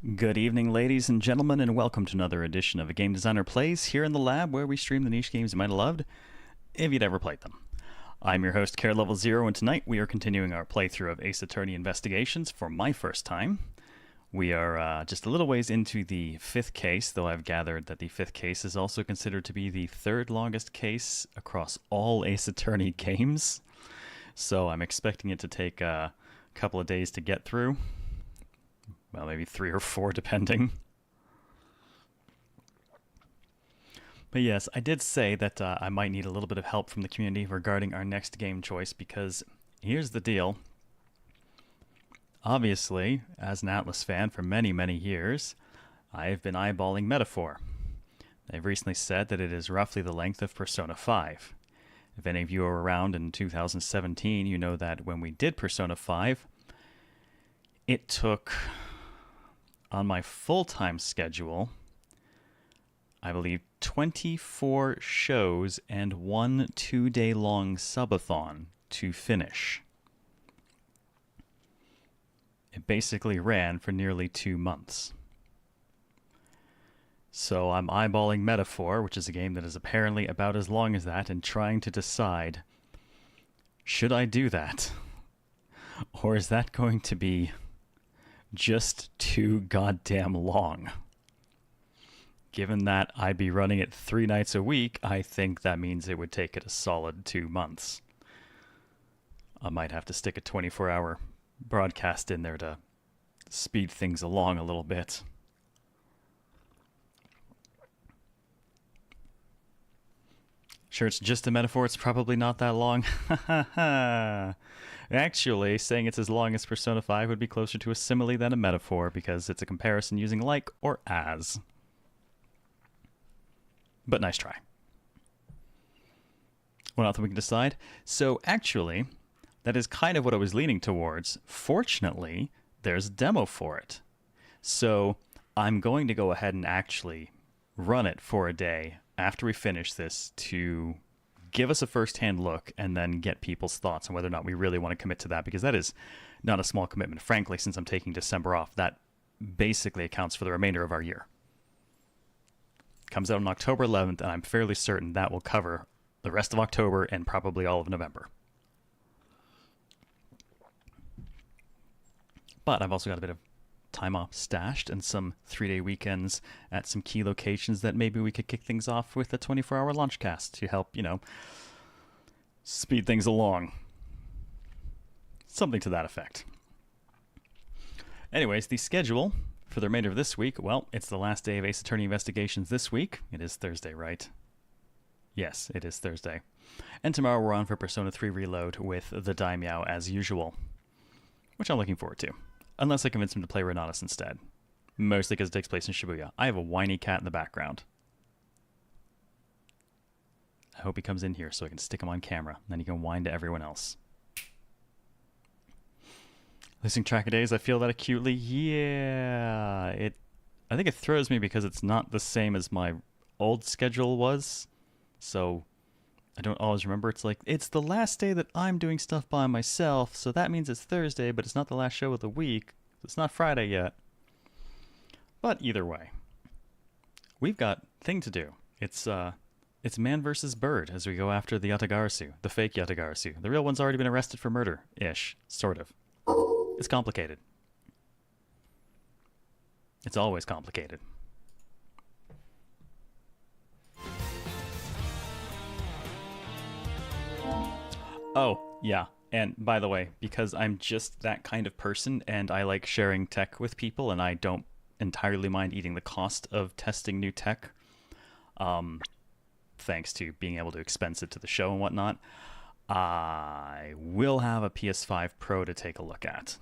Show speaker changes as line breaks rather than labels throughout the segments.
Good evening, ladies and gentlemen, and welcome to another edition of A Game Designer Plays here in the lab where we stream the niche games you might have loved if you'd ever played them. I'm your host, CareLevelZero, and tonight we are continuing our playthrough of Ace Attorney Investigations for my first time. We are just a little ways into the fifth case, though I've gathered that the fifth case is also considered to be the third longest case across all Ace Attorney games. So I'm expecting it to take a couple of days to get through. Well, maybe 3 or 4, depending. But yes, I did say that I might need a little bit of help from the community regarding our next game choice, because here's the deal. Obviously, as an Atlas fan for many, many years, I've been eyeballing Metaphor. They've recently said that it is roughly the length of Persona 5. If any of you are around in 2017, you know that when we did Persona 5, it took, on my full-time schedule, I believe 24 shows and one 2-day-long subathon to finish. It basically ran for nearly 2 months. So I'm eyeballing Metaphor, which is a game that is apparently about as long as that, and trying to decide, should I do that? Or is that going to be just too goddamn long? Given that I'd be running it 3 nights a week, I think that means it would take it a solid 2 months. I might have to stick a 24-hour broadcast in there to speed things along a little bit. Sure, it's just a metaphor, it's probably not that long. Actually, saying it's as long as Persona 5 would be closer to a simile than a metaphor, because it's a comparison using like or as. But nice try. Well, nothing we can decide. So actually, that is kind of what I was leaning towards. Fortunately, there's a demo for it. So I'm going to go ahead and actually run it for a day after we finish this to give us a first-hand look and then get people's thoughts on whether or not we really want to commit to that, because that is not a small commitment. Frankly, since I'm taking December off, that basically accounts for the remainder of our year. Comes out on October 11th, and I'm fairly certain that will cover the rest of October and probably all of November. But I've also got a bit of time off stashed and some 3-day weekends at some key locations that maybe we could kick things off with a 24-hour launch cast to help, speed things along. Something to that effect. Anyways, the schedule for the remainder of this week, well, it's the last day of Ace Attorney Investigations this week. It is Thursday, right? Yes, it is Thursday. And tomorrow we're on for Persona 3 Reload with the Daimyo as usual, which I'm looking forward to. Unless I convince him to play Renatus instead. Mostly because it takes place in Shibuya. I have a whiny cat in the background. I hope he comes in here so I can stick him on camera. Then he can whine to everyone else. Losing track of days, I feel that acutely. Yeah. I think it throws me because it's not the same as my old schedule was. So I don't always remember. It's like, it's the last day that I'm doing stuff by myself, so that means it's Thursday, but it's not the last show of the week. It's not Friday yet. But either way, we've got thing to do. It's man versus bird as we go after the Yatagarasu, the fake Yatagarasu. The real one's already been arrested for murder-ish, sort of. It's complicated. It's always complicated. Oh, yeah. And by the way, because I'm just that kind of person and I like sharing tech with people and I don't entirely mind eating the cost of testing new tech, thanks to being able to expense it to the show and whatnot, I will have a PS5 Pro to take a look at.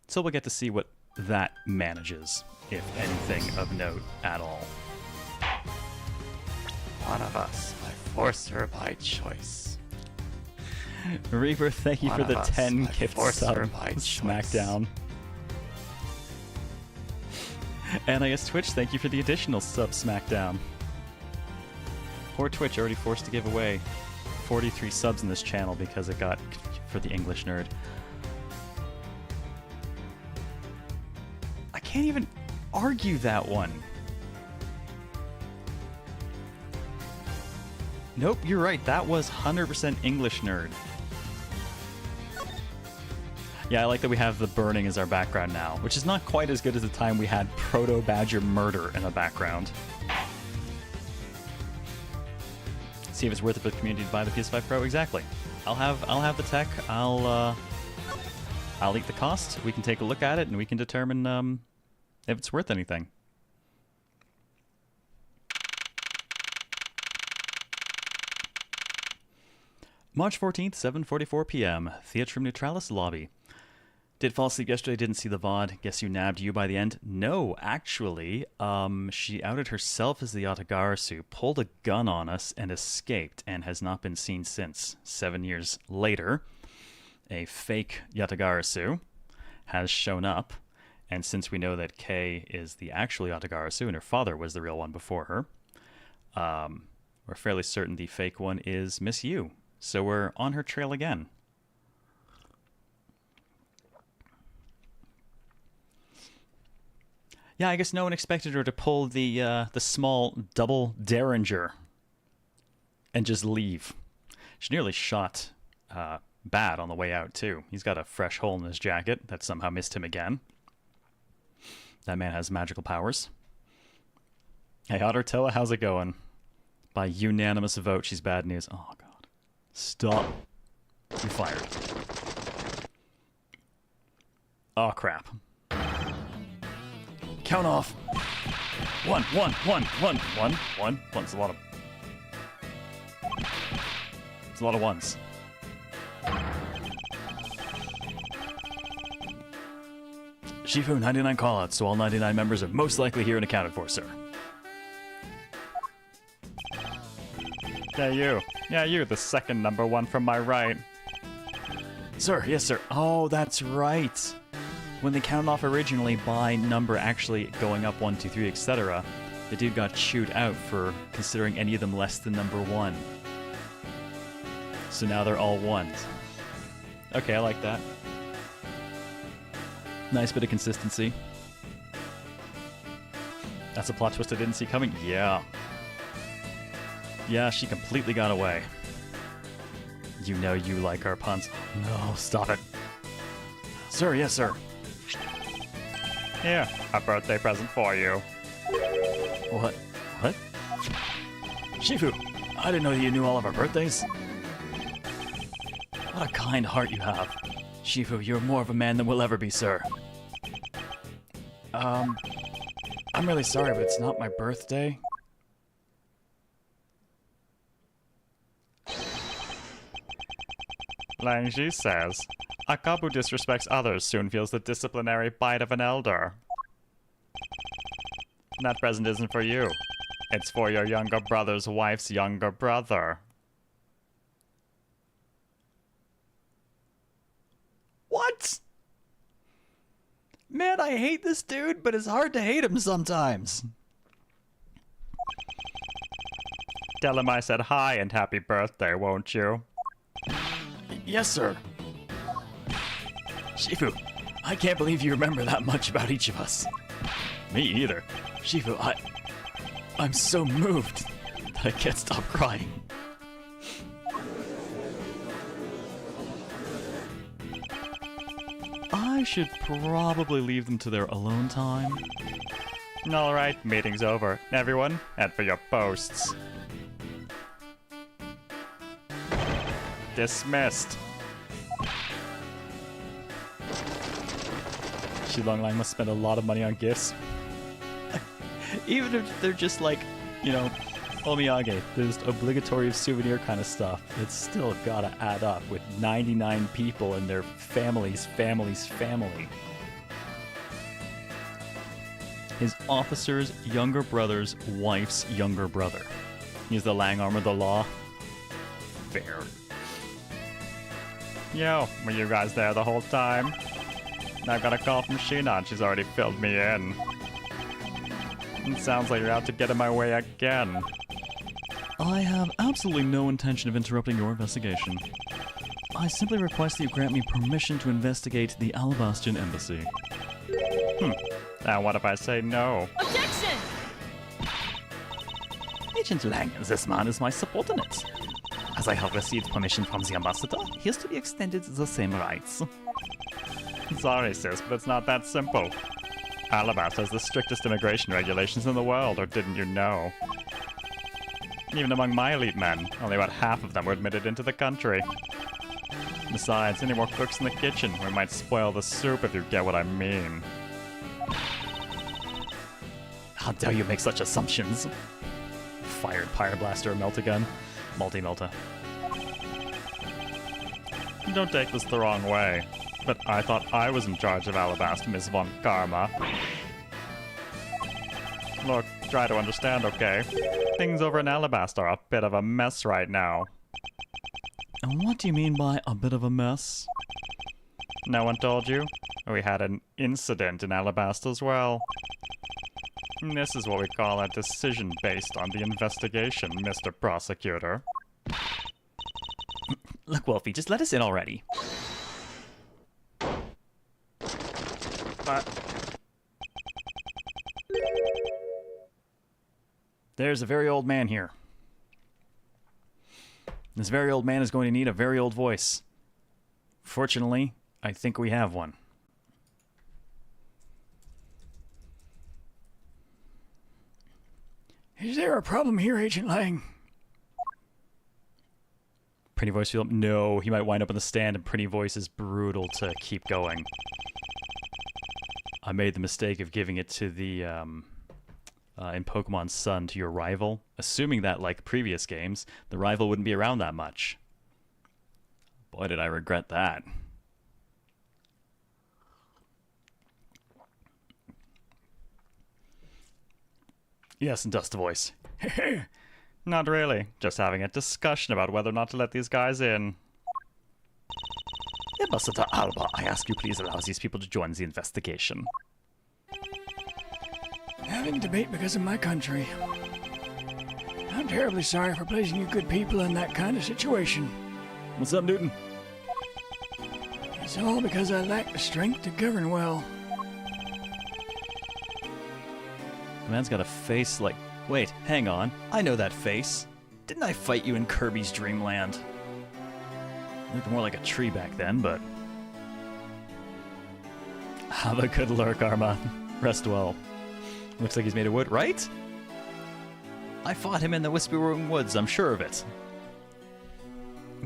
So we'll get to see what that manages, if anything of note at all.
One of us by force or by choice.
Reaper, thank you for the 10 gift sub Smackdown. And I guess Twitch, thank you for the additional sub Smackdown. Poor Twitch, already forced to give away 43 subs in this channel because it got for the English nerd. can't even argue that one. Nope, you're right. That was 100% English nerd. Yeah, I like that we have the burning as our background now, which is not quite as good as the time we had Proto-Badger murder in the background. See if it's worth it for the community to buy the PS5 Pro. Exactly. I'll have the tech. I'll eat the cost. We can take a look at it and we can determine if it's worth anything. March 14th, 7:44 p.m. Theatrum Neutralis lobby. Did fall asleep yesterday, didn't see the VOD. Guess you nabbed you by the end. No, actually, she outed herself as the Yatagarasu, pulled a gun on us, and escaped, and has not been seen since. 7 years later, a fake Yatagarasu has shown up, and since we know that Kei is the actual Yatagarasu, and her father was the real one before her, we're fairly certain the fake one is Miss Yu. So we're on her trail again. Yeah, I guess no one expected her to pull the small double derringer and just leave. She nearly shot Bad on the way out, too. He's got a fresh hole in his jacket that somehow missed him again. That man has magical powers. Hey, Otter Toa, how's it going? By unanimous vote, she's bad news. Oh, God. Stop. You're fired. Oh, crap. Count off. One. It's a lot of... It's a lot of ones. Shifu, 99 callouts, so all 99 members are most likely here and accounted for, sir. Yeah, you. Yeah, you, the second number one from my right. Sir, yes, sir. Oh, that's right. When they counted off originally by number actually going up 1, 2, 3, etc., the dude got chewed out for considering any of them less than number 1. So now they're all ones. Okay, I like that. Nice bit of consistency. That's a plot twist I didn't see coming. Yeah. Yeah, she completely got away. You know you like our puns. No, stop it. Sir, yes, sir. Here, a birthday present for you. What? What? Shifu, I didn't know you knew all of our birthdays. What a kind heart you have. Shifu, you're more of a man than we'll ever be, sir. I'm really sorry, but it's not my birthday. Lang Ji says, a cub who disrespects others soon feels the disciplinary bite of an elder. That present isn't for you. It's for your younger brother's wife's younger brother. What? Man, I hate this dude, but it's hard to hate him sometimes. Tell him I said hi and happy birthday, won't you? Yes, sir. Shifu, I can't believe you remember that much about each of us. Me either. Shifu, I'm so moved that I can't stop crying. I should probably leave them to their alone time. Alright, meeting's over. Everyone, head for your posts. Dismissed. Shilong Lang must spend a lot of money on gifts. Even if they're just like, you know, omiyage, there's obligatory souvenir kind of stuff. It's still gotta add up with 99 people and their family's family. His officer's younger brother's wife's younger brother. He's the Lang arm of the law. Fair. Yo, were you guys there the whole time? I got a call from Sheena and she's already filled me in. It sounds like you're out to get in my way again. I have absolutely no intention of interrupting your investigation. I simply request that you grant me permission to investigate the Alabastion Embassy. Now what if I say no?
Objection!
Agent Lang, this man is my subordinate. As I have received permission from the ambassador, he is to be extended the same rights. Sorry, sis, but it's not that simple. Alabaster has the strictest immigration regulations in the world, or didn't you know? Even among my elite men, only about half of them were admitted into the country. Besides, any more cooks in the kitchen, we might spoil the soup if you get what I mean. How dare you make such assumptions? Fired Pyre Blaster or Melt-A-Gun. Multi-Melta. Don't take this the wrong way, but I thought I was in charge of Alabaster, Miss Von Karma. Look, try to understand, okay? Things over in Alabaster are a bit of a mess right now. And what do you mean by a bit of a mess? No one told you? We had an incident in Alabaster as well. This is what we call a decision based on the investigation, Mr. Prosecutor. Look, Wolfie, just let us in already. There's a very old man here. This very old man is going to need a very old voice. Fortunately, I think we have one.
Is there a problem here, Agent Lang?
Pretty voice feel? No, he might wind up in the stand, and pretty voice is brutal to keep going. I made the mistake of giving it to the, in Pokemon Sun, to your rival, assuming that, like previous games, the rival wouldn't be around that much. Boy, did I regret that. Yes, and Dust Voice. Not really. Just having a discussion about whether or not to let these guys in. Ambassador Alba, I ask you please allow these people to join the investigation.
Having a debate because of my country. I'm terribly sorry for placing you good people in that kind of situation.
What's up, Newton?
It's all because I lack the strength to govern well.
The man's got a face like... Wait, hang on. I know that face. Didn't I fight you in Kirby's Dream Land? Looked more like a tree back then, but... Have a good lurk, Arma. Rest well. Looks like he's made of wood, right? I fought him in the Whispering Woods, I'm sure of it.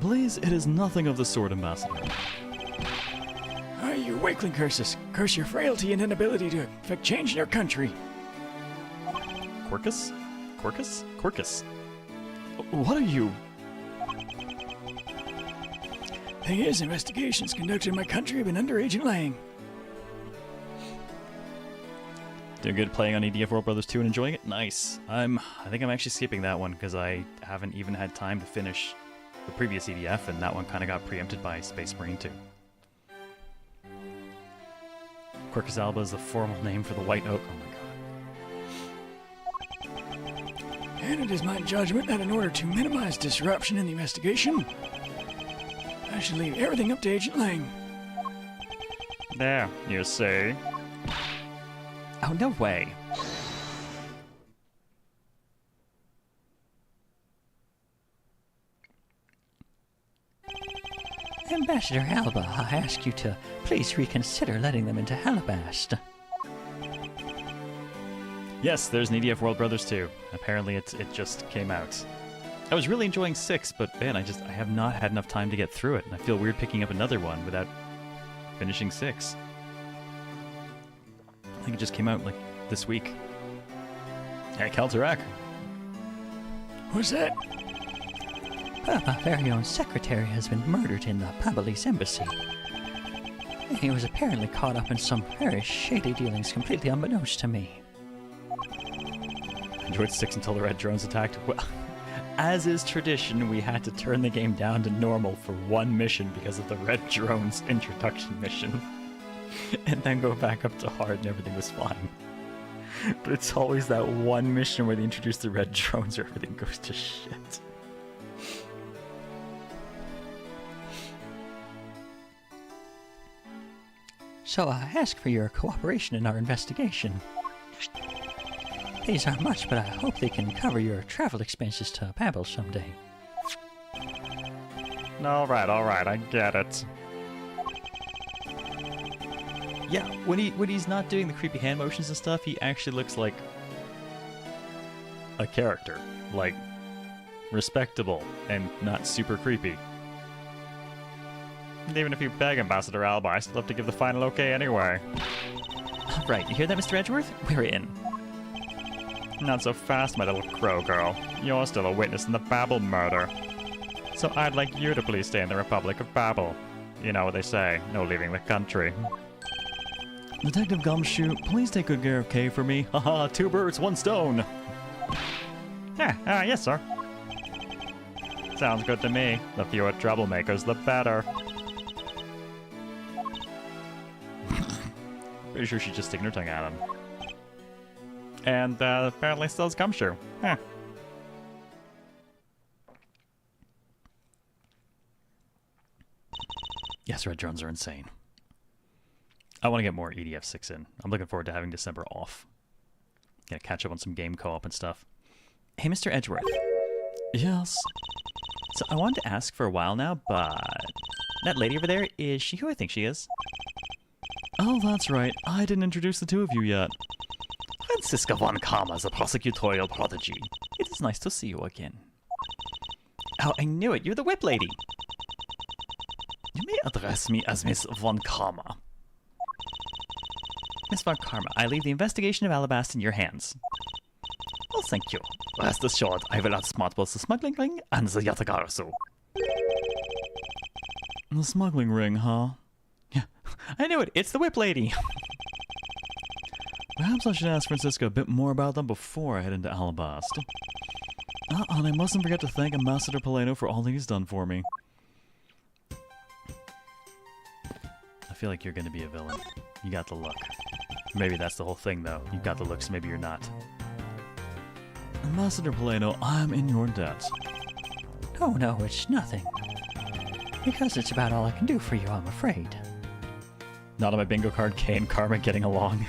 Please, it is nothing of the sort, Ambassador.
You wakeling curses. Curse your frailty and inability to effect change in your country.
Quirkus? Quirkus? Quirkus. What are you?
Thing is, investigations conducted in my country have been under Agent Lang.
Doing good playing on EDF World Brothers 2 and enjoying it? Nice. I think I'm actually skipping that one because I haven't even had time to finish the previous EDF, and that one kind of got preempted by Space Marine 2. Quirkus Alba is the formal name for the White Oak. Oh my god.
And it is my judgment that in order to minimize disruption in the investigation, I should leave everything up to Agent Lang.
There, you see. Oh, no way.
Ambassador Alba, I ask you to please reconsider letting them into Alabast.
Yes, there's an EDF World Brothers 2. Apparently it just came out. I was really enjoying 6, but man, I have not had enough time to get through it, and I feel weird picking up another one without finishing 6. I think it just came out, like, this week. Hey, Kaltarak.
What's that?
Well, my very own secretary has been murdered in the Pabalese embassy. He was apparently caught up in some very shady dealings completely unbeknownst to me.
Enjoyed 6 until the red drones attacked. Well, as is tradition, we had to turn the game down to normal for one mission because of the red drones introduction mission. And then go back up to hard and everything was fine. But it's always that one mission where they introduce the red drones or everything goes to shit.
so I ask for your cooperation in our investigation. These aren't much, but I hope they can cover your travel expenses to Babel someday.
All right, I get it. Yeah, when he's not doing the creepy hand motions and stuff, he actually looks like a character, like respectable and not super creepy. And even if you beg Ambassador Alba, I still have to give the final okay anyway.
All right, you hear that, Mr. Edgeworth? We're in.
Not so fast, my little crow girl. You're still a witness in the Babel murder. So I'd like you to please stay in the Republic of Babel. You know what they say, no leaving the country. Detective Gumshoe, please take good care of Kay for me. Haha, 2 birds, 1 stone. Yes, sir. Sounds good to me. The fewer troublemakers, the better. Pretty sure she's just sticking her tongue at him. And apparently still has Gumshoe. Huh. Yes, red drones are insane. I want to get more EDF6 in. I'm looking forward to having December off. Gonna catch up on some game co-op and stuff. Hey, Mr. Edgeworth. Yes? So I wanted to ask for a while now, but that lady over there, is she who I think she is? Oh, that's right. I didn't introduce the 2 of you yet. Franziska von Karma is a prosecutorial prodigy. It is nice to see you again. Oh, I knew it. You're the whip lady. You may address me as Miss von Karma. Miss von Karma, I leave the investigation of Alabasta in your hands. Well, thank you. Rest assured, I will outsmart both the smuggling ring and the Yatagarasu. The smuggling ring, huh? Yeah, I knew it. It's the whip lady. Perhaps I should ask Francisca a bit more about them before I head into Alabasta. And I mustn't forget to thank Ambassador Paleno for all that he's done for me. I feel like you're going to be a villain. You got the look. Maybe that's the whole thing, though. You got the looks, maybe you're not. Ambassador Paleno, I'm in your debt.
Oh no, it's nothing. Because it's about all I can do for you, I'm afraid.
Not on my bingo card, Kay and Karma getting along.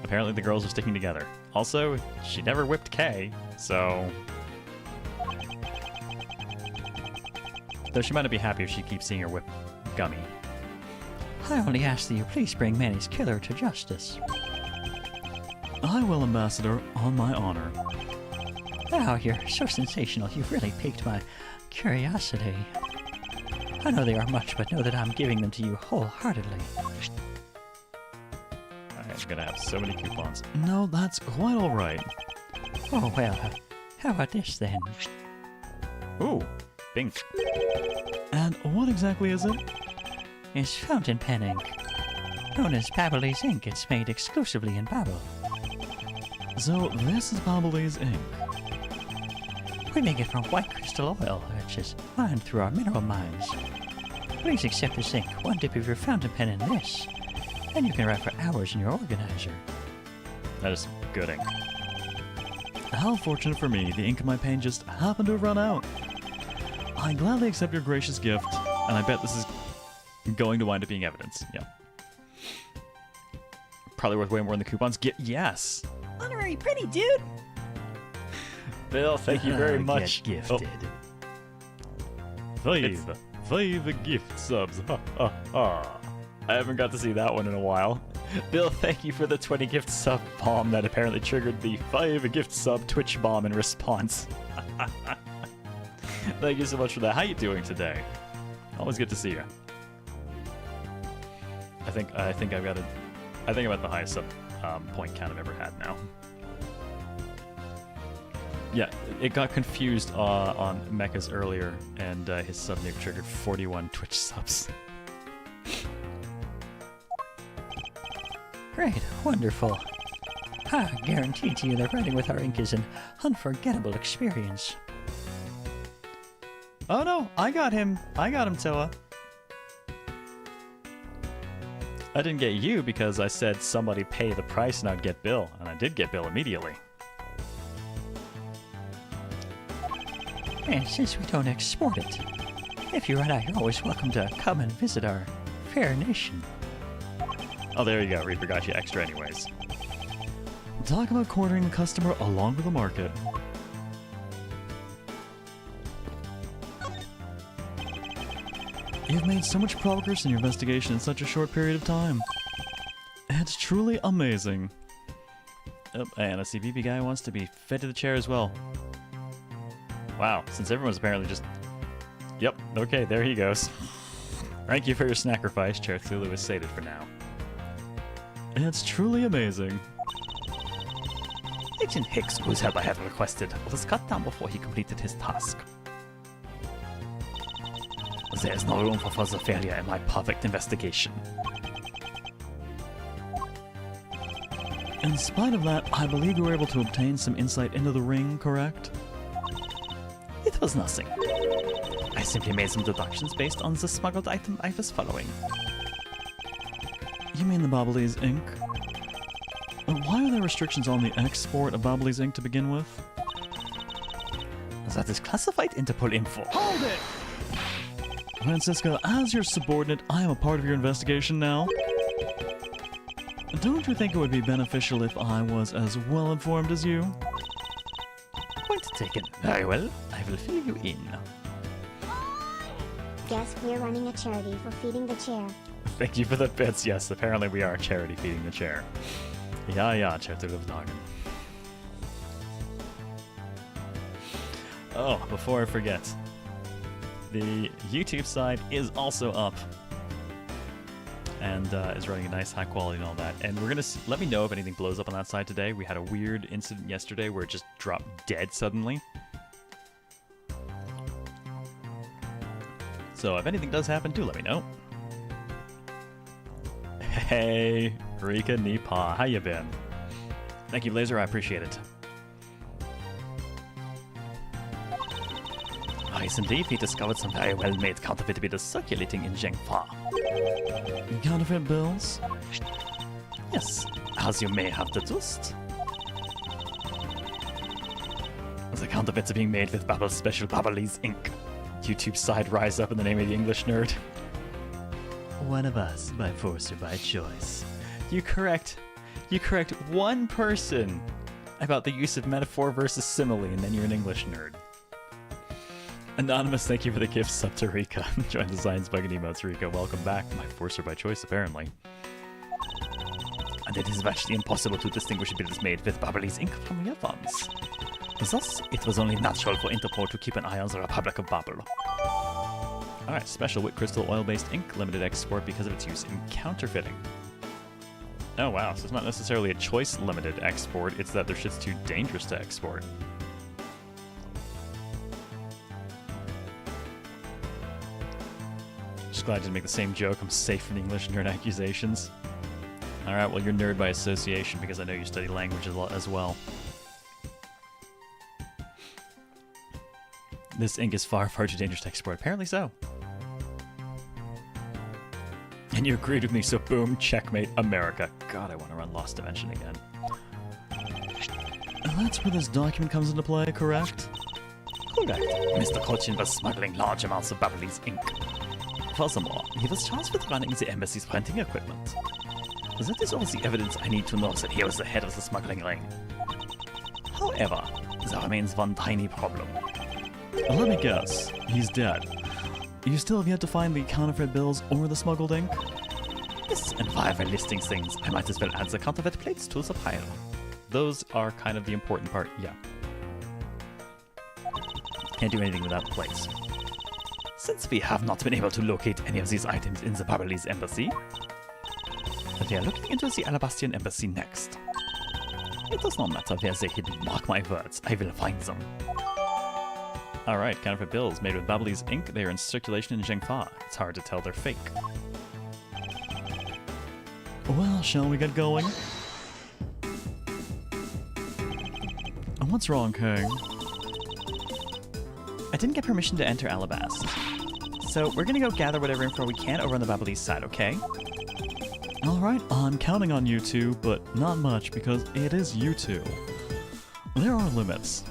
Apparently the girls are sticking together. Also, she never whipped Kay, so... Though she might not be happy if she keeps seeing her whip Gummy.
I only ask that you please bring Manny's killer to justice.
I will, Ambassador, on my honor.
Wow, you're so sensational. You've really piqued my curiosity. I know they are much, but know that I'm giving them to you wholeheartedly.
I'm gonna have so many coupons. No, that's quite alright.
Oh, well, how about this then?
Ooh, pink. And what exactly is it?
It's fountain pen ink. Known as Babelese ink, it's made exclusively in Babel.
So this is Babelese ink.
We make it from white crystal oil, which is mined through our mineral mines. Please accept this ink, 1 dip of your fountain pen in this, and you can write for hours in your organizer. That is good ink.
How fortunate for me, the ink in my pen just happened to have run out. I gladly accept your gracious gift, and I bet this is going to wind up being evidence. Yeah. Probably worth way more than the coupons. Yes!
Honorary pretty dude!
Bill, thank you very much.
Get gifted.
Five gift subs. Ha, ha, ha. I haven't got to see that one in a while. Bill, thank you for the 20 gift sub bomb that apparently triggered the 5 gift sub Twitch bomb in response. Thank you so much for that. How you doing today? Always good to see you. I think I've got I think I'm at the highest sub point count I've ever had now. Yeah, it got confused on Mecha's earlier, and his sub nick triggered 41 Twitch subs.
Great, wonderful. I guarantee to you that writing with our ink is an unforgettable experience.
Oh no, I got him, Toa. I didn't get you because I said somebody pay the price and I'd get Bill, and I did get Bill immediately.
And since we don't export it, if you run out, you're always welcome to come and visit our fair nation.
Oh, there you go. Reaper got you extra anyways. Talk about cornering the customer along with the market. You've made so much progress in your investigation in such a short period of time. It's truly amazing. Oh, and a CPP guy wants to be fed to the chair as well. Wow, since everyone's apparently just... Yep, okay, there he goes. Thank you for your sacrifice. Chair Thulu is sated for now. It's truly amazing.
Agent Hicks, whose help I had requested, was cut down before he completed his task. There is no room for further failure in my perfect investigation.
In spite of that, I believe you were able to obtain some insight into the ring, correct?
It was nothing. I simply made some deductions based on the smuggled item I was following.
You mean the Babalese ink? Why are there restrictions on the export of Babalese ink to begin with?
That is classified Interpol info.
Hold it!
Francisca, as your subordinate, I am a part of your investigation now. Don't you think it would be beneficial if I was as well informed as you?
Point taken. Very well. I will fill you in.
Guess we're running a charity for feeding the chair.
Thank you for the bits. Yes, apparently we are a charity feeding the chair. Ja, Chair CareLevelZero. Oh, before I forget, the YouTube side is also up and is running a nice high quality and all that. And we're gonna let me know if anything blows up on that side today. We had a weird incident yesterday where it just dropped dead suddenly. So if anything does happen, do let me know. Hey, Rika Nipa, how you been? Thank you, Laser, I appreciate it.
Yes, indeed, we discovered some very well-made counterfeit bills circulating in Zhengfa.
Counterfeit bills?
Yes, as you may have deduced.
The counterfeits are being made with Babble's special Babalese ink. YouTube side rise up in the name of the English nerd.
One of us, by force or by choice.
You correct one person about the use of metaphor versus simile, and then you're an English nerd. Anonymous, thank you for the gift sub to Rika. Join the Science Bug and Emotes, Rika. Welcome back. My force or by choice, apparently.
And it is virtually impossible to distinguish bills made with Babalese ink from real ones. Thus, it was only natural for Interpol to keep an eye on the Republic of Babel.
Alright, special with crystal oil-based ink, limited export because of its use in counterfeiting. Oh wow, so it's not necessarily a choice-limited export, it's that their shit's too dangerous to export. Just glad I didn't make the same joke, I'm safe from the English nerd accusations. Alright, well you're nerd by association because I know you study language as well. This ink is far, far too dangerous to export. Apparently so. And you agreed with me, so boom, checkmate, America. God, I want to run Lost Dimension again. And that's where this document comes into play, correct?
Correct. Mr. Cochin was smuggling large amounts of Babalese ink. Furthermore, he was charged with running the embassy's printing equipment. That is all the evidence I need to know that he was the head of the smuggling ring. However, there remains one tiny problem.
Let me guess. He's dead. You still have yet to find the counterfeit bills or the smuggled ink?
Yes, and while we're listing things, I might as well add the counterfeit plates to the pile.
Those are kind of the important part, yeah. Can't do anything without the plates.
Since we have not been able to locate any of these items in the Babalese embassy, we are looking into the Alabastian embassy next. It does not matter where they hidden, mark my words, I will find them.
Alright, counterfeit bills made with Babalese ink. They are in circulation in Zhengfa. It's hard to tell they're fake. Well, shall we get going? And what's wrong, Kang?
I didn't get permission to enter Alabast. So we're gonna go gather whatever info we can over on the Babalese side, okay?
Alright, I'm counting on you two, but not much because it is you two. There are limits.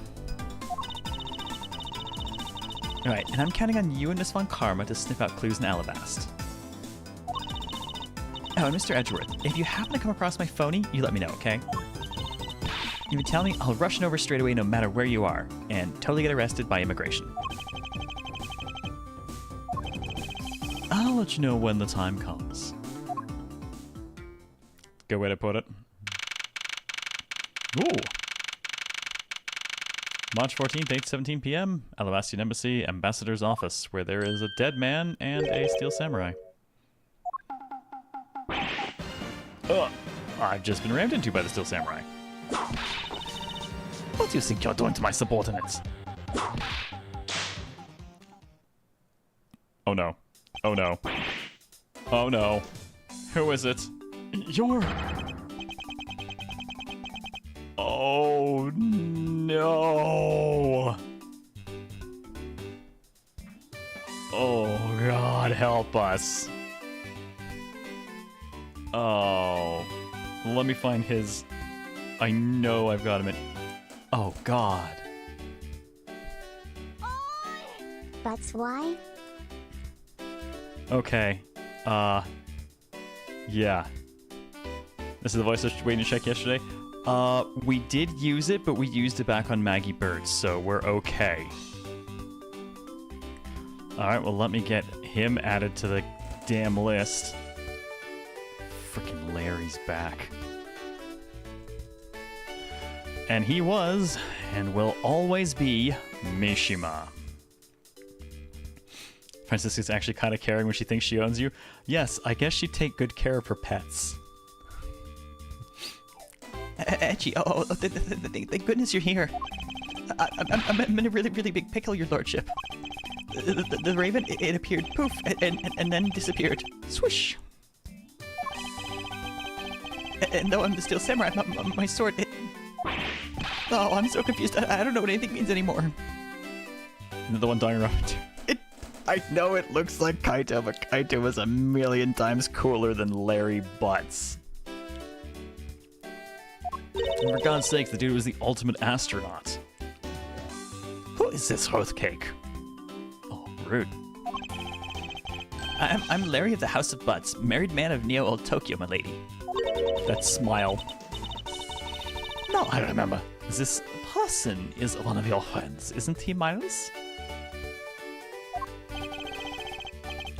Alright, and I'm counting on you and Miss Von Karma to sniff out clues in Alabast.
Oh, and Mr. Edgeworth, if you happen to come across my phony, you let me know, okay? You can tell me, I'll rush it over straight away no matter where you are, and totally get arrested by immigration. I'll let you know when the time comes. Good way to put it. Ooh. March 14th, 8:17 p.m., Alabastian Embassy, Ambassador's Office, where there is a dead man and a steel samurai. Ugh. I've just been rammed into by the steel samurai.
What do you think you're doing to my subordinates?
Oh no. Oh no. Oh no. Who is it?
You're...
Oh no. Oh God, help us. Oh. Let me find his... I know I've got him in... Oh God.
Butts why?
Okay. Yeah. This is the voice I was waiting to check yesterday. We did use it, but we used it back on Maggie Bird, so we're okay. Alright, well let me get him added to the damn list. Frickin' Larry's back. And he was, and will always be, Mishima. Francisca's actually kind of caring when she thinks she owns you. Yes, I guess she'd take good care of her pets.
Edgy, thank goodness you're here. I'm in a really, really big pickle, your lordship. The raven, it appeared, poof, and then disappeared. Swoosh. And though I'm the steel samurai, my sword, it... Oh, I'm so confused. I don't know what anything means anymore.
The one dying around. I know it looks like Kaito, but Kaito was a million times cooler than Larry Butts. And for God's sake, the dude was the ultimate astronaut.
Who is this oathcake?
Oh, rude.
I'm Larry of the House of Butts, married man of Neo Old Tokyo, my lady.
That smile.
Now I remember.
This person is one of your friends, isn't he, Miles?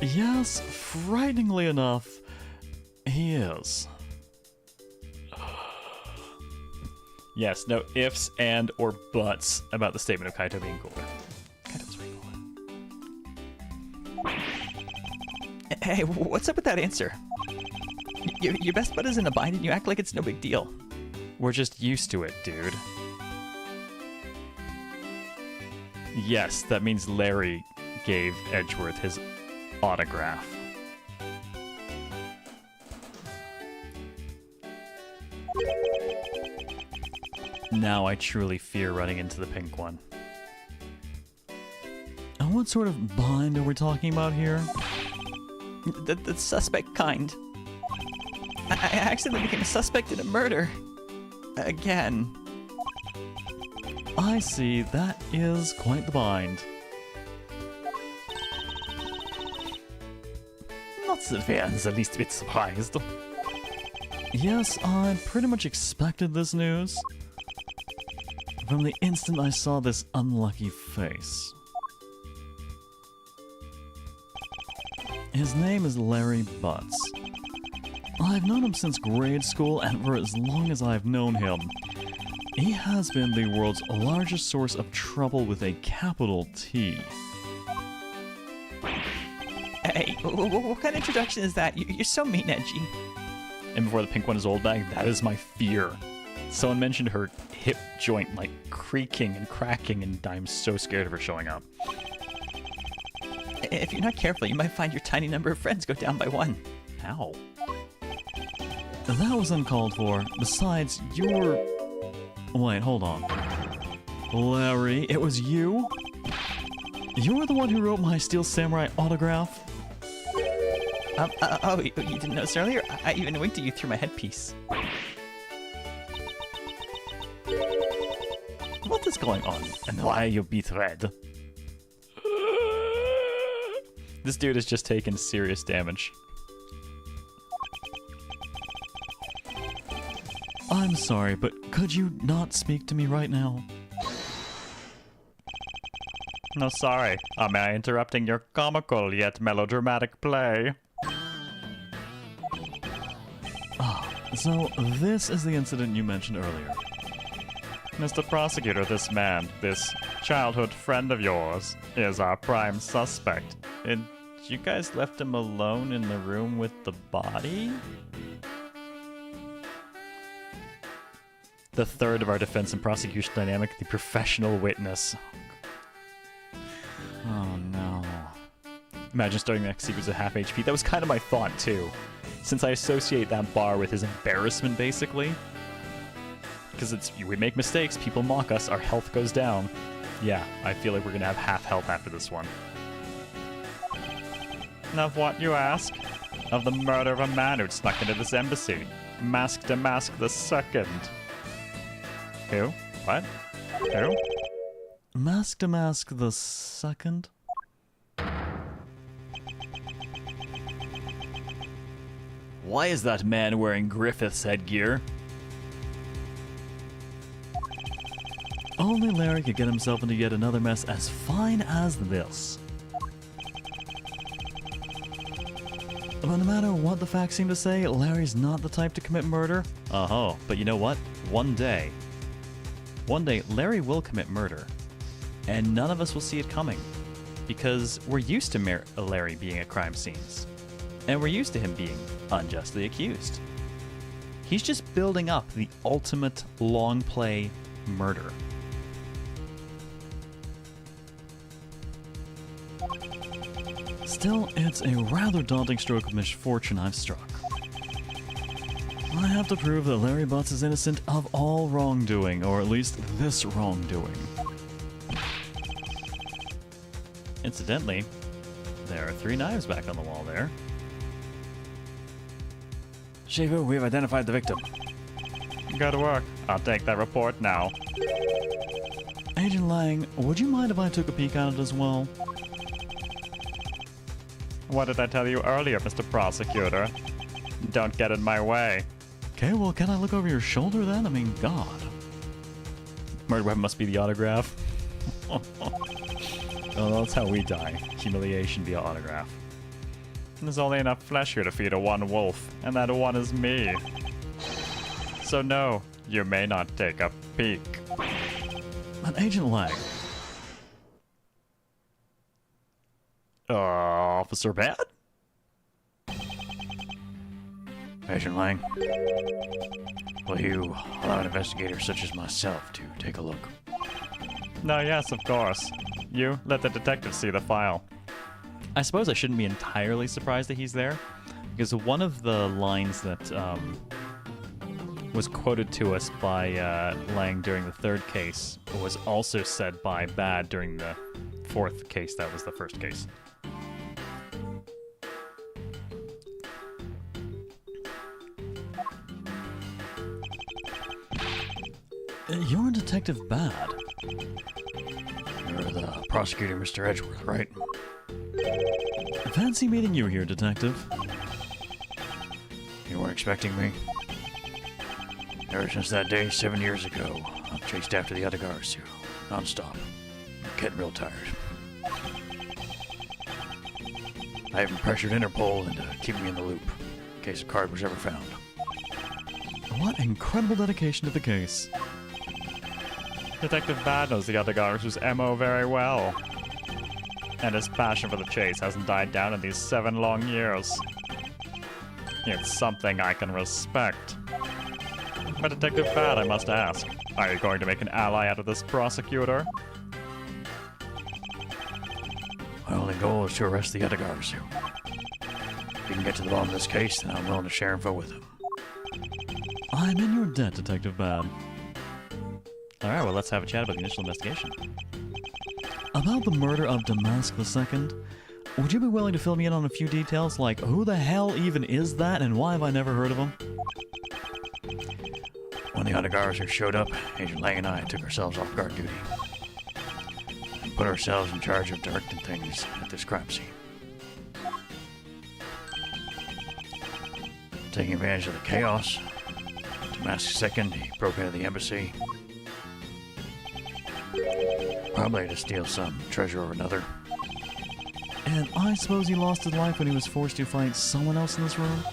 Yes, frighteningly enough, he is. Yes, no ifs and or buts about the statement of Kaito being cooler. Kaito's way cooler.
Hey, what's up with that answer? Your best bud is in a bind and you act like it's no big deal.
We're just used to it, dude. Yes, that means Larry gave Edgeworth his autograph. Now I truly fear running into the pink one. And what sort of bind are we talking about here?
The suspect kind. I accidentally became a suspect in a murder. Again.
I see, that is quite the bind.
Not that we are the least bit surprised.
Yes, I pretty much expected this news. From the instant I saw this unlucky face. His name is Larry Butts. I've known him since grade school, and for as long as I've known him, he has been the world's largest source of trouble with a capital T.
Hey, what kind of introduction is that? You're so mean, Edgy.
And before the pink one is old bag, that is my fear. Someone mentioned her hip joint like creaking and cracking, and I'm so scared of her showing up.
If you're not careful, you might find your tiny number of friends go down by one.
Ow. That was uncalled for. Besides, you're... Wait, hold on. Larry, it was you? You were the one who wrote my Steel Samurai autograph?
Oh, you didn't notice earlier? I even winked at you through my headpiece.
What is going on, and why are you beat red?
This dude has just taken serious damage. I'm sorry, but could you not speak to me right now?
No, sorry. Am I interrupting your comical yet melodramatic play?
So, this is the incident you mentioned earlier.
Mr. Prosecutor, this man, this childhood friend of yours, is our prime suspect. And you guys left him alone in the room with the body? The third of our defense and prosecution dynamic, the professional witness. Oh no. Imagine starting the next sequence at half HP. That was kind of my thought too. Since I associate that bar with his embarrassment basically. Because we make mistakes, people mock us, our health goes down. Yeah, I feel like we're gonna have half health after this one. Of what, you ask? Of the murder of a man who'd snuck into this embassy. Mask to Mask the Second. Who? What? Who?
Mask to Mask the Second?
Why is that man wearing Griffith's headgear?
Only Larry could get himself into yet another mess as fine as this. But no matter what the facts seem to say, Larry's not the type to commit murder.
Uh-huh, but you know what? One day, Larry will commit murder. And none of us will see it coming. Because we're used to Larry being at crime scenes. And we're used to him being unjustly accused. He's just building up the ultimate long play murder.
Still, it's a rather daunting stroke of misfortune I've struck. I have to prove that Larry Butts is innocent of all wrongdoing, or at least this wrongdoing.
Incidentally, there are 3 knives back on the wall there.
Shivu, we've identified the victim.
Go to work. I'll take that report now.
Agent Lang, would you mind if I took a peek at it as well?
What did I tell you earlier, Mr. Prosecutor? Don't get in my way.
Okay, well, can I look over your shoulder then? I mean, God.
Murder weapon must be the autograph. Oh, that's how we die. Humiliation via autograph. There's only enough flesh here to feed a one wolf, and that one is me. So no, you may not take a peek.
But Agent Lang.
Officer Bad?
Agent Lang, will you allow an investigator such as myself to take a look?
No, yes, of course. You, let the detective see the file. I suppose I shouldn't be entirely surprised that he's there, because one of the lines that was quoted to us by Lang during the 3rd case was also said by Bad during the 4th case. That was the 1st case.
You're Detective Bad.
You're the prosecutor, Mr. Edgeworth, right?
Fancy meeting you here, Detective.
You weren't expecting me? Ever since that day 7 years ago, I've chased after the other guards, non-stop. I'm getting real tired. I even pressured Interpol into keeping me in the loop, in case a card was ever found.
What incredible dedication to the case.
Detective Bad knows the other guards' MO very well. And his passion for the chase hasn't died down in these 7 long years. It's something I can respect. But Detective Bad, I must ask, are you going to make an ally out of this prosecutor?
My only goal is to arrest the other guards. If we can get to the bottom of this case, then I'm willing to share info with them.
I'm in your debt, Detective Bad.
Alright, well let's have a chat about the initial investigation.
About the murder of Damask II, would you be willing to fill me in on a few details, like who the hell even is that and why have I never heard of him?
When the other guards showed up, Agent Lang and I took ourselves off guard duty and put ourselves in charge of directing things at this crime scene. Taking advantage of the chaos, To Mask second, he broke into the embassy. Probably to steal some treasure or another.
And I suppose he lost his life when he was forced to fight someone else in this room?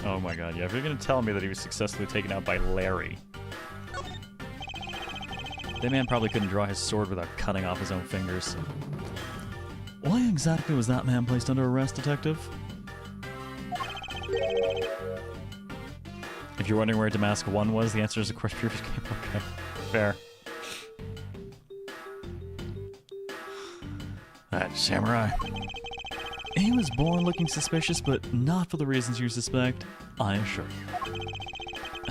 Oh my god, yeah, if you're gonna tell me that he was successfully taken out by Larry. That man probably couldn't draw his sword without cutting off his own fingers. Why exactly was that man placed under arrest, Detective? If you're wondering where Damask 1 was, the answer is of course previous game. Okay, fair.
That samurai.
He was born looking suspicious, but not for the reasons you suspect, I assure you.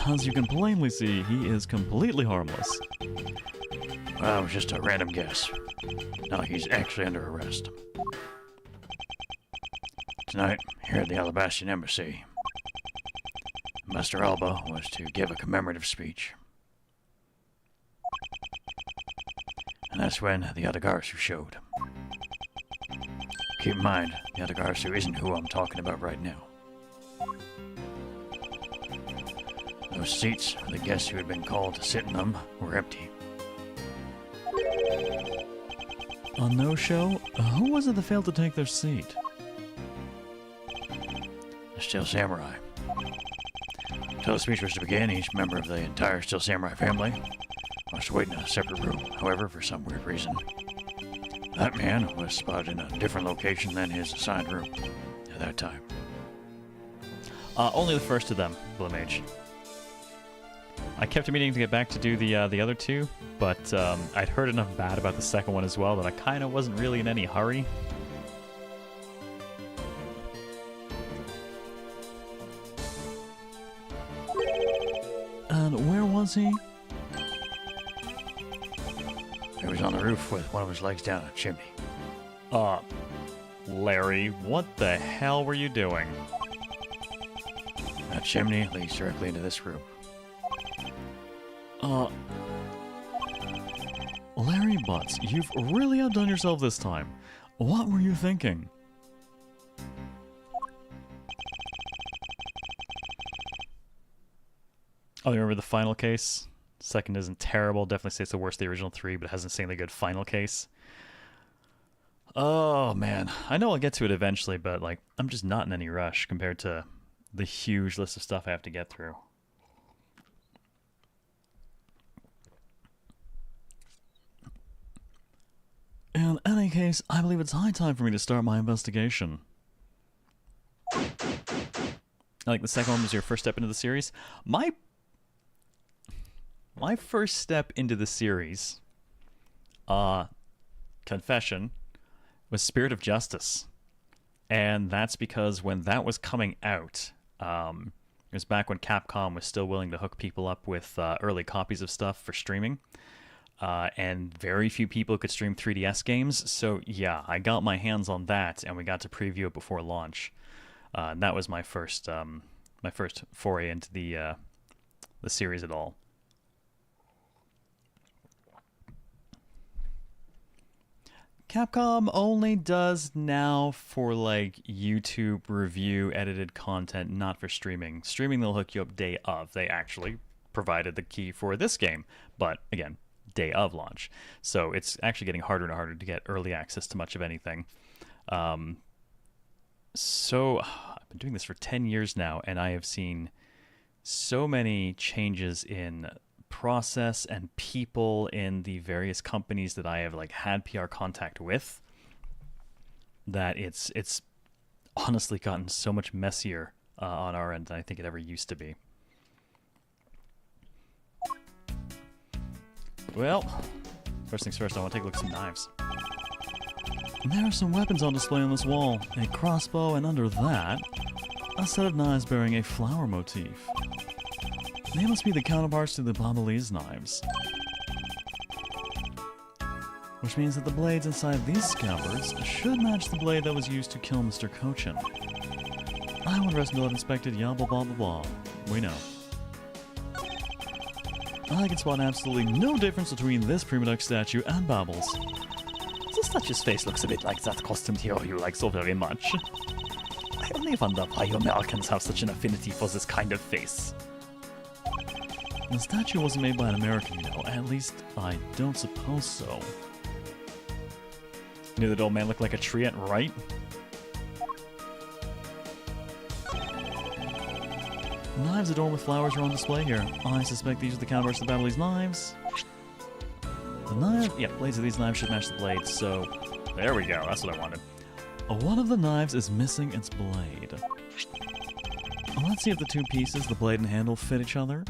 As you can plainly see, he is completely harmless.
Well, it was just a random guess. No, he's actually under arrest. Tonight, here at the Alabastian Embassy, Master Alba was to give a commemorative speech. And that's when the Adagarsu showed. Keep in mind, the Adagarsu isn't who I'm talking about right now. Those seats for the guests who had been called to sit in them were empty.
On no show, who was it that failed to take their seat?
The Steel Samurai. Until the speech was to begin, each member of the entire Steel Samurai family must wait in a separate room. However, for some weird reason, that man was spotted in a different location than his assigned room at that time.
Only the first of them, Blue Mage. I kept meaning to get back to do the other two, but I'd heard enough bad about the second one as well that I kind of wasn't really in any hurry. And where was he?
He was on the roof with one of his legs down a chimney.
Larry, what the hell were you doing?
That chimney leads directly into this room.
Larry Butts, you've really outdone yourself this time. What were you thinking? Oh, you remember the final case? Second isn't terrible. Definitely say it's the worst of the original three, but it has an insanely good final case. Oh, man. I know I'll get to it eventually, but, like, I'm just not in any rush compared to the huge list of stuff I have to get through. In any case, I believe it's high time for me to start my investigation. Like the second one was your first step into the series. My first step into the series, confession, was Spirit of Justice. And that's because when that was coming out, it was back when Capcom was still willing to hook people up with early copies of stuff for streaming. And very few people could stream 3DS games, so yeah, I got my hands on that, and we got to preview it before launch. And that was my first foray into the series at all. Capcom only does now for like YouTube review edited content, not for streaming. Streaming they'll hook you up day of. They actually provided the key for this game, but again, day of launch. So it's actually getting harder and harder to get early access to much of anything. So I've been doing this for 10 years now, and I have seen so many changes in process and people in the various companies that I have like had PR contact with, that it's honestly gotten so much messier on our end than I think it ever used to be. Well, first things first, I want to take a look at some knives. There are some weapons on display on this wall. A crossbow, and under that, a set of knives bearing a flower motif. They must be the counterparts to the Babalese knives. Which means that the blades inside these scabbards should match the blade that was used to kill Mr. Cochin. I would rest until I've inspected blah blah blah blah. We know. I can spot absolutely no difference between this Prima Duck statue and Babbles.
The statue's face looks a bit like that costumed hero you like so very much. I only wonder why you Americans have such an affinity for this kind of face.
The statue wasn't made by an American, you know. At least, I don't suppose so.
Knew that old man looked like a tree, right?
Knives adorned with flowers are on display here. I suspect these are the counterparts of Babbly's knives. The knife... Yeah, blades of these knives should match the blades, so...
There we go, that's what I wanted.
One of the knives is missing its blade. Let's see if the two pieces, the blade and handle, fit each other.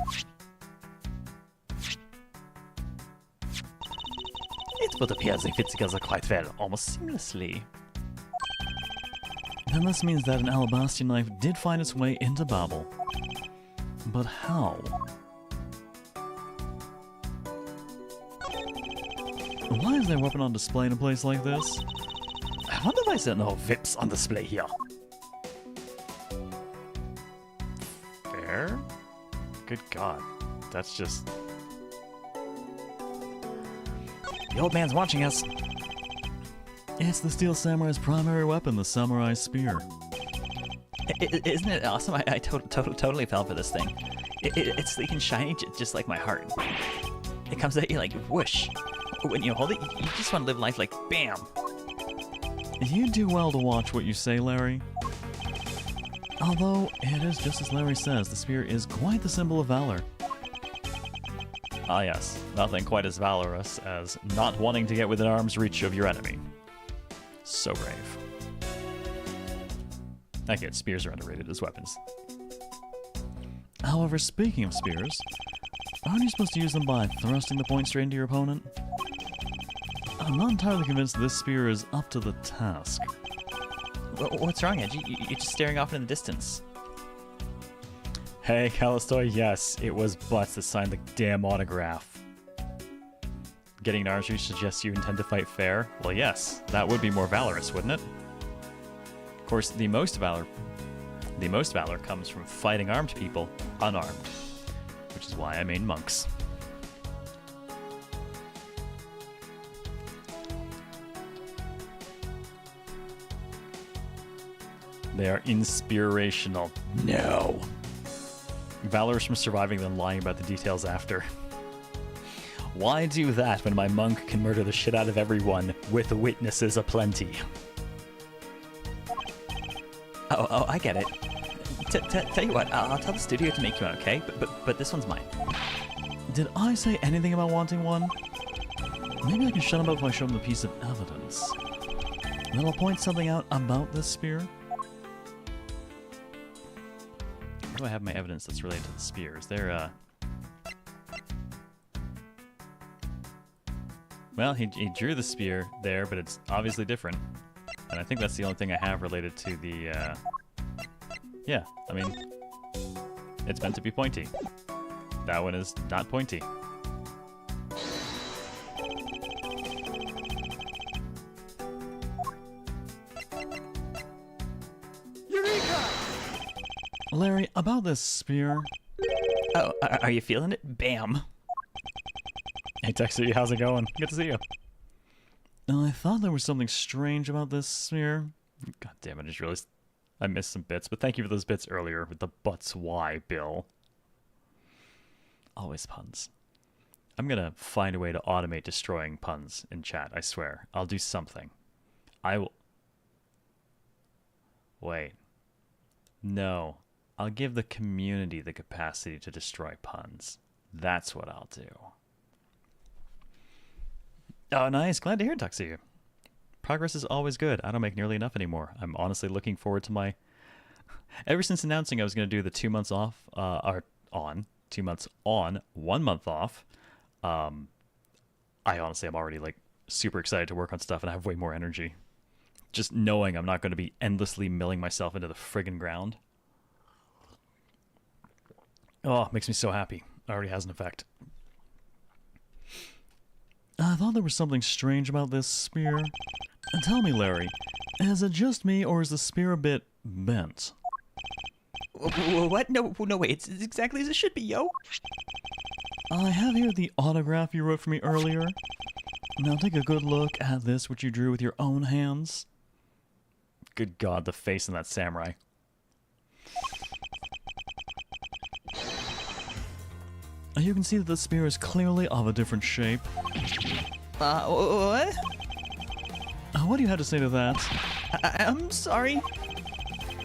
It would appear they fit together quite well, almost seamlessly.
Then this means that an alabaster knife did find its way into Babel. But how? Why is their weapon on display in a place like this?
I wonder why there are no whips on display here.
Fair? Good God. That's just...
The old man's watching us.
It's the Steel Samurai's primary weapon, the Samurai Spear.
Isn't it awesome? I totally fell for this thing. It's sleek and shiny, just like my heart. It comes at you like whoosh. When you hold it, you just want to live life like bam.
You do well to watch what you say, Larry. Although, it is just as Larry says, the spear is quite the symbol of valor.
Ah yes, nothing quite as valorous as not wanting to get within arm's reach of your enemy. So brave. I get spears are underrated as weapons.
However, speaking of spears, aren't you supposed to use them by thrusting the point straight into your opponent? I'm not entirely convinced this spear is up to the task.
What's wrong, Edgy? You're just staring off in the distance.
Hey, Callistoy, yes, it was Butts that signed the damn autograph. Getting an arms reach suggests you intend to fight fair? Well, yes, that would be more valorous, wouldn't it? Of course, the most valor comes from fighting armed people unarmed, which is why I main monks. They are inspirational. No. Valorous from surviving, then lying about the details after. Why do that when my monk can murder the shit out of everyone with witnesses aplenty?
Oh, I get it. Tell you what, I'll tell the studio to make you one, okay? But this one's mine.
Did I say anything about wanting one? Maybe I can shut him up if I show him the piece of evidence. Then I'll point something out about this spear.
Where do I have my evidence that's related to the spears? They're, Well, he drew the spear there, but it's obviously different. And I think that's the only thing I have related to the, Yeah, I mean, it's meant to be pointy. That one is not pointy.
Larry, about this spear...
Oh, are you feeling it? Bam.
Hey, Texie, how's it going? Good to see you.
I thought there was something strange about this spear.
God damn it, I just realized I missed some bits, but thank you for those bits earlier with the butts why, Bill. Always puns. I'm gonna find a way to automate destroying puns in chat, I swear. I'll do something. I will... Wait. No. I'll give the community the capacity to destroy puns. That's what I'll do. Oh, nice. Glad to hear it, Tuxie. Progress is always good. I don't make nearly enough anymore. I'm honestly looking forward to my... Ever since announcing I was going to do the 2 months off, 2 months on, 1 month off, I honestly am already, like, super excited to work on stuff and I have way more energy. Just knowing I'm not going to be endlessly milling myself into the friggin' ground. Oh, it makes me so happy. It already has an effect.
I thought there was something strange about this spear. And tell me, Larry, is it just me or is the spear a bit bent?
What? No, wait. It's exactly as it should be, yo.
I have here the autograph you wrote for me earlier. Now take a good look at this, which you drew with your own hands.
Good God, the face in that samurai.
You can see that the spear is clearly of a different shape.
What?
What do you have to say to that?
I'm sorry.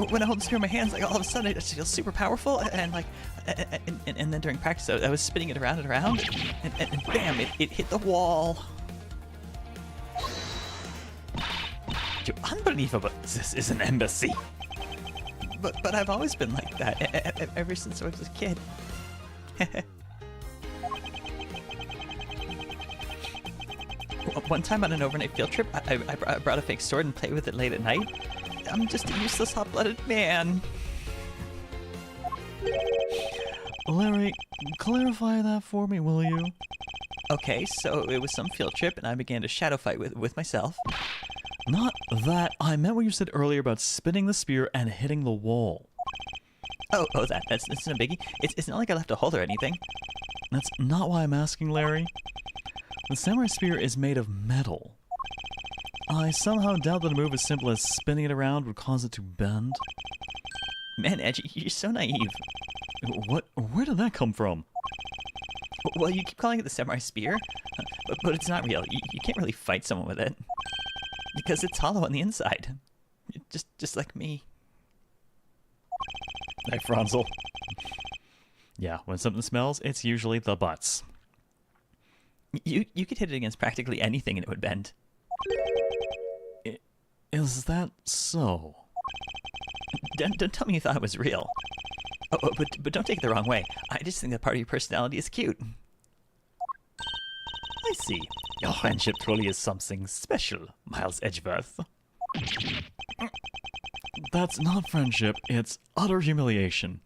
When I hold the spear in my hands, like all of a sudden it just feels super powerful, and like, and then during practice I was spinning it around and around, and bam, it hit the wall.
You're unbelievable. This is an embassy.
But I've always been like that, ever since I was a kid. One time on an overnight field trip, I brought a fake sword and played with it late at night. I'm just a useless hot-blooded man.
Larry, clarify that for me, will you?
Okay, so it was some field trip, and I began to shadow fight with myself.
Not that. I meant what you said earlier about spinning the spear and hitting the wall.
Oh, that's no biggie. It's not like I left a hole or anything.
That's not why I'm asking, Larry. The samurai spear is made of metal. I somehow doubt that a move as simple as spinning it around would cause it to bend.
Man, Edgy, you're so naive.
What? Where did that come from?
Well, you keep calling it the samurai spear, but it's not real. You can't really fight someone with it. Because it's hollow on the inside. Just like me.
Hey, Franzel. Yeah, when something smells, it's usually the butts.
You could hit it against practically anything and it would bend.
Is that so?
Don't tell me you thought it was real. Oh, but don't take it the wrong way. I just think that part of your personality is cute.
I see. Your friendship truly is something special, Miles Edgeworth.
That's not friendship, it's utter humiliation.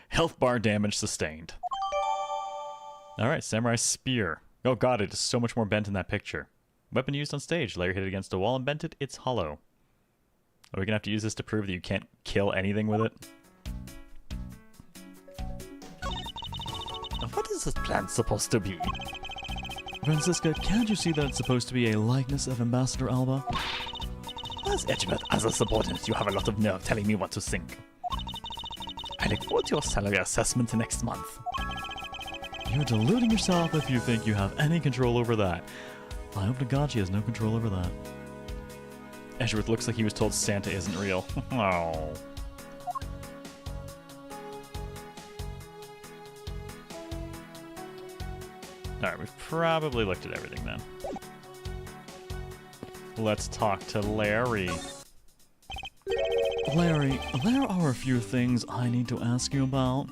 Health bar damage sustained. Alright, samurai spear. Oh god, it is so much more bent in that picture. Weapon used on stage. Larry hit it against a wall and bent it. It's hollow. Are we gonna have to use this to prove that you can't kill anything with it?
What is this plant supposed to be?
Francisca, can't you see that it's supposed to be a likeness of Ambassador Alba?
As Edgeworth, as a subordinate, you have a lot of nerve telling me what to think. I look forward to your salary assessment next month.
You're deluding yourself if you think you have any control over that. I hope to God she has no control over that. Edgeworth looks like he was told Santa isn't real. Oh. Alright, we've probably looked at everything then. Let's talk to Larry. Larry, there are a few things I need to ask you about.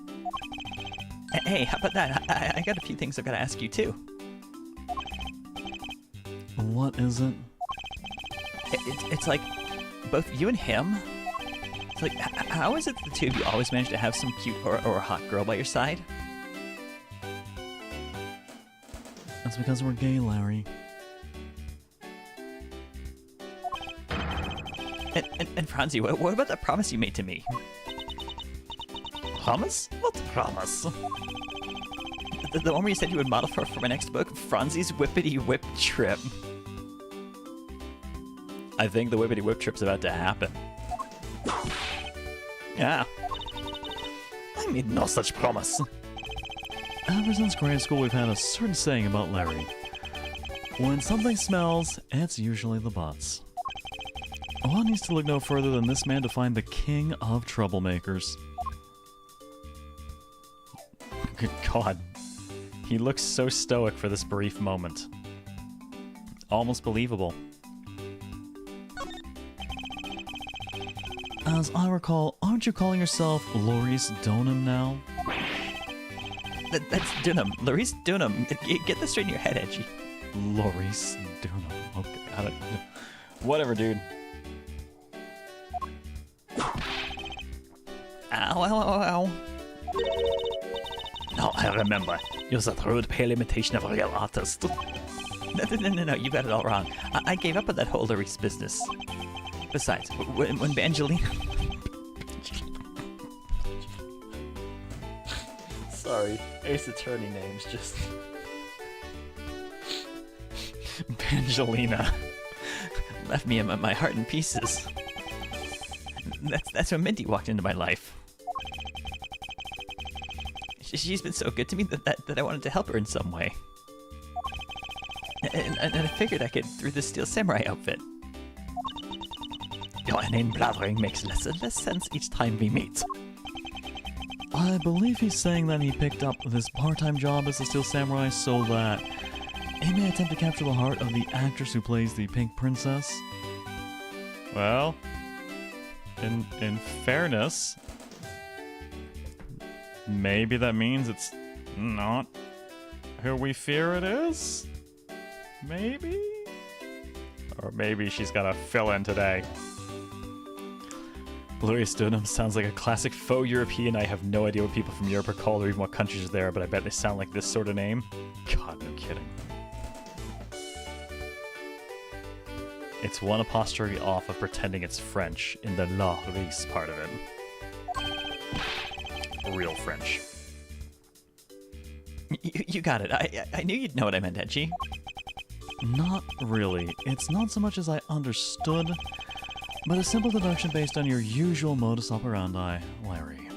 Hey, how about that? I got a few things I've got to ask you too.
What is it?
It's like both you and him. It's like, how is it that the two of you always manage to have some cute or hot girl by your side?
That's because we're gay, Larry.
And Franzi, what about that promise you made to me?
Promise? What promise?
The one where you said you would model for my next book, Franzi's Whippity Whip Trip.
I think the Whippity Whip Trip's about to happen.
Yeah.
I made no such promise.
Ever since grade school, we've had a certain saying about Larry. When something smells, it's usually the butts. One needs to look no further than this man to find the king of troublemakers. Good God. He looks so stoic for this brief moment. Almost believable. As I recall, aren't you calling yourself Loris Donham now?
That's Dunham. Larice Dunham. Get this straight in your head, Edgy.
Loris Donham. Okay, whatever, dude.
Ow, ow, ow, ow.
Now I remember. You're the rude pale imitation of a real artist.
No, you got it all wrong. I gave up on that whole Larice business. Besides, when Bangelina...
Sorry, Ace Attorney names just... Bangelina.
left me in my heart in pieces. That's when Minty walked into my life.
She's been so good to me that I wanted to help her in some way. And I figured I could through the Steel Samurai outfit. Your inane blathering makes less and less sense each time we meet.
I believe he's saying that he picked up this part-time job as a Steel Samurai so that he may attempt to capture the heart of the actress who plays the Pink Princess. Well, in fairness, maybe that means it's not who we fear it is? Maybe? Or maybe she's got a fill-in today. Blurry Stoneham sounds like a classic faux European. I have no idea what people from Europe are called or even what countries are there, but I bet they sound like this sort of name. God, no kidding. It's one apostrophe off of pretending it's French in the lurkers part of it. Real French.
You got it. I knew you'd know what I meant, Edgy.
Not really. It's not so much as I understood, but a simple deduction based on your usual modus operandi, Larry.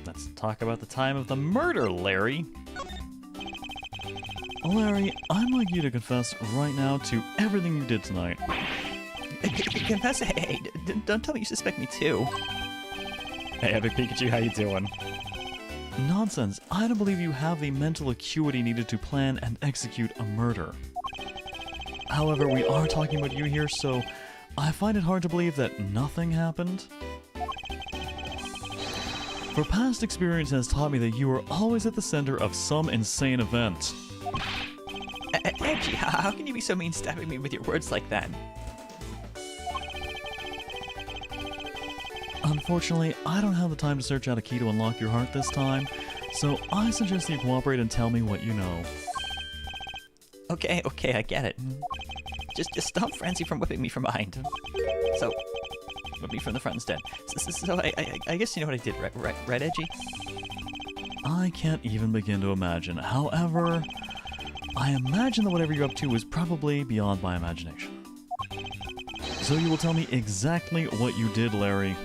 Let's talk about the time of the murder, Larry. Larry, I'd like you to confess right now to everything you did tonight.
Confess? Hey, don't tell me you suspect me too.
Hey, Epic Pikachu, how you doing? Nonsense. I don't believe you have the mental acuity needed to plan and execute a murder. However, we are talking about you here, so I find it hard to believe that nothing happened. For past experience has taught me that you are always at the center of some insane event.
Edgy, how can you be so mean stabbing me with your words like that?
Unfortunately, I don't have the time to search out a key to unlock your heart this time, so I suggest you cooperate and tell me what you know.
Okay, I get it. Just stop Francie from whipping me from behind. So, whip me from the front instead. So I guess you know what I did, right, Edgy?
I can't even begin to imagine. However, I imagine that whatever you're up to is probably beyond my imagination. So you will tell me exactly what you did, Larry.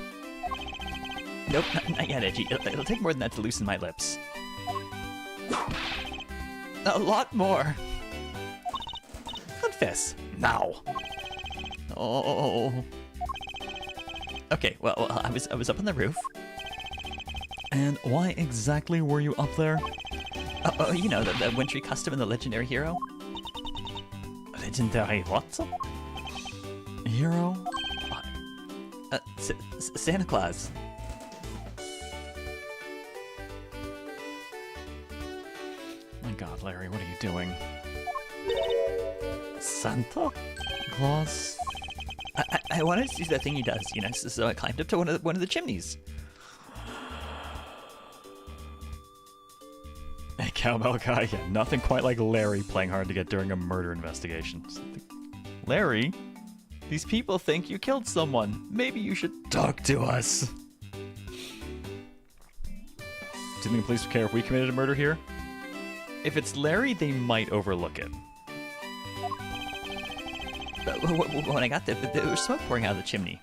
Nope, not yet, Edgy. It'll take more than that to loosen my lips. A lot more. Confess now. Oh. Okay, well, I was up on the roof.
And why exactly were you up there?
Oh, you know, the wintry custom and the legendary hero.
Legendary what? Hero?
Santa Claus.
My God, Larry, what are you doing? Santa Claus?
I wanted to do that thing he does, you know, so I climbed up to one of the chimneys.
Hey, cowbell guy, yeah, nothing quite like Larry playing hard to get during a murder investigation. Larry, these people think you killed someone. Maybe you should talk to us. Do you think the police would care if we committed a murder here? If it's Larry, they might overlook it.
When I got there was smoke pouring out of the chimney.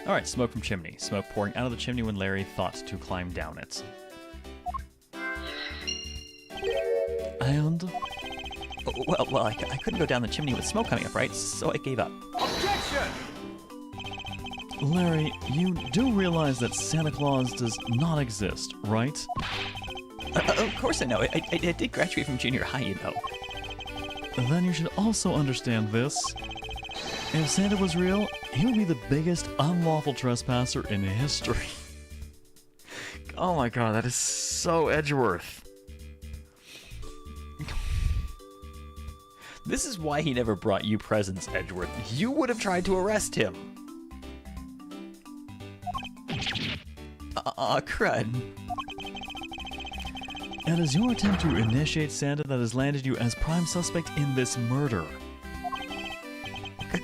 Alright, smoke from chimney. Smoke pouring out of the chimney when Larry thought to climb down it. And?
Well, I couldn't go down the chimney with smoke coming up, right? So I gave up.
Objection!
Larry, you do realize that Santa Claus does not exist, right?
Of course I know. I did graduate from junior high, you know.
Then you should also understand this. If Santa was real, he would be the biggest unlawful trespasser in history. Oh my God, that is so Edgeworth.
This is why he never brought you presents, Edgeworth. You would have tried to arrest him. Crud.
It is your attempt to initiate Santa that has landed you as prime suspect in this murder.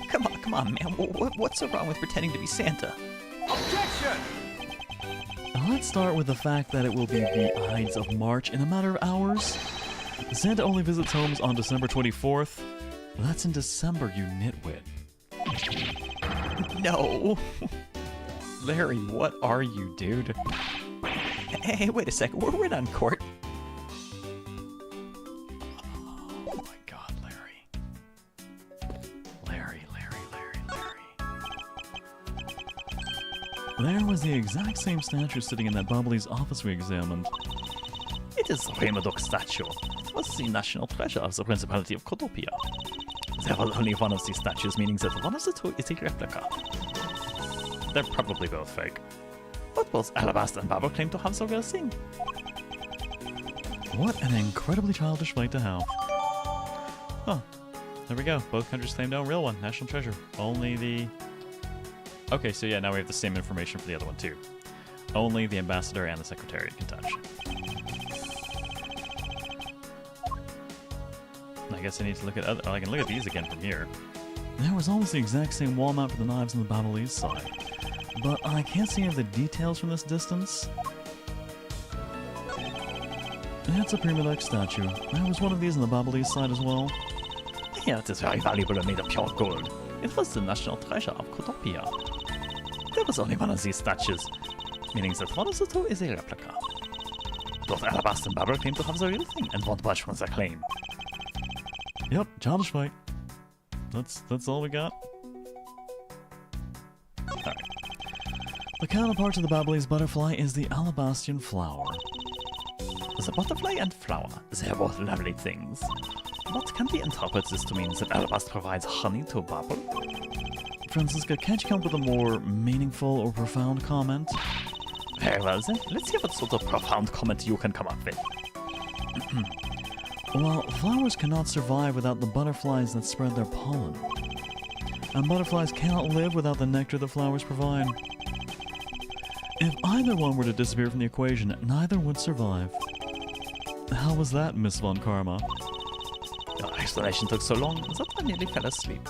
Come on, man. What's so wrong with pretending to be Santa?
Objection!
Let's start with the fact that it will be the Ides of March in a matter of hours. Santa only visits homes on December 24th. That's in December, you nitwit.
No.
Larry, what are you, dude?
Hey, wait a sec. We're not in court.
Oh my god, Larry. Larry.
There was the exact same statue sitting in that Bubbly's office we examined.
It is the Remadok statue. It was the national treasure of the Principality of Codopia. There was only one of these statues, meaning that one of the two is a replica.
They're probably both fake.
But both Alabaster and Bubble claim to have the real thing.
What an incredibly childish fight to have. Huh. There we go. Both countries claim no real one. National treasure. Only the... Okay, so yeah, now we have the same information for the other one too. Only the ambassador and the secretariat can touch. I guess I need to look at other... I can look at these again from here. There was almost the exact same wall mount for the knives on the Babalese side. But I can't see any of the details from this distance. That's a Prima statue. There was one of these on the Babalese side as well.
Yeah, it is very valuable and made of pure gold. It was the national treasure of Codopia. There was only one of these statues, meaning that one of the two is a replica. Both Alabaster and Bubble claim to have the real thing and won't budge from their claim.
Yep, childish fight. That's all we got. Alright. The counterpart to the Babalese butterfly is the Alabastian flower.
The butterfly and flower, they are both lovely things. But can we interpret this to mean that Alabaster provides honey to Bubble?
Francisca, can't you come up with a more meaningful or profound comment?
Very well then, let's see what sort of profound comment you can come up with.
Well, flowers cannot survive without the butterflies that spread their pollen. And butterflies cannot live without the nectar that flowers provide. If either one were to disappear from the equation, neither would survive. How was that, Miss Von Karma?
Your explanation took so long that I nearly fell asleep.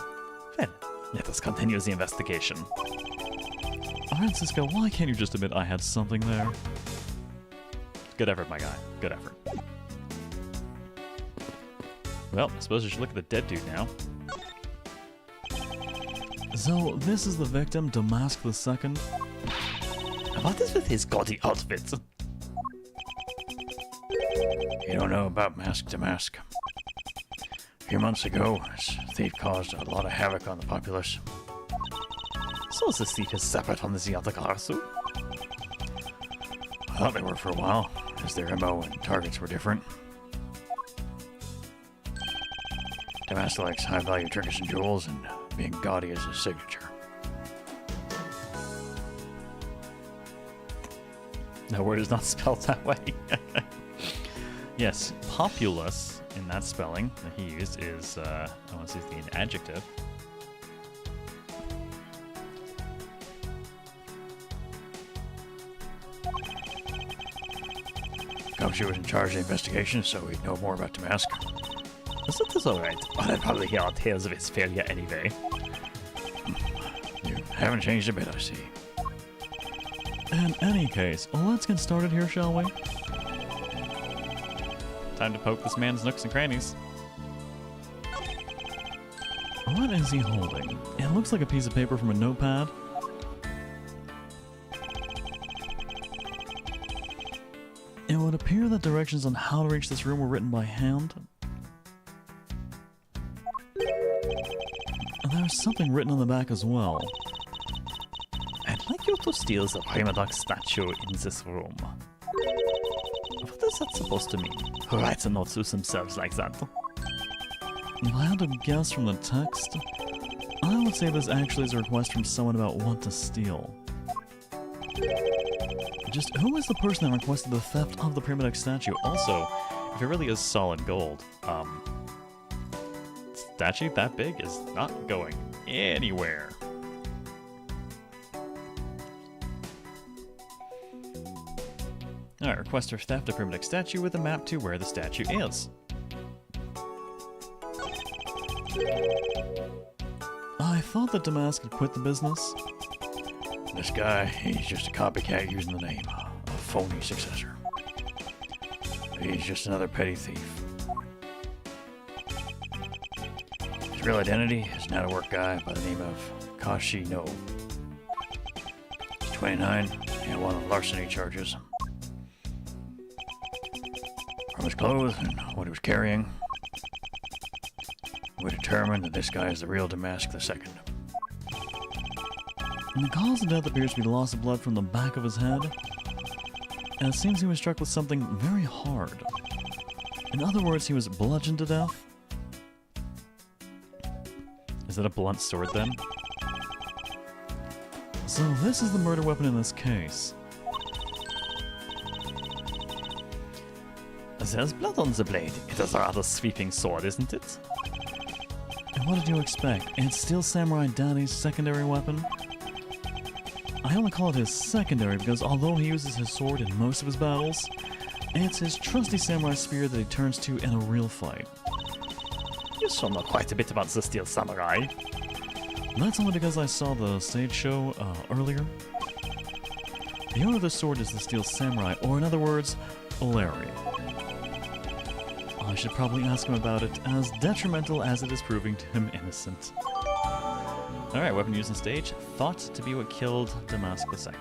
Well, let us continue the investigation.
Francisco, why can't you just admit I had something there? Good effort, my guy. Good effort. Well, I suppose I should look at the dead dude now. So, this is the victim, Damask II?
What is with his gaudy outfits?
You don't know about Mask to Mask. A few months ago, this thief caused a lot of havoc on the populace.
So the thief is separate from the other Karasu?
I thought they were for a while, as their MO and targets were different. Damask likes high-value trinkets and jewels, and being gaudy is his signature.
That word is not spelled that way. Yes, populous in that spelling that he used is, I want to say an adjective.
Gumshoe was in charge of the investigation, so he'd know more about Damask.
That is alright, but I'd probably hear tales of his failure anyway.
You haven't changed a bit, I see.
In any case, let's get started here, shall we? Time to poke this man's nooks and crannies. What is he holding? It looks like a piece of paper from a notepad. It would appear that directions on how to reach this room were written by hand. There's something written on the back as well.
I'd like you to steal the Primadoc statue in this room. What is that supposed to mean? Who writes the notes to themselves like that?
If I had to guess from the text, I would say this actually is a request from someone about what to steal. Just who is the person that requested the theft of the Primadoc statue? Also, if it really is solid gold, statue that big is not going anywhere. Alright, request for theft of Primadoc statue with a map to where the statue is. I thought that Damask had quit the business.
This guy, he's just a copycat using the name, a phony successor. He's just another petty thief. His real identity is an out-of-work guy by the name of Kashi No. He's 29 and won on larceny charges. From his clothes and what he was carrying, we determined that this guy is the real Damask II.
And the cause of death appears to be the loss of blood from the back of his head. And it seems he was struck with something very hard. In other words, he was bludgeoned to death. Is that a blunt sword then? So this is the murder weapon in this case.
There's blood on the blade. It is a rather sweeping sword, isn't it?
And what did you expect? It's still Samurai Daddy's secondary weapon? I only call it his secondary because although he uses his sword in most of his battles, it's his trusty samurai spear that he turns to in a real fight.
You sure know quite a bit about the Steel Samurai.
That's only because I saw the stage show earlier. The owner of the sword is the Steel Samurai, or in other words, Larry. I should probably ask him about it, as detrimental as it is proving to him innocent. Alright, weapon used on stage, thought to be what killed Damask II.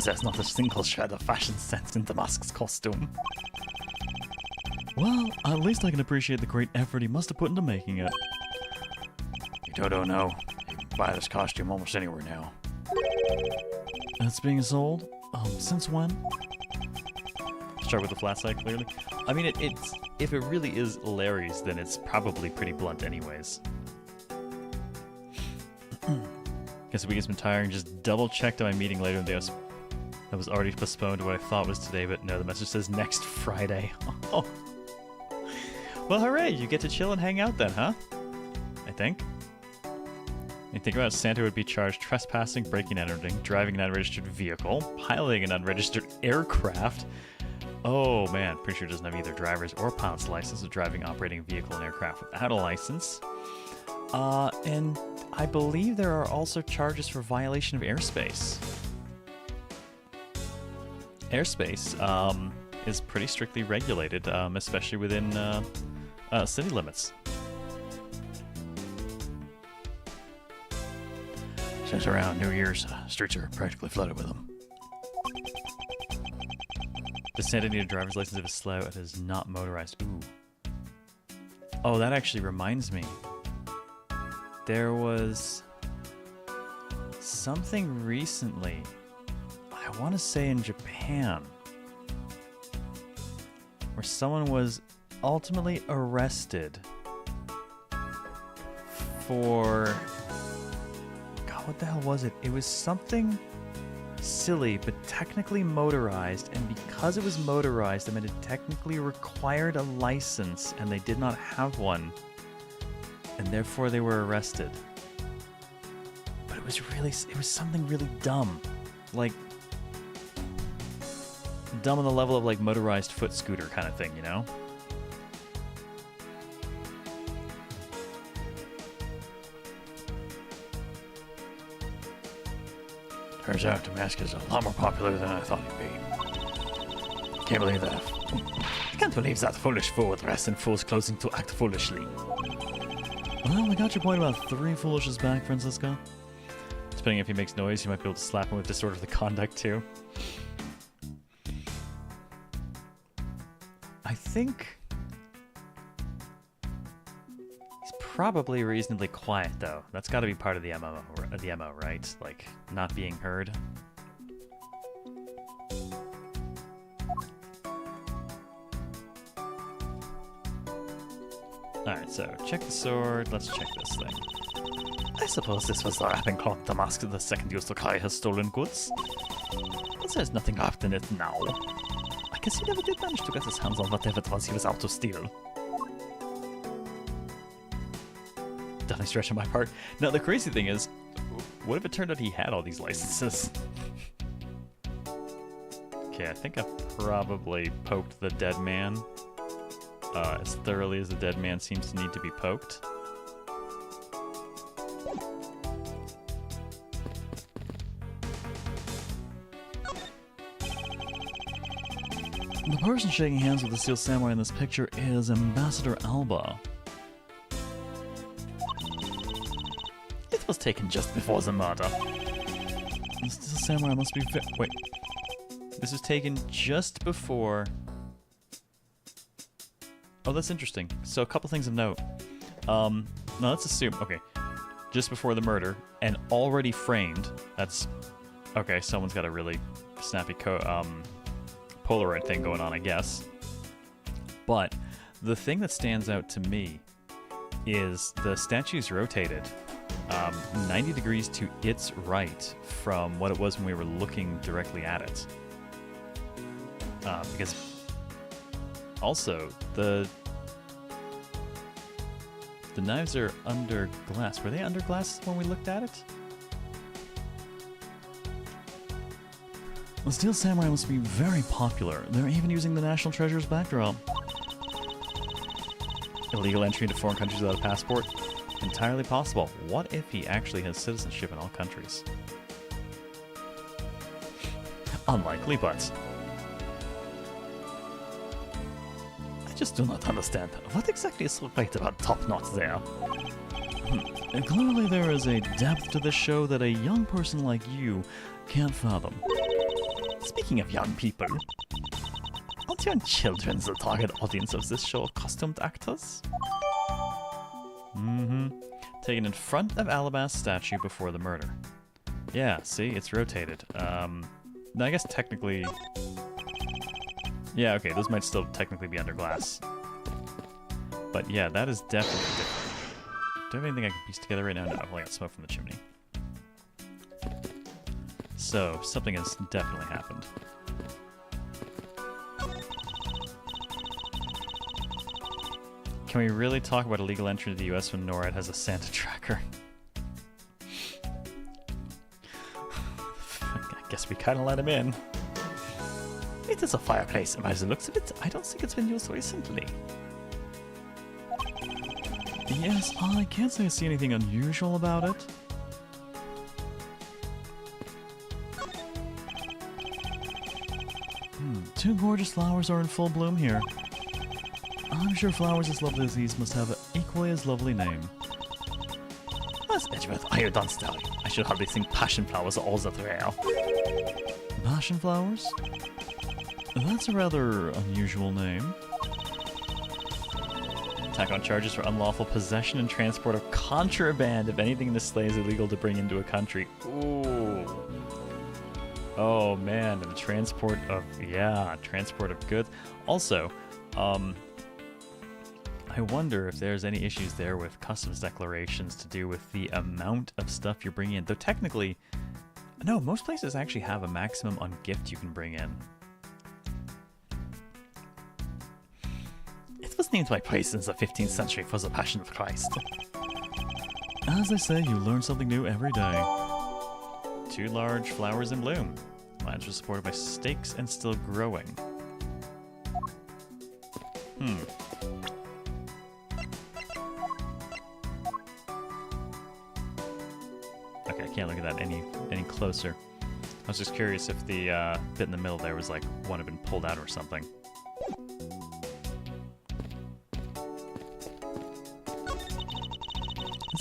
There's not a single shred of fashion sense in Damask's costume.
Well, at least I can appreciate the great effort he must have put into making it.
You don't know. You can buy this costume almost anywhere now.
It's being sold? Since when? Start with the flat side, clearly. I mean, it's if it really is Larry's, then it's probably pretty blunt anyways. Guess the week has been tiring. Just double-checked my meeting later in the day. That was already postponed to what I thought was today, but no, the message says next Friday. Oh. Well, hooray! You get to chill and hang out then, huh? I think. You think about it, Santa would be charged trespassing, breaking and entering, driving an unregistered vehicle, piloting an unregistered aircraft. Oh man, pretty sure it doesn't have either driver's or pilot's license of driving, operating a vehicle and aircraft without a license. And I believe there are also charges for violation of airspace. Airspace is pretty strictly regulated, especially within city limits.
Since around New Year's, streets are practically flooded with them.
Does Santa need a driver's license if it's slow and is not motorized? Ooh. Oh, that actually reminds me. There was something recently, I want to say in Japan, where someone was ultimately arrested for... God, what the hell was it? It was something silly, but technically motorized, and because it was motorized, I mean, it technically required a license, and they did not have one, and therefore they were arrested. But it was something really dumb, like dumb on the level of like motorized foot scooter kind of thing, you know?
Turns out Damask is a lot more popular than I thought he'd be. Can't believe that.
I can't believe that foolish fool would dress in fool's clothing to act foolishly.
Well, I got your point about 3 foolishes back, Francisco. Depending if he makes noise, you might be able to slap him with disorderly conduct too. I think he's probably reasonably quiet, though. That's got to be part of the MO, right? Like, not being heard. Alright, so check the sword. Let's check this thing.
I suppose this was the wrapping cloth Damask II used to carry his stolen goods. But there's nothing wrapped in it now. I guess he never did manage to get his hands on whatever it was he was out to steal.
Definitely stretch on my part. Now, the crazy thing is, what if it turned out he had all these licenses? Okay, I think I probably poked the dead man as thoroughly as the dead man seems to need to be poked. The person shaking hands with the Steel Samurai in this picture is Ambassador Alba.
It was taken just before the murder.
The Steel Samurai must be wait. This was taken just before... Oh, that's interesting. So a couple things of note. Now let's assume... Okay. Just before the murder, and already framed. That's... Okay, someone's got a really snappy Polaroid thing going on, I guess. But the thing that stands out to me is the statue's rotated 90 degrees to its right from what it was when we were looking directly at it. Because also the knives are under glass. Were they under glass when we looked at it? The Steel Samurai must be very popular. They're even using the National Treasure's backdrop. Illegal entry into foreign countries without a passport? Entirely possible. What if he actually has citizenship in all countries? Unlikely, but...
I just do not understand. What exactly is so great about Top Knot there?
And clearly there is a depth to the show that a young person like you can't fathom.
Speaking of young people, aren't young children the target audience of this show of costumed actors?
Taken in front of Alabast's statue before the murder. Yeah, see? It's rotated. No, I guess technically... Yeah, okay, those might still technically be under glass. But yeah, that is definitely different. Do I have anything I can piece together right now? No, I've only got smoke from the chimney. So, something has definitely happened. Can we really talk about illegal entry to the US when NORAD has a Santa tracker?
I guess we kinda let him in. It is a fireplace, and by the looks of it, I don't think it's been used recently.
Yes, I can't say I see anything unusual about it. Two gorgeous flowers are in full bloom here. I'm sure flowers as lovely as these must have an equally as lovely name.
As Edgeworth, are you done staring? I should hardly think passion flowers are all that rare.
Passion flowers? That's a rather unusual name. Attack on charges for unlawful possession and transport of contraband. If anything in this sleigh is illegal to bring into a country. Ooh. Oh man, and transport of goods. Also, I wonder if there's any issues there with customs declarations to do with the amount of stuff you're bringing in. Though technically, no, most places actually have a maximum on gift you can bring in.
It was named by priests in the 15th century for the Passion of Christ.
As they say, you learn something new every day. Two large flowers in bloom. Plants are supported by stakes and still growing. Okay, I can't look at that any closer. I was just curious if the bit in the middle there was like one had been pulled out or something.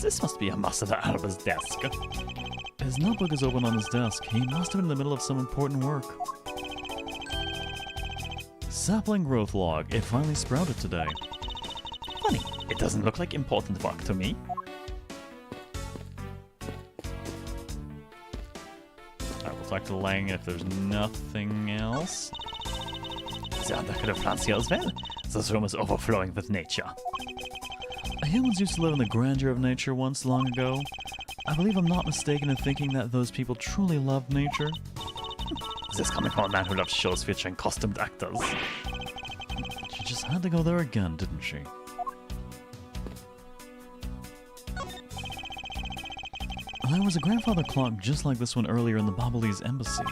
This must be Ambassador Alba's desk.
His notebook is open on his desk. He must have been in the middle of some important work. Sapling growth log. It finally sprouted today.
Funny, it doesn't look like important work to me.
Alright, we'll talk to Lang if there's nothing else.
The undercut of France here as well. This room is overflowing with nature.
Humans used to live in the grandeur of nature once long ago. I believe I'm not mistaken in thinking that those people truly loved nature.
This coming from a man who loves shows featuring costumed actors.
She just had to go there again, didn't she? There was a grandfather clock just like this one earlier in the Babalese embassy.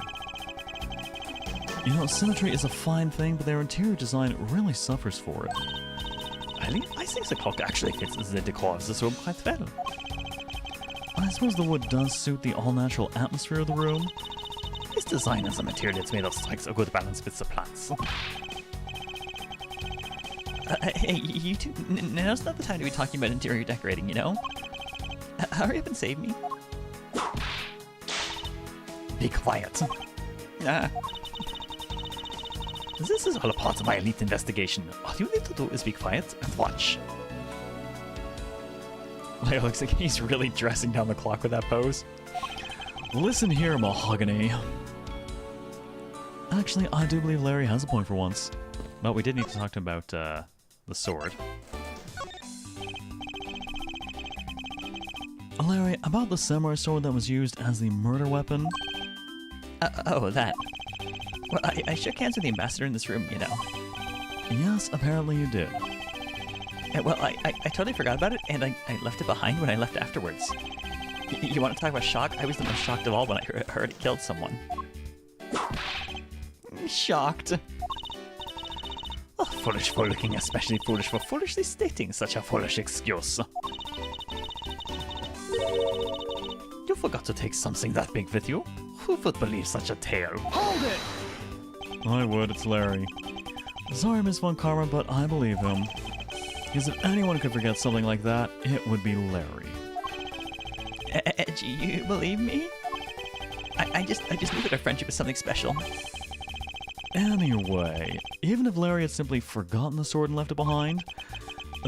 You know, symmetry is a fine thing, but their interior design really suffers for it.
I think the clock actually fits the decor of this room quite well.
I suppose the wood does suit the all-natural atmosphere of the room.
This design and the material it's made of strikes a good balance with the plants.
Hey, you two, now's not the time to be talking about interior decorating, you know? Hurry up and save me.
Be quiet. This is all a part of my elite investigation. All you need to do is be quiet and watch.
It looks like he's really dressing down the clock with that pose. Listen here, Mahogany. Actually, I do believe Larry has a point for once. But we did need to talk to him about the sword. Larry, about the samurai sword that was used as the murder weapon.
Oh, that. Well, I shook hands with the ambassador in this room, you know.
Yes, apparently you did.
Well, I totally forgot about it, and I left it behind when I left afterwards. You want to talk about shock? I was the most shocked of all when I heard it killed someone. Shocked.
Oh, foolish for looking, especially foolish for foolishly stating such a foolish excuse. You forgot to take something that big with you? Who would believe such a tale?
Hold it!
I would, it's Larry. Sorry, Miss Von Karma, but I believe him. Because if anyone could forget something like that, it would be Larry.
Do you believe me? I just knew that our friendship was something special.
Anyway, even if Larry had simply forgotten the sword and left it behind,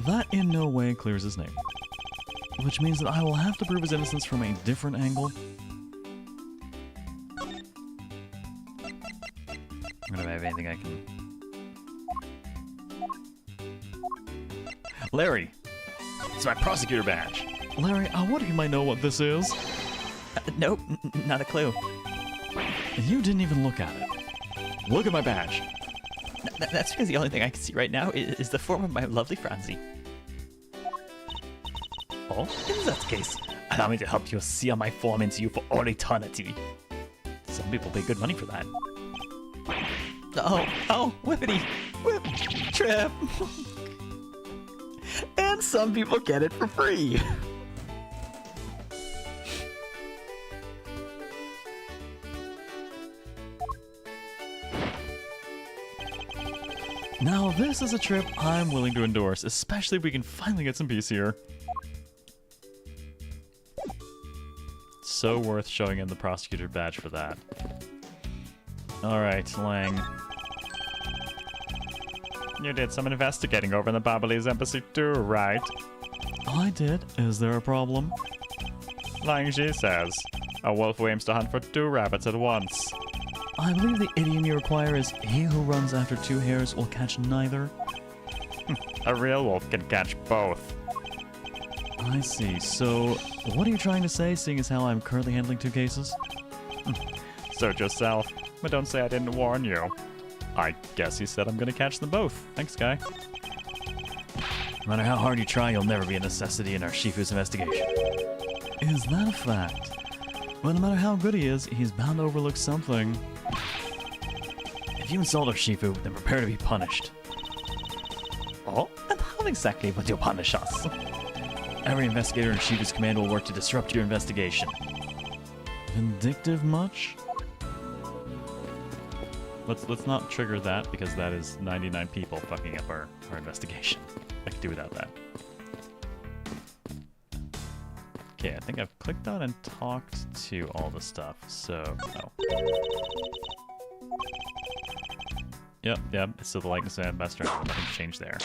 that in no way clears his name. Which means that I will have to prove his innocence from a different angle.
I don't have anything I can...
Larry!
It's my prosecutor badge.
Larry, I wonder if you might know what this is.
Nope, not a clue.
You didn't even look at it. Look at my badge.
That's because the only thing I can see right now is the form of my lovely Franzi.
Oh, in that case, allow me to help you sear my form into you for all eternity. Some people pay good money for that.
Oh, whippity, whip, trip. And some people get it for free.
Now this is a trip I'm willing to endorse, especially if we can finally get some peace here. So worth showing him the prosecutor badge for that. Alright, Lang. You did some investigating over in the Babalese embassy too, right? I did. Is there a problem? Lang Ji says, a wolf who aims to hunt for 2 rabbits at once. I believe the idiom you require is, he who runs after 2 hares will catch neither. A real wolf can catch both. I see. So, what are you trying to say, seeing as how I'm currently handling 2 cases? Search yourself, but don't say I didn't warn you. I guess you said I'm gonna catch them both. Thanks, guy. No matter how hard you try, you'll never be a necessity in our Shifu's investigation. Is that a fact? Well, no matter how good he is, he's bound to overlook something. If you insult our Shifu, then prepare to be punished.
Oh, and how exactly would you punish us?
Every investigator in Shifu's command will work to disrupt your investigation. Vindictive much? Let's not trigger that, because that is 99 people fucking up our investigation. I can do without that. Okay, I think I've clicked on and talked to all the stuff, so... Oh. Yep, it's still the likeness of Ambassador. Nothing's changed there.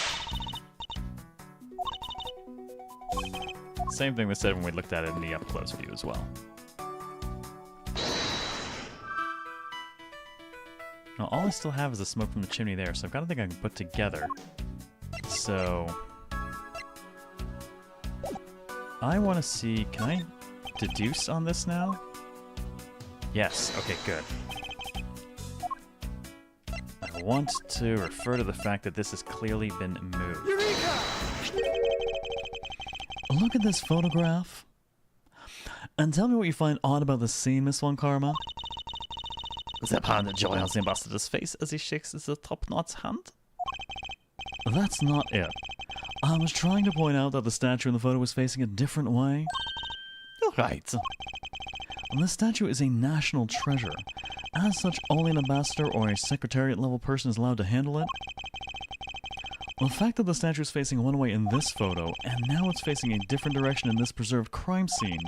Same thing was said when we looked at it in the up-close view as well. Now, all I still have is the smoke from the chimney there, so I've got to think I can put together. So... I want to see... Can I deduce on this now? Yes. Okay, good. I want to refer to the fact that this has clearly been moved.
Eureka!
Look at this photograph. And tell me what you find odd about the scene, Miss Von Karma.
The apparent joy on the ambassador's face as he shakes the top knot's hand?
That's not it. I was trying to point out that the statue in the photo was facing a different way.
You're right.
And this statue is a national treasure. As such, only an ambassador or a secretariat-level person is allowed to handle it. The fact that the statue is facing one way in this photo, and now it's facing a different direction in this preserved crime scene,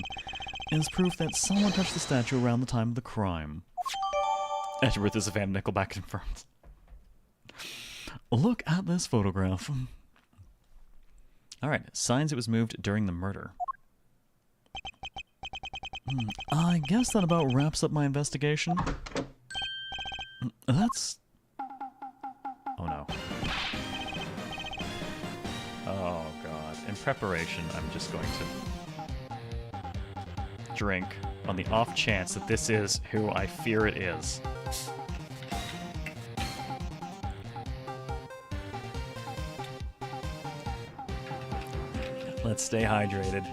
is proof that someone touched the statue around the time of the crime.
Edgeworth is a fan of Nickelback confirmed.
Look at this photograph. Alright, signs it was moved during the murder. I guess that about wraps up my investigation. That's... Oh no. Oh god. In preparation, I'm just going to drink on the off chance that this is who I fear it is. Let's stay hydrated.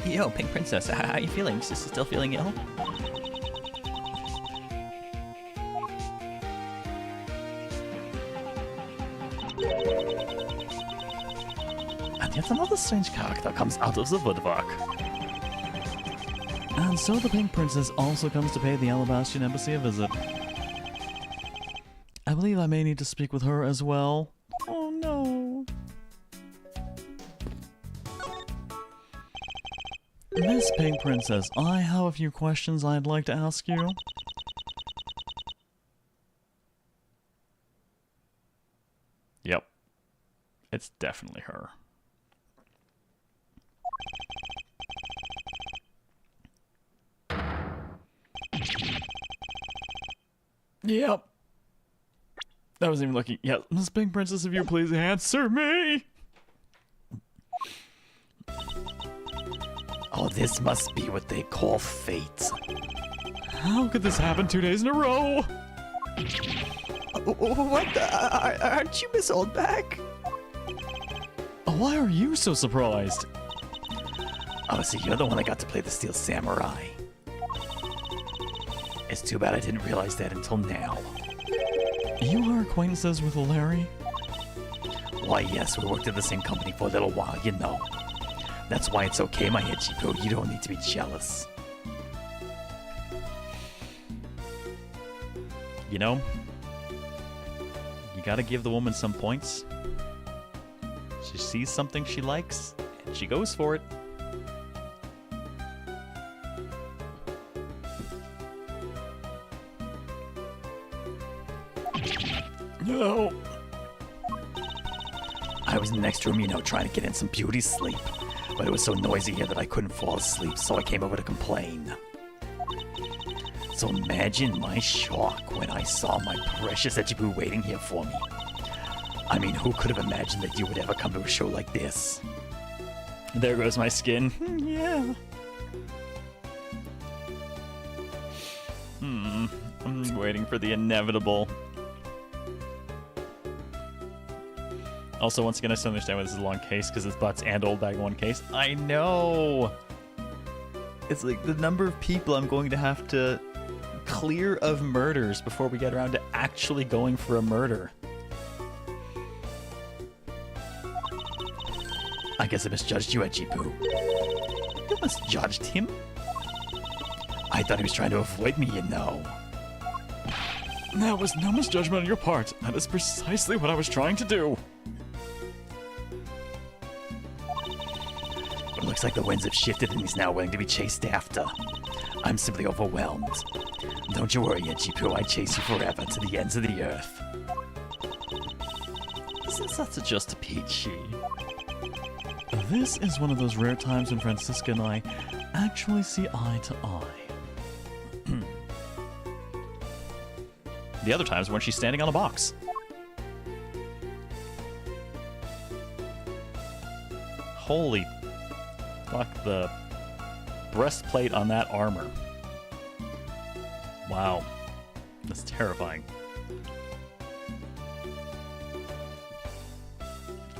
Yo, Pink Princess, how are you feeling? Still feeling ill?
And yet another strange character comes out of the woodwork.
And so the Pink Princess also comes to pay the Alabastian Embassy a visit. I believe I may need to speak with her as well. Oh no. Miss Pink Princess, I have a few questions I'd like to ask you. Yep. It's definitely her. Yep. I wasn't even looking. Yeah, Miss Pink Princess, if you please answer me.
Oh, this must be what they call fate.
How could this happen 2 days in a row?
What? Aren't you Miss Oldback?
Why are you so surprised?
Oh, so you're the one that got to play the Steel Samurai. It's too bad I didn't realize that until now.
You are acquaintances with Larry?
Why, yes, we worked at the same company for a little while, you know. That's why it's okay, my Ichigo. You don't need to be jealous.
You know, you gotta give the woman some points. She sees something she likes, and she goes for it. No.
I was in the next room, you know, trying to get in some beauty sleep. But it was so noisy here that I couldn't fall asleep, so I came over to complain. So imagine my shock when I saw my precious Echibu waiting here for me. I mean, who could have imagined that you would ever come to a show like this?
There goes my skin. Yeah. I'm waiting for the inevitable. Also, once again, I still understand why this is a long case, because it's Butts and Old Bag in one case. I know! It's like the number of people I'm going to have to clear of murders before we get around to actually going for a murder.
I guess I misjudged you, Echibu.
You misjudged him?
I thought he was trying to avoid me, you know.
That was no misjudgment on your part. That is precisely what I was trying to do.
It looks like the winds have shifted and he's now willing to be chased after. I'm simply overwhelmed. Don't you worry, Echibu, I chase you forever to the ends of the earth.
Since that's just peachy. This is one of those rare times when Francisca and I actually see eye to eye. The other times when she's standing on a box. Holy fuck, the breastplate on that armor. Wow. That's terrifying.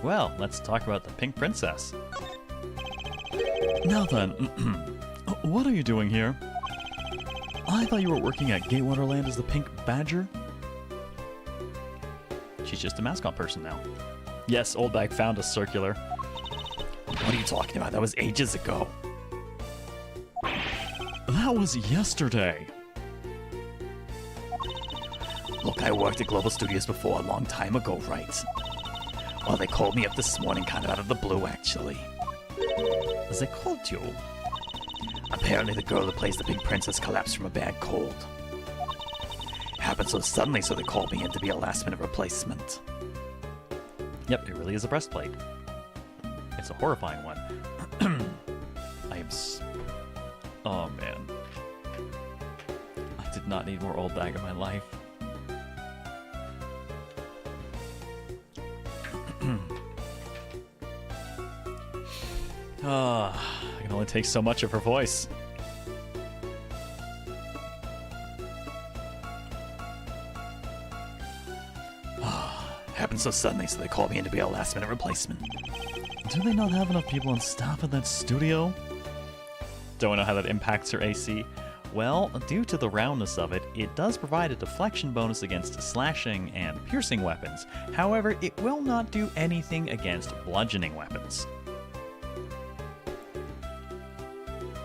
Well, let's talk about the Pink Princess. Now then, what are you doing here? I thought you were working at Gatewater Land as the Pink Badger. She's just a mascot person now. Yes, Old Bag found a circular.
What are you talking about? That was ages ago.
That was yesterday.
Look, I worked at Global Studios before a long time ago, right? Well, they called me up this morning kind of out of the blue, actually.
They called you?
Apparently the girl who plays the Pink Princess collapsed from a bad cold. happened so suddenly, so they called me in to be a last-minute replacement.
Yep, it really is a breastplate. It's a horrifying one. Oh, man. I did not need more old bag in my life. I can only take so much of her voice.
Happened so suddenly, so they called me in to be a last-minute replacement.
Do they not have enough people on staff at that studio? Don't know how that impacts her AC. Well, due to the roundness of it, it does provide a deflection bonus against slashing and piercing weapons. However, it will not do anything against bludgeoning weapons.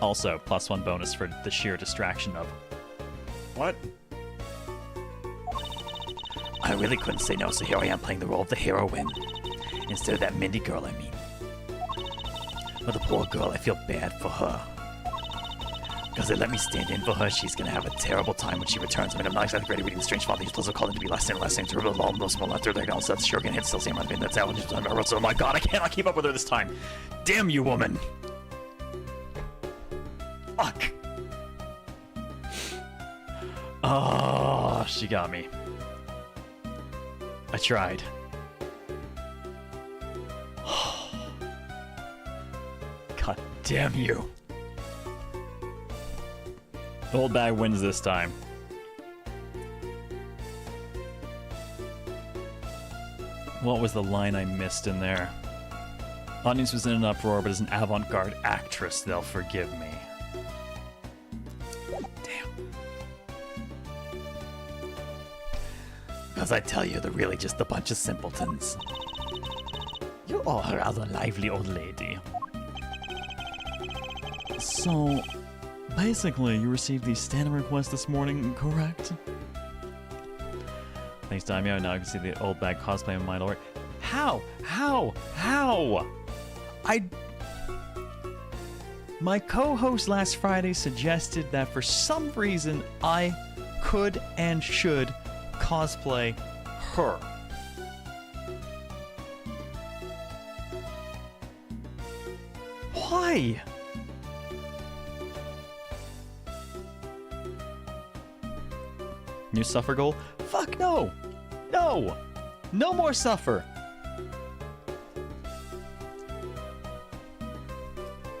Also, +1 bonus for the sheer distraction of... What?
I really couldn't say no, so here I am playing the role of the heroine. Instead of that Mindy girl, I mean. But the poor girl, I feel bad for her. Because they let me stand in for her, she's gonna have a terrible time when she returns. I mean, I'm not exactly great at reading the strange father. He's supposed to call him to be last name, to reveal all most small after they're gonna set sure again, hit still same thing. That's how just oh my god, I cannot keep up with her this time. Damn you, woman! Fuck!
Oh, she got me. I tried. God damn you. Old bag wins this time. What was the line I missed in there? Audience was in an uproar, but as an avant-garde actress, they'll forgive me.
Because I tell you, they're really just a bunch of simpletons.
You are a rather lively old lady.
So, basically, you received the standing request this morning, correct? Thanks, Daimyo. Now I can see the old bag cosplay in my lord. How? My co-host last Friday suggested that for some reason I could and should cosplay her. Why? New suffer goal? Fuck no! No! No more suffer!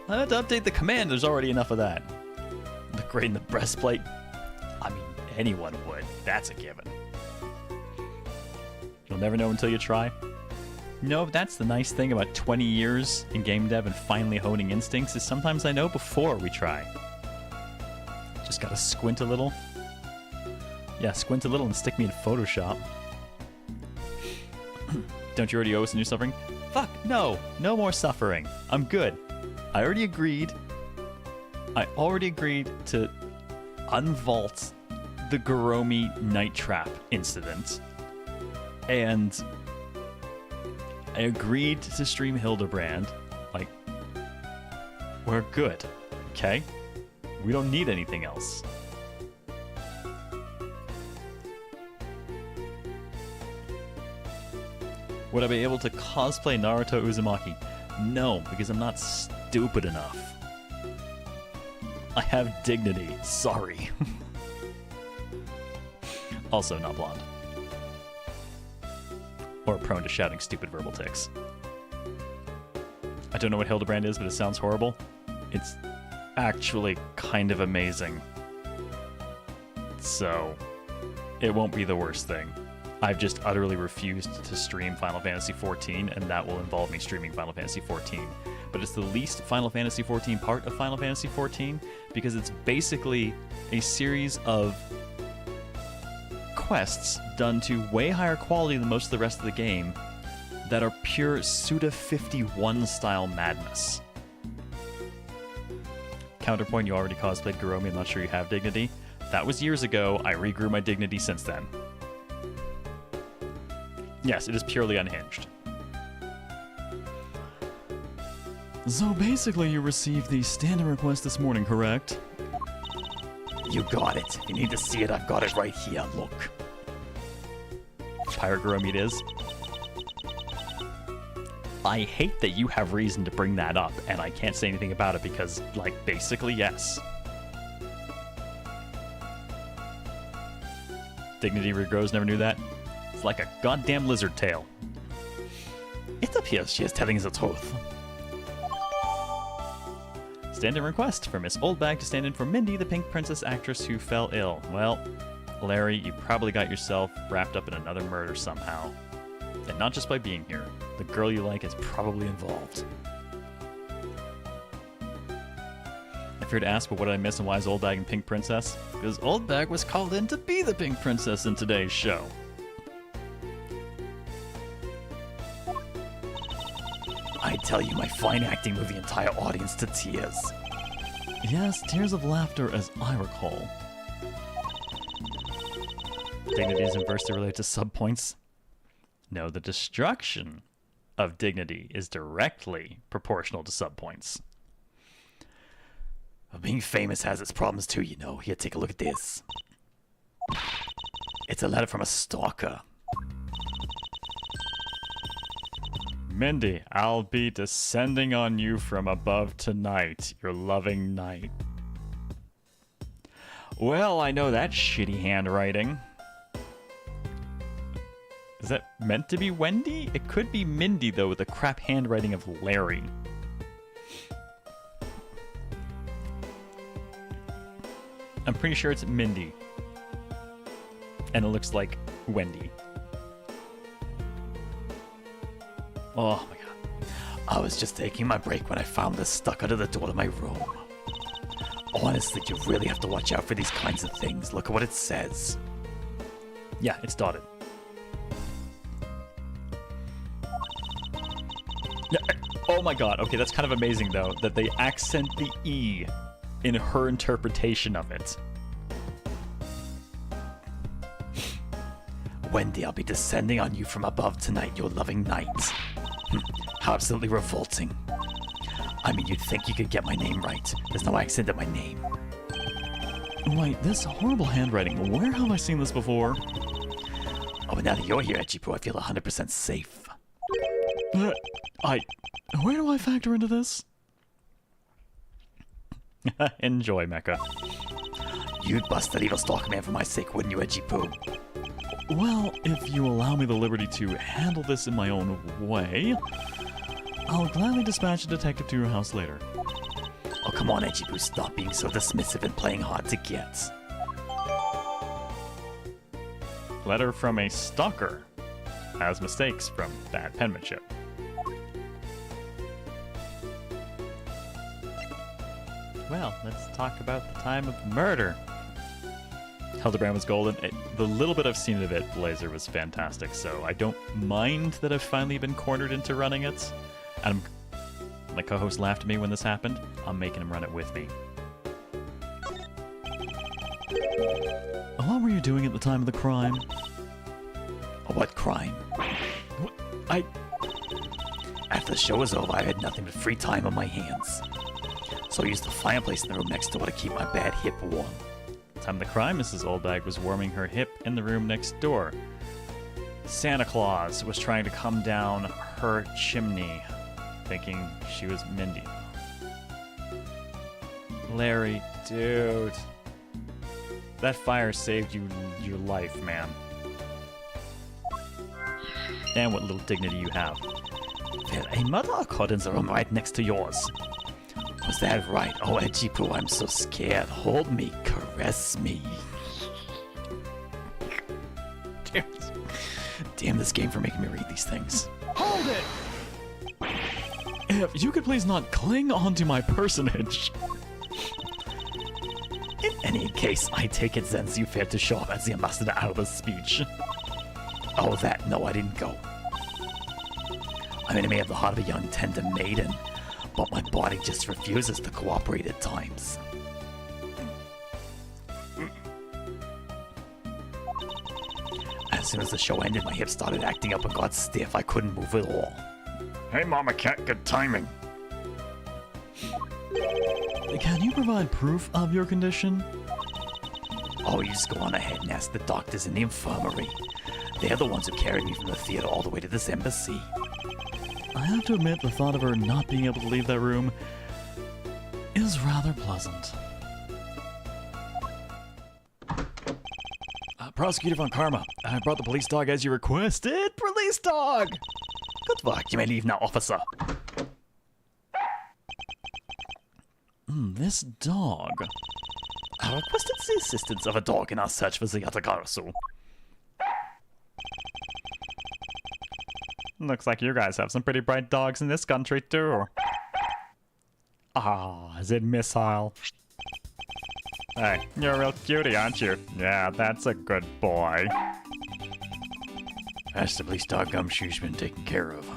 I have to update the command, there's already enough of that. Upgrading the breastplate? I mean, anyone would. That's a given. You'll never know until you try. No, that's the nice thing about 20 years in game dev and finally honing instincts, is sometimes I know before we try. Just gotta squint a little. Yeah, squint a little and stick me in Photoshop. Don't you already owe us a new suffering? Fuck, no! No more suffering. I'm good. I already agreed to unvault the Goromi Night Trap incident. And I agreed to stream Hildebrand. Like, we're good, okay? We don't need anything else. Would I be able to cosplay Naruto Uzumaki? No, because I'm not stupid enough. I have dignity. Sorry. Also not blonde. Or prone to shouting stupid verbal tics. I don't know what Hildebrand is, but it sounds horrible. It's actually kind of amazing. So, it won't be the worst thing. I've just utterly refused to stream Final Fantasy XIV, and that will involve me streaming Final Fantasy XIV. But it's the least Final Fantasy XIV part of Final Fantasy XIV, because it's basically a series of quests done to way higher quality than most of the rest of the game that are pure Suda 51 style madness. Counterpoint, you already cosplayed Goromi, I'm not sure you have dignity. That was years ago, I regrew my dignity since then. Yes, it is purely unhinged. So basically you received the standing request this morning, correct?
You got it. If you need to see it, I've got it right here. Look.
Pirate Girl meat is. I hate that you have reason to bring that up, and I can't say anything about it because, like, basically, yes. Dignity regrows, never knew that. It's like a goddamn lizard tail.
It appears she is telling us the truth.
Stand-in request for Miss Oldbag to stand in for Mindy, the Pink Princess actress who fell ill. Well, Larry, you probably got yourself wrapped up in another murder somehow. And not just by being here. The girl you like is probably involved. If you're to ask, well, what did I miss and why is Oldbag and Pink Princess? Because Oldbag was called in to be the Pink Princess in today's show.
I tell you, my fine acting moved the entire audience to tears.
Yes, tears of laughter as I recall. Dignity is inversely related to subpoints. No, the destruction of dignity is directly proportional to subpoints.
Well, being famous has its problems too, you know. Here, take a look at this. It's a letter from a stalker.
Mindy, I'll be descending on you from above tonight, your loving knight. Well, I know that shitty handwriting. Is that meant to be Wendy? It could be Mindy, though, with the crap handwriting of Larry. I'm pretty sure it's Mindy. And it looks like Wendy. Oh my god.
I was just taking my break when I found this stuck under the door to my room. Honestly, you really have to watch out for these kinds of things. Look at what it says.
Yeah, it's dotted. Oh my god, okay, that's kind of amazing though, that they accent the E in her interpretation of it.
Wendy, I'll be descending on you from above tonight, your loving knight. How absolutely revolting. I mean, you'd think you could get my name right. There's no accent in my name.
Wait, this horrible handwriting, where have I seen this before?
Oh, but now that you're here, Echipo, I feel 100% safe.
Where do I factor into this? Enjoy, Mecha.
You'd bust that evil stalker man for my sake, wouldn't you, Echipo?
Well, if you allow me the liberty to handle this in my own way, I'll gladly dispatch a detective to your house later.
Oh, come on, Echipo, stop being so dismissive and playing hard to get.
Letter from a stalker. Has mistakes from bad penmanship. Well, let's talk about the time of murder. Hildebrand was golden. The little bit I've seen of it, Blazer, was fantastic, so I don't mind that I've finally been cornered into running it. And my co-host laughed at me when this happened. I'm making him run it with me. What were you doing at the time of the crime?
Oh, what crime? After the show was over, I had nothing but free time on my hands. So I used the fireplace in the room next door to keep my bad hip warm.
Time of the crime, Mrs. Oldbag was warming her hip in the room next door. Santa Claus was trying to come down her chimney, thinking she was Mindy. Larry, dude. That fire saved you your life, man. And what little dignity you have.
Well, a murder occurred in the room right next to yours. Was that right? Oh, Echipo, I'm so scared. Hold me, caress me. Damn this game for making me read these things.
Hold it! If you could please not cling onto my personage.
In any case, I take it Zenz you failed to show up as the ambassador out of the speech. Oh, that? No, I didn't go. I mean, I may have the heart of a young, tender maiden, but my body just refuses to cooperate at times. As soon as the show ended, my hips started acting up and got stiff. I couldn't move at all.
Hey, Mama Cat, good timing.
Can you provide proof of your condition?
Oh, you just go on ahead and ask the doctors in the infirmary. They're the ones who carried me from the theater all the way to this embassy.
I have to admit, the thought of her not being able to leave that room is rather pleasant. Prosecutor Von Karma, I brought the police dog as you requested. Police dog!
Good work. You may leave now, officer.
This dog.
I requested the assistance of a dog in our search for the Yatagarasu.
Looks like you guys have some pretty bright dogs in this country, too. Ah, is it Missile? Hey, you're a real cutie, aren't you? Yeah, that's a good boy.
That's the police dog Gumshoe's been taken care of.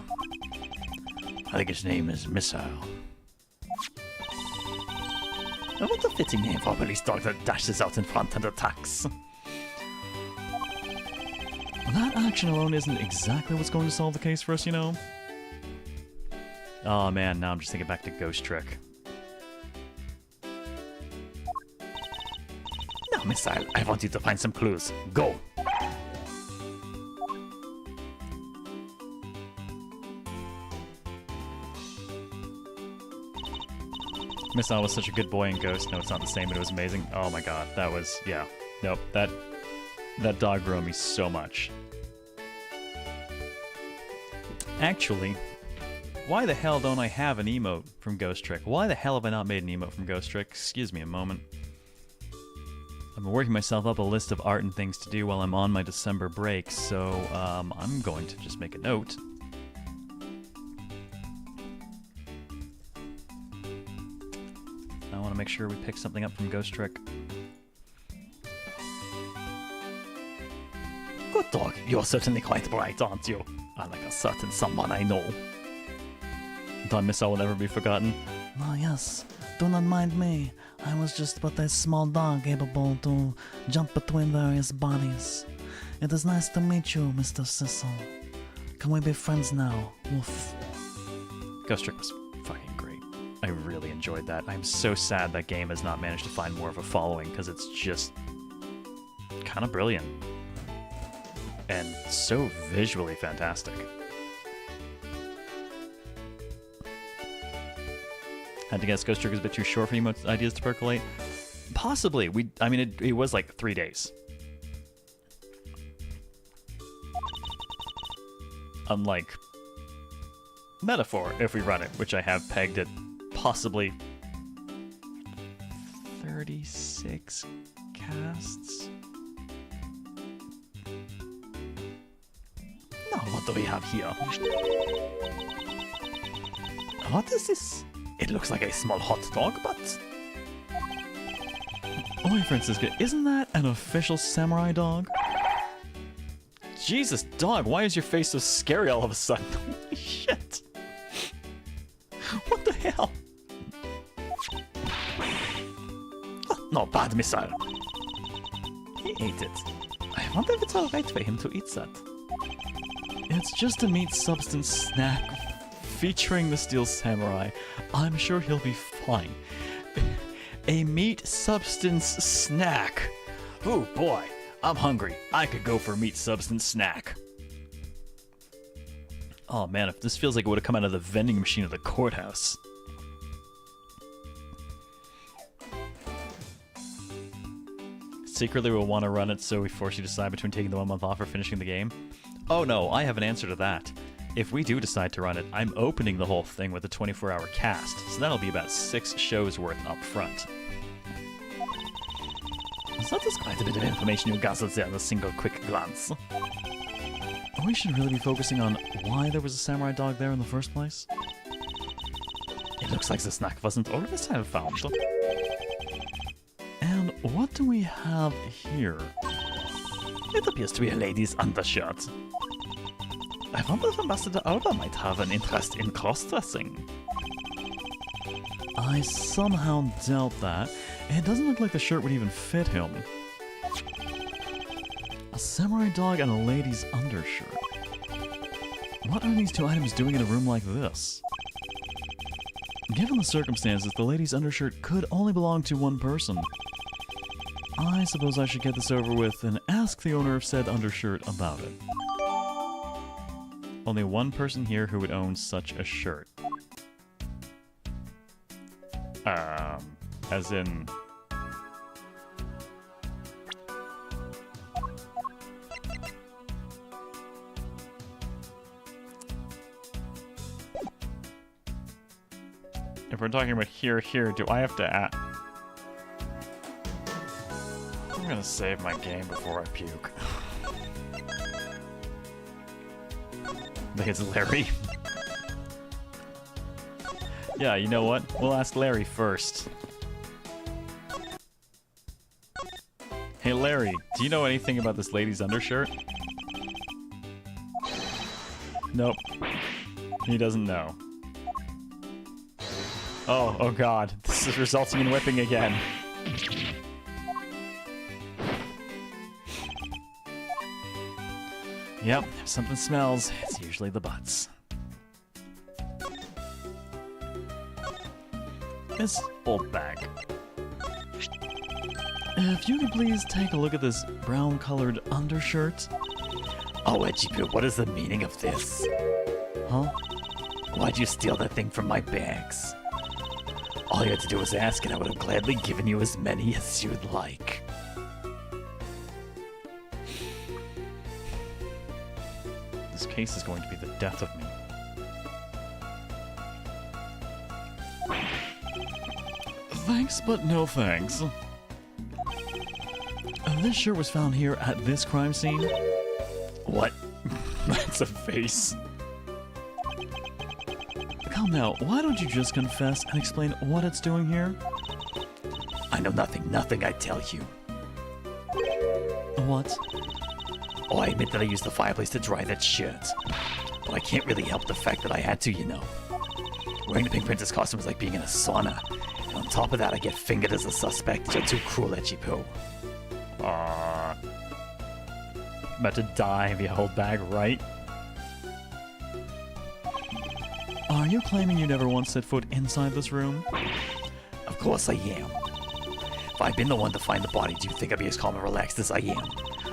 I think his name is Missile.
What a fitting name for a police dog that dashes out in front and attacks.
That action alone isn't exactly what's going to solve the case for us, you know? Oh man, now I'm just thinking back to Ghost Trick.
Now, Missile, I want you to find some clues. Go!
Missile was such a good boy in Ghost. No, it's not the same, but it was amazing. Oh my god, that was... yeah. Nope, that dog grew on me so much. Actually, why the hell don't I have an emote from Ghost Trick? Why the hell have I not made an emote from Ghost Trick? Excuse me a moment. I've been working myself up a list of art and things to do while I'm on my December break, so I'm going to just make a note. I want to make sure we pick something up from Ghost Trick.
Good dog. You're certainly quite bright, aren't you? Unlike a certain someone I know.
Don Missile will never be forgotten.
Oh, yes. Do not mind me. I was just but a small dog able to jump between various bodies. It is nice to meet you, Mr. Sissel. Can we be friends now? Woof.
Ghost Trick was fucking great. I really enjoyed that. I'm so sad that game has not managed to find more of a following, because it's just kind of brilliant. And so visually fantastic. Had to guess Ghost Trick was a bit too short for emote ideas to percolate. Possibly. It was like 3 days. Unlike Metaphor, if we run it, which I have pegged at possibly 36 casts.
Now, what do we have here? What is this? It looks like a small hot dog, but...
Oi, Francisca, isn't that an official samurai dog? Jesus, dog, why is your face so scary all of a sudden? Holy shit. What the hell?
Oh, no, bad Missile. He ate it. I wonder if it's alright for him to eat that.
It's just a meat substance snack featuring the Steel Samurai. I'm sure he'll be fine. A meat substance snack. Oh boy, I'm hungry. I could go for a meat substance snack. Oh man, if this feels like it would have come out of the vending machine at the courthouse. Secretly we'll want to run it, so we force you to decide between taking the 1 month off or finishing the game. Oh no, I have an answer to that. If we do decide to run it, I'm opening the whole thing with a 24-hour cast, so that'll be about 6 shows worth up front.
That is quite a bit of information you gathered there in a single quick glance.
We should really be focusing on why there was a samurai dog there in the first place.
It looks like the snack wasn't always time found.
And what do we have here?
It appears to be a lady's undershirt. I wonder if Ambassador Alba might have an interest in cross-dressing.
I somehow doubt that. It doesn't look like the shirt would even fit him. A samurai dog and a lady's undershirt. What are these two items doing in a room like this? Given the circumstances, the lady's undershirt could only belong to one person. I suppose I should get this over with and ask the owner of said undershirt about it. Only one person here who would own such a shirt. As in... If we're talking about here, do I have to add... I'm gonna save my game before I puke. I think it's Larry. Yeah, you know what? We'll ask Larry first. Hey Larry, do you know anything about this lady's undershirt? Nope. He doesn't know. Oh god. This is resulting in whipping again. Yep, if something smells, it's usually the butts. This old bag. If you could please take a look at this brown-colored undershirt.
Oh, Edgy Poo, what is the meaning of this?
Huh?
Why'd you steal that thing from my bags? All you had to do was ask, and I would have gladly given you as many as you'd like.
This case is going to be the death of me. Thanks, but no thanks. This shirt was found here at this crime scene.
What?
That's a face. Come now, why don't you just confess and explain what it's doing here?
I know nothing I tell you.
What?
Oh, I admit that I used the fireplace to dry that shirt. But I can't really help the fact that I had to, you know. Wearing the Pink Princess costume is like being in a sauna. And on top of that, I get fingered as a suspect. You're too cruel, Edgy Poo.
About to die via hold bag, right? Are you claiming you never once set foot inside this room?
Of course I am. If I'd been the one to find the body, do you think I'd be as calm and relaxed as I am?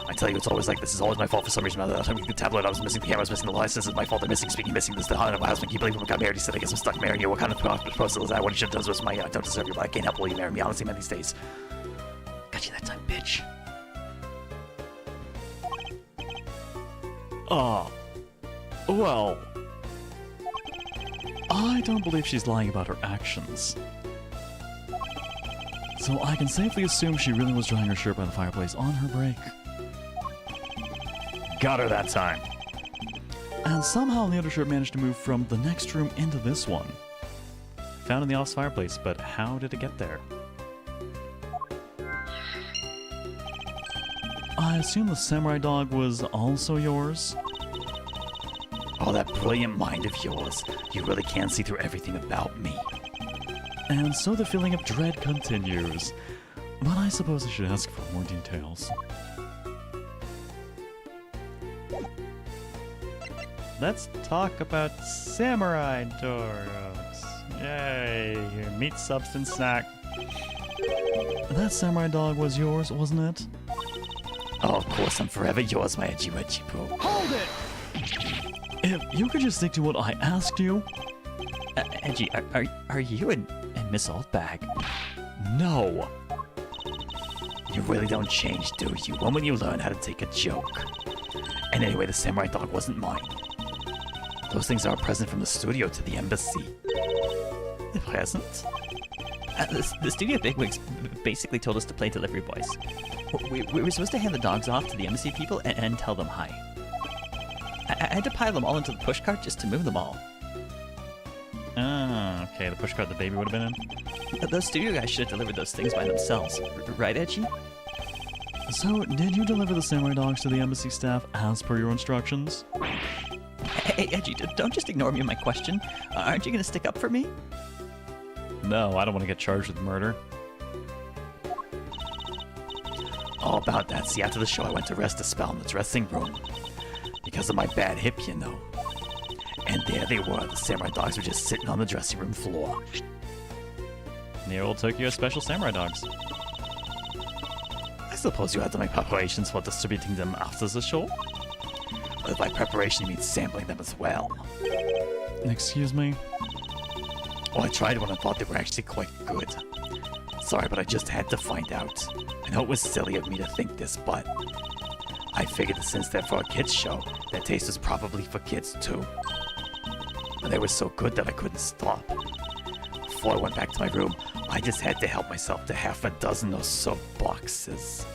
I tell you, it's always like this. Is always my fault for some reason. That time the tablet, I was missing the camera, I was missing the license. It's my fault. I'm missing speaking, missing this. The husband. Can you believe when we got married? He said, I guess I'm stuck marrying you. What kind of proposal is that? What he should have done was my, I don't deserve you, but I can't help will you marry me. Honestly, man, these days. Got you that time, bitch.
Well... I don't believe she's lying about her actions. So I can safely assume she really was drying her shirt by the fireplace on her break. Got her that time. And somehow the undershirt managed to move from the next room into this one. Found in the office fireplace, but how did it get there? I assume the samurai dog was also yours?
Oh, that brilliant mind of yours. You really can see through everything about me.
And so the feeling of dread continues. But I suppose I should ask for more details. Let's talk about samurai dogs. Yay, your meat substance snack. That samurai dog was yours, wasn't it?
Oh, of course, I'm forever yours, my edgy poo.
Hold it! If you could just stick to what I asked you.
Edgy, are you and Miss Oldbag?
No.
You really don't change, do you? When will you learn how to take a joke? And anyway, the samurai dog wasn't mine. Those things are a present from the studio to the embassy.
The present? The studio bigwigs basically told us to play delivery boys. We were supposed to hand the dogs off to the embassy people and tell them hi. I had to pile them all into the pushcart just to move them all.
Ah, okay, the pushcart the baby would have been in.
Those studio guys should have delivered those things by themselves. Right, Edgy?
So, did you deliver the samurai dogs to the embassy staff as per your instructions?
Hey, Edgy, don't just ignore me and my question. Aren't you going to stick up for me?
No, I don't want to get charged with murder.
All about that. See, after the show, I went to rest a spell in the dressing room. Because of my bad hip, you know. And there they were. The samurai dogs were just sitting on the dressing room floor.
Near old Tokyo has special samurai dogs.
suppose you had to make preparations for distributing them after the show? Well, by preparation, you mean sampling them as well.
Excuse me?
Oh, I tried one and thought they were actually quite good. Sorry, but I just had to find out. I know it was silly of me to think this, but I figured that since they're for a kids show, their taste was probably for kids too. And they were so good that I couldn't stop. Before I went back to my room, I just had to help myself to half a dozen or so boxes.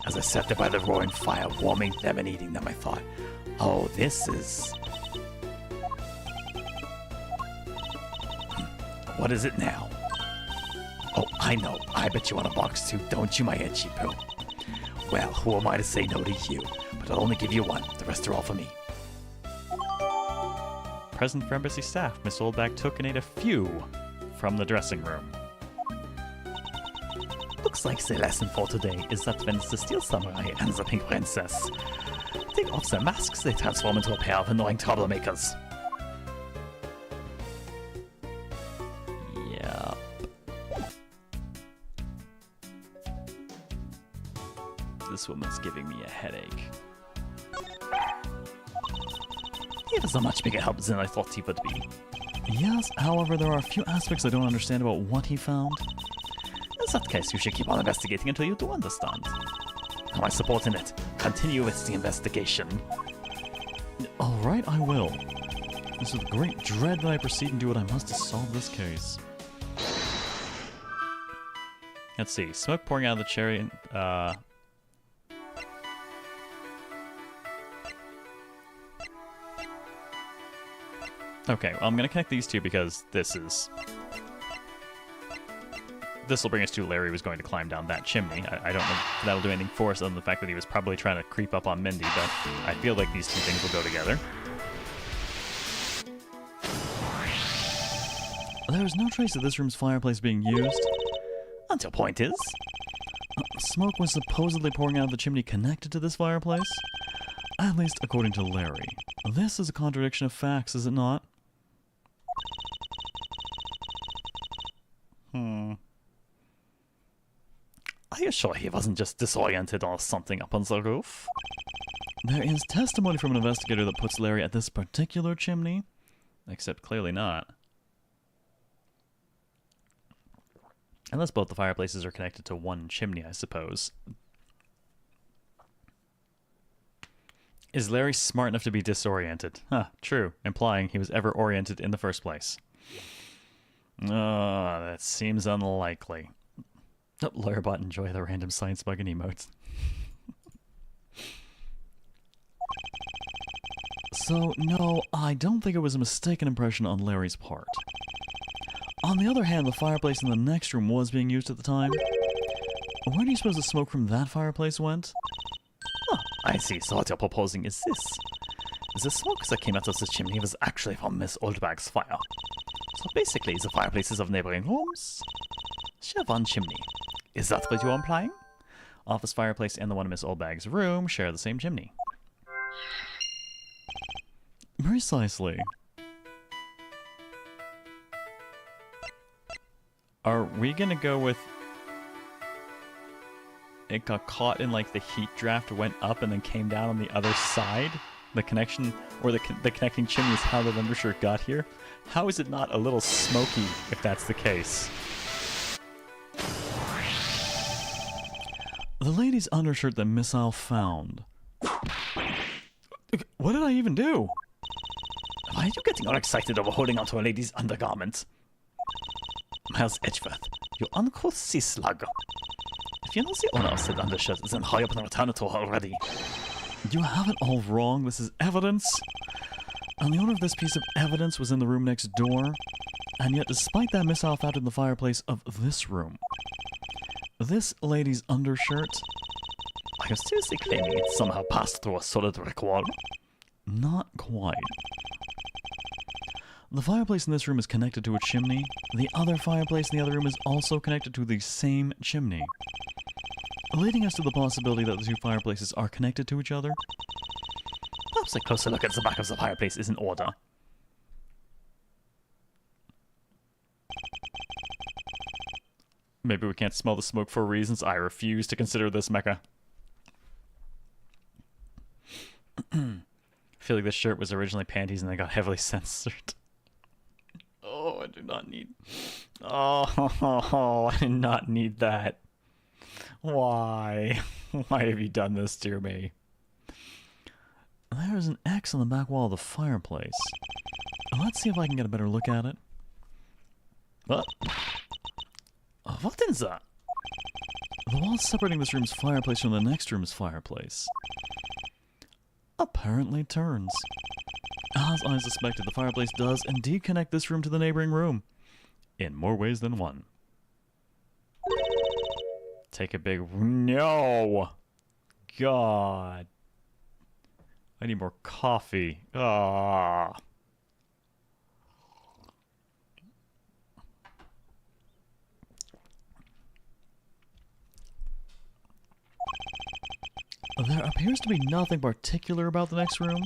As I sat there by the roaring fire, warming them and eating them, I thought, oh, this is... What is it now? Oh, I know. I bet you want a box too, don't you, my itchy poo? Well, who am I to say no to you? But I'll only give you one. The rest are all for me.
Present for embassy staff, Miss Oldback took and ate a few from the dressing room.
Looks like the lesson for today is that when the Steel Samurai and the Pink Princess take off their masks, they transform into a pair of annoying troublemakers.
Yep. This woman's giving me a headache.
He was a much bigger help than I thought he would be.
Yes, however, there are a few aspects I don't understand about what he found.
In that case, you should keep on investigating until you do understand. Now I support in it. Continue with the investigation.
Alright, I will. It's with great dread that I proceed and do what I must to solve this case. Let's see. Smoke pouring out of the cherry. Okay, well, I'm going to connect these two because this will bring us to Larry was going to climb down that chimney. I don't know if that'll do anything for us other than the fact that he was probably trying to creep up on Mindy, but I feel like these two things will go together. There is no trace of this room's fireplace being used.
And your point is?
Smoke was supposedly pouring out of the chimney connected to this fireplace? At least according to Larry. This is a contradiction of facts, is it not?
Are you sure he wasn't just disoriented or something up on the roof?
There is testimony from an investigator that puts Larry at this particular chimney, except clearly not. Unless both the fireplaces are connected to one chimney, I suppose. Is Larry smart enough to be disoriented? Huh, true, implying he was ever oriented in the first place. That seems unlikely. Oh, Lawyerbot, enjoy the random science bug and emotes. So, no, I don't think it was a mistaken impression on Larry's part. On the other hand, the fireplace in the next room was being used at the time. Where do you suppose the smoke from that fireplace went?
Oh, I see. So what you're proposing is this. The smoke that came out of this chimney was actually from Miss Oldbag's fire. So basically, the fireplaces of neighboring rooms share one chimney. Is that what you're implying?
Office fireplace and the one in Miss Oldbag's room share the same chimney. Precisely. Are we gonna go with it got caught in like the heat draft, went up and then came down on the other side? The connection, or the connecting chimney is how the undershirt got here? How is it not a little smoky if that's the case? The lady's undershirt that Missile found. What did I even do?
Why are you getting all excited over holding onto a lady's undergarment? Miles Edgeworth, you uncouth sea slug. If you know the owner of said undershirt, then hurry up and return it to her already.
You have it all wrong. This is evidence. And the owner of this piece of evidence was in the room next door. And yet, despite that, Missile found it in the fireplace of this room. This lady's undershirt.
Are you seriously claiming it somehow passed through a solid brick wall?
Not quite. The fireplace in this room is connected to a chimney. The other fireplace in the other room is also connected to the same chimney, leading us to the possibility that the two fireplaces are connected to each other.
Perhaps a closer look at the back of the fireplace is in order.
Maybe we can't smell the smoke for reasons I refuse to consider this mecha. I feel like this shirt was originally panties and they got heavily censored. Oh, I do not need... Oh, I did not need that. Why? Why have you done this to me?
There's an X on the back wall of the fireplace. Let's see if I can get a better look at it.
What? What is that?
The wall separating this room's fireplace from the next room's fireplace apparently turns. As I suspected, the fireplace does indeed connect this room to the neighboring room, in more ways than one.
Take a big... No! God. I need more coffee. Ah.
There appears to be nothing particular about the next room,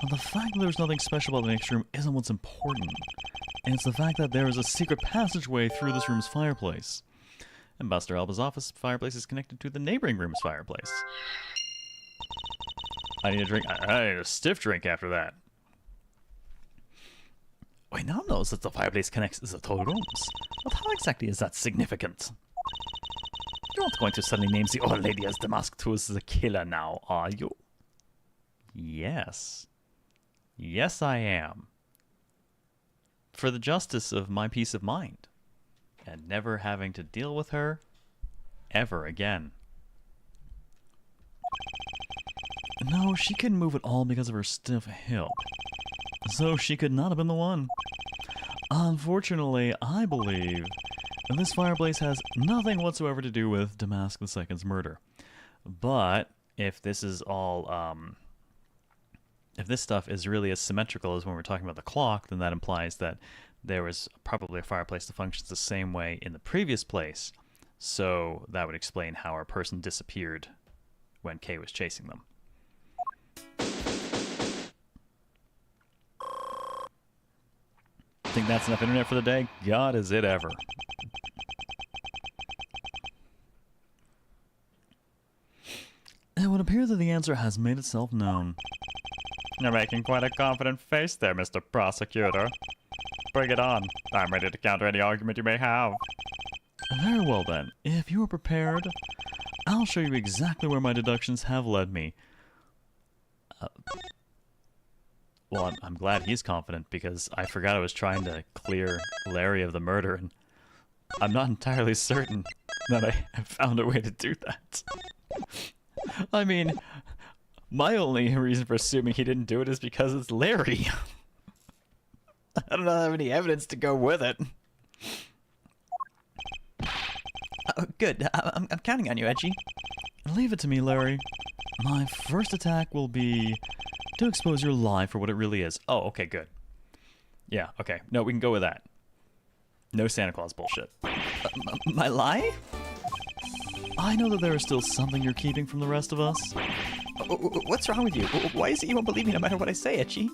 but the fact that there's nothing special about the next room isn't what's important. And it's the fact that there is a secret passageway through this room's fireplace.
And Buster Elba's office fireplace is connected to the neighboring room's fireplace. I need a drink. I need a stiff drink after that.
I now know that the fireplace connects the two rooms, but how exactly is that significant?
You're not going to suddenly name the old lady as Damask 2 as the killer now, are you? Yes. Yes, I am. For the justice of my peace of mind. And never having to deal with her ever again.
No, she couldn't move at all because of her stiff hip. So she could not have been the one. Unfortunately, I believe that this fireplace has nothing whatsoever to do with Damask II's murder.
But if this is all, if this stuff is really as symmetrical as when we're talking about the clock, then that implies that there was probably a fireplace that functions the same way in the previous place. So that would explain how our person disappeared when Kay was chasing them. Think that's enough internet for the day? God, is it ever.
It would appear that the answer has made itself known.
You're making quite a confident face there, Mr. Prosecutor. Bring it on. I'm ready to counter any argument you may have.
Very well then. If you are prepared, I'll show you exactly where my deductions have led me.
Well, I'm glad he's confident, because I forgot I was trying to clear Larry of the murder, and I'm not entirely certain that I have found a way to do that. I mean, my only reason for assuming he didn't do it is because it's Larry. I don't have any evidence to go with it.
Oh, good. I'm counting on you, Edgy.
Leave it to me, Larry. My first attack will be to expose your lie for what it really is.
Oh, okay, good. Yeah, okay. No, we can go with that. No Santa Claus bullshit.
My lie?
I know that there is still something you're keeping from the rest of us.
What's wrong with you? Why is it you won't believe me no matter what I say, Edgy?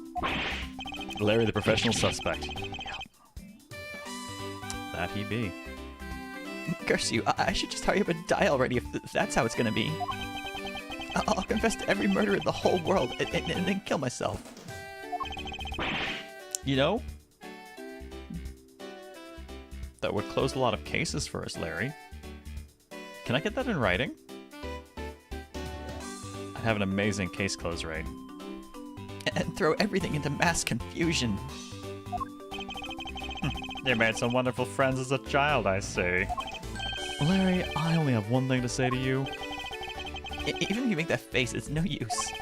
Larry the professional suspect. Yeah. That he be.
Curse you. I should just hurry up and die already if that's how it's gonna be. I'll confess to every murder in the whole world and then kill myself.
You know, that would close a lot of cases for us, Larry. Can I get that in writing? I have an amazing case close rate.
And throw everything into mass confusion.
You made some wonderful friends as a child, I see.
Larry, I only have one thing to say to you.
Even if you make that face, it's no use.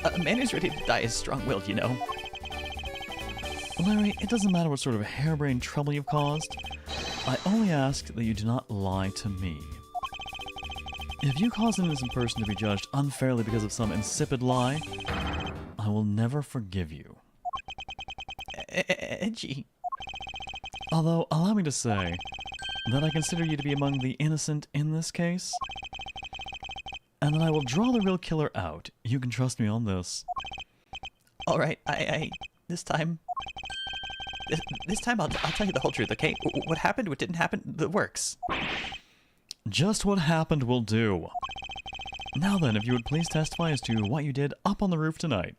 A man who's ready to die is strong-willed, you know.
Larry, it doesn't matter what sort of harebrained trouble you've caused. I only ask that you do not lie to me. If you cause an innocent person to be judged unfairly because of some insipid lie, I will never forgive you.
Edgy.
Although, allow me to say that I consider you to be among the innocent in this case, and that I will draw the real killer out. You can trust me on this.
Alright, I this time
This time I'll tell you the whole truth, okay? What happened, what didn't happen, the works.
Just what happened will do. Now then, if you would please testify as to what you did up on the roof tonight.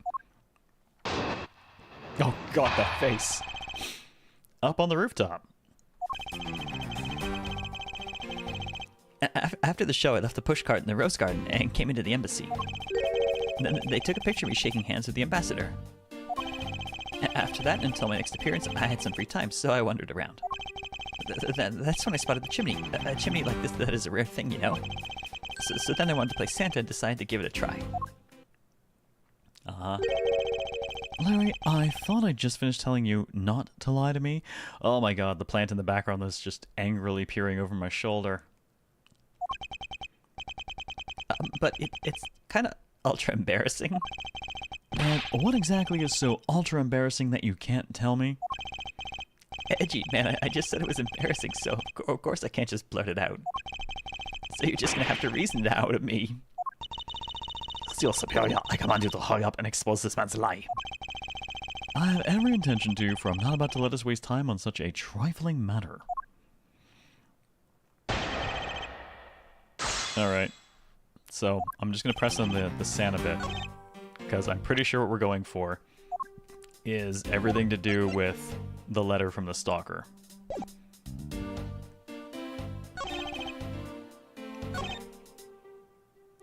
Oh god, that face. Up on the rooftop.
After the show, I left the pushcart in the rose garden and came into the embassy. Then they took a picture of me shaking hands with the ambassador. After that, until my next appearance, I had some free time, so I wandered around. That's when I spotted the chimney. A chimney like this, that is a rare thing, you know? So then I wanted to play Santa and decided to give it a try.
Uh-huh. Larry, I thought I just finished telling you not to lie to me. Oh my god, the plant in the background was just angrily peering over my shoulder.
But it's kind of ultra embarrassing.
And what exactly is so ultra embarrassing that you can't tell me?
Edgy, man, I just said it was embarrassing, so of course I can't just blurt it out. So you're just gonna have to reason it out of me.
As your superior, I command you to hurry up and expose this man's lie.
I have every intention to, for I'm not about to let us waste time on such a trifling matter. Alright. So, I'm just going to press on the Santa bit. Because I'm pretty sure what we're going for is everything to do with the letter from the stalker.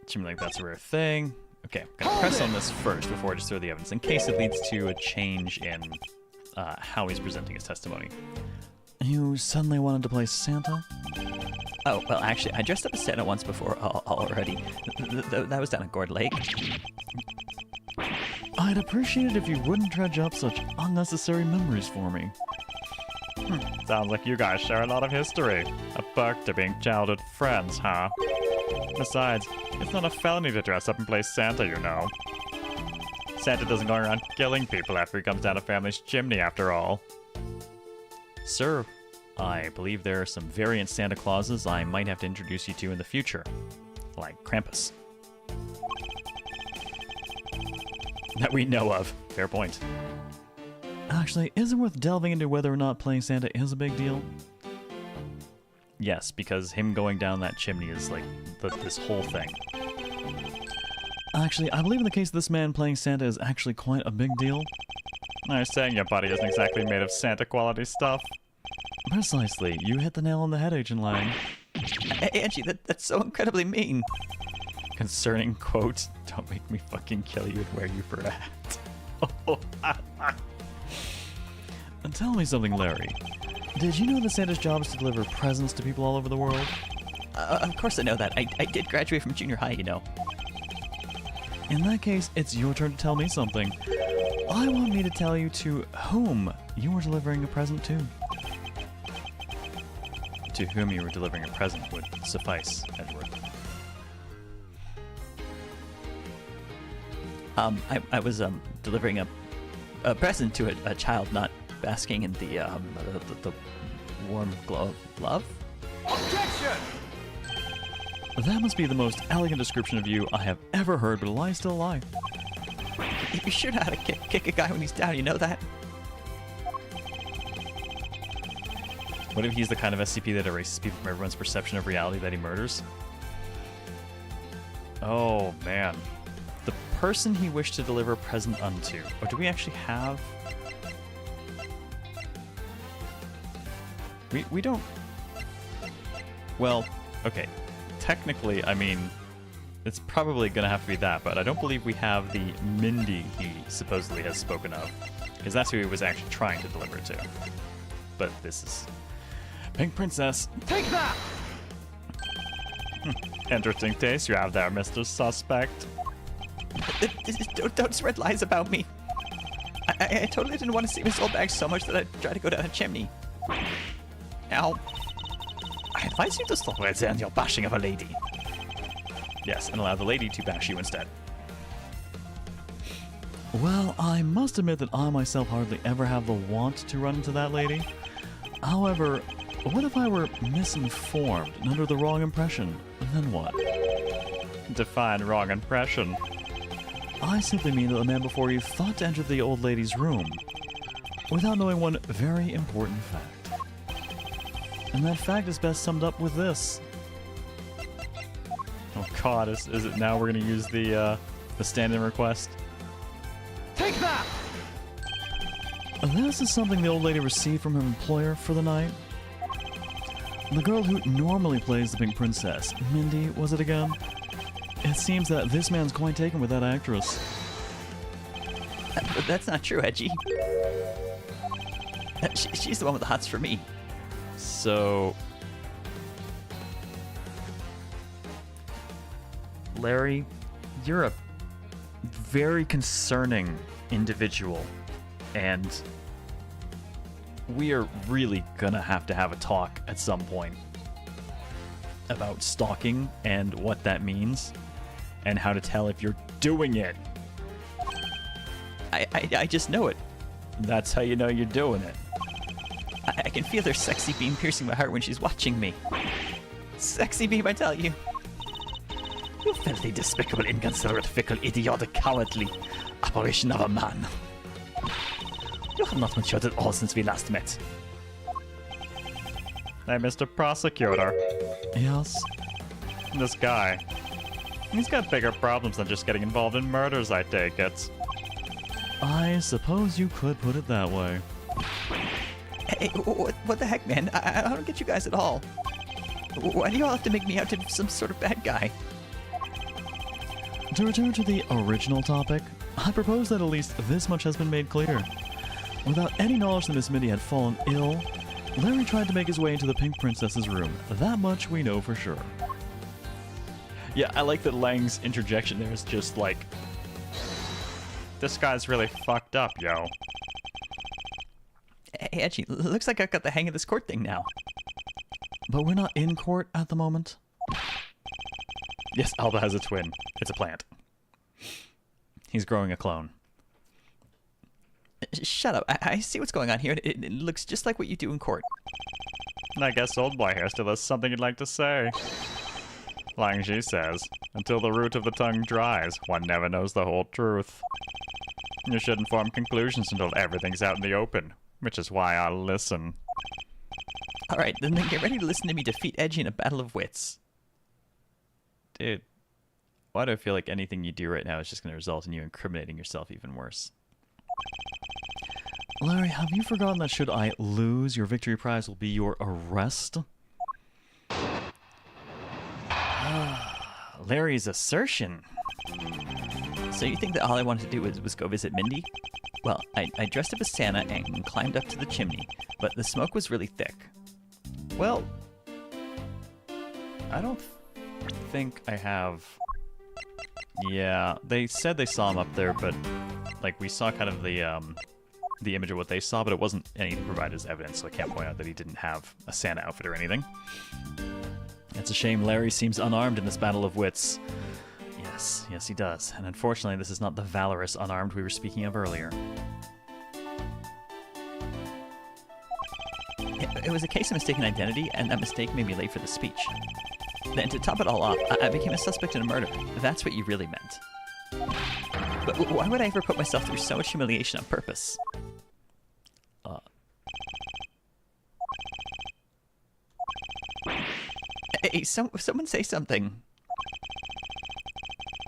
Seems like that's a rare thing. Okay, I'm going to press on this first before I just throw the evidence, in case it leads to a change in how he's presenting his testimony. You suddenly wanted to play Santa?
Oh, well, actually, I dressed up as Santa once before already. That was down at Gourd Lake.
I'd appreciate it if you wouldn't dredge up such unnecessary memories for me. Sounds like you guys share a lot of history. A perk to being childhood friends, huh? Besides, it's not a felony to dress up and play Santa, you know. Santa doesn't go around killing people after he comes down a family's chimney, after all. Sir, I believe there are some variant Santa Clauses I might have to introduce you to in the future. Like Krampus. That we know of. Fair point. Actually, is it worth delving into whether or not playing Santa is a big deal? Yes, because him going down that chimney is like this whole thing. Actually, I believe in the case of this man playing Santa is actually quite a big deal. I was saying your body isn't exactly made of Santa quality stuff. Precisely. You hit the nail on the head, Agent Lang.
Hey, Angie, that's so incredibly mean.
Concerning quote, don't make me fucking kill you and wear you for a hat. And tell me something, Larry. Did you know that Santa's job is to deliver presents to people all over the world?
Of course I know that. I did graduate from junior high, you know.
In that case, it's your turn to tell me something. I want me to tell you to whom you were delivering a present to. To whom you were delivering a present would suffice, Edward.
I was delivering a present to a child not basking in the warm glow of love.
Objection!
That must be the most elegant description of you I have ever heard, but a lie is still a lie.
You sure know how to kick a guy when he's down, you know that?
What if he's the kind of SCP that erases people from everyone's perception of reality that he murders? Oh, man. The person he wished to deliver a present unto. Or do we actually have... We don't... Well, okay. Technically, I mean, it's probably going to have to be that, but I don't believe we have the Mindy he supposedly has spoken of. Because that's who he was actually trying to deliver it to. But this is... Pink Princess.
Take that!
Interesting taste you have there, Mr. Suspect.
Don't spread lies about me. I totally didn't want to see Miss Oldbag so much that I tried to go down a chimney. Now,
I advise you to stop right there and your bashing of a lady.
Yes, and allow the lady to bash you instead. Well, I must admit that I myself hardly ever have the want to run into that lady. However, what if I were misinformed and under the wrong impression? Then what? Define wrong impression. I simply mean that the man before you thought to enter the old lady's room. without knowing one very important fact. And that fact is best summed up with this. Oh god, is it now we're gonna use the stand-in request?
Take that!
This is something the old lady received from her employer for the night. The girl who normally plays the Pink Princess, Mindy, was it again? It seems that this man's quite taken with that actress.
But that's not true, Edgy. She's the one with the hots for me.
So... Larry, you're a very concerning individual, and we are really gonna have to have a talk at some point about stalking and what that means, and how to tell if you're doing it.
I just know it.
That's how you know you're doing it.
I can feel her sexy beam piercing my heart when she's watching me. Sexy beam, I tell you.
You filthy, despicable, inconsiderate, fickle, idiotic, cowardly aberration of a man. You have not matured at all since we last met.
Hey, Mr. Prosecutor. Yes? This guy. He's got bigger problems than just getting involved in murders, I take it. I suppose you could put it that way.
Hey, what the heck, man? I don't get you guys at all. Why do you all have to make me out to be some sort of bad guy?
To return to the original topic, I propose that at least this much has been made clear. Without any knowledge that Miss Mindy had fallen ill, Larry tried to make his way into the Pink Princess's room. That much we know for sure. Yeah, I like that Lang's interjection there is just like, this guy's really fucked up, yo.
Hey, Edgy, looks like I've got the hang of this court thing now.
But we're not in court at the moment. Yes, Alba has a twin. It's a plant. He's growing a clone.
Shut up. I see what's going on here. It looks just like what you do in court.
I guess old boy here still has something he'd like to say. Lang Ji says, until the root of the tongue dries, one never knows the whole truth. You shouldn't form conclusions until everything's out in the open, which is why I listen.
Alright, then get ready to listen to me defeat Edgy in a battle of wits.
Dude, why do I feel like anything you do right now is just going to result in you incriminating yourself even worse? Larry, have you forgotten that should I lose, your victory prize will be your arrest? Larry's assertion.
So you think that all I wanted to do was go visit Mindy? Well, I dressed up as Santa and climbed up to the chimney, but the smoke was really thick.
Well, I don't think I have... Yeah, they said they saw him up there, but like we saw kind of the image of what they saw, but it wasn't anything provided as evidence, so I can't point out that he didn't have a Santa outfit or anything. It's a shame Larry seems unarmed in this battle of wits. Yes, he does. And unfortunately, this is not the valorous unarmed we were speaking of earlier.
It was a case of mistaken identity, and that mistake made me late for the speech. Then to top it all off, I became a suspect in a murder. That's what you really meant. But why would I ever put myself through so much humiliation on purpose? Hey, someone say something.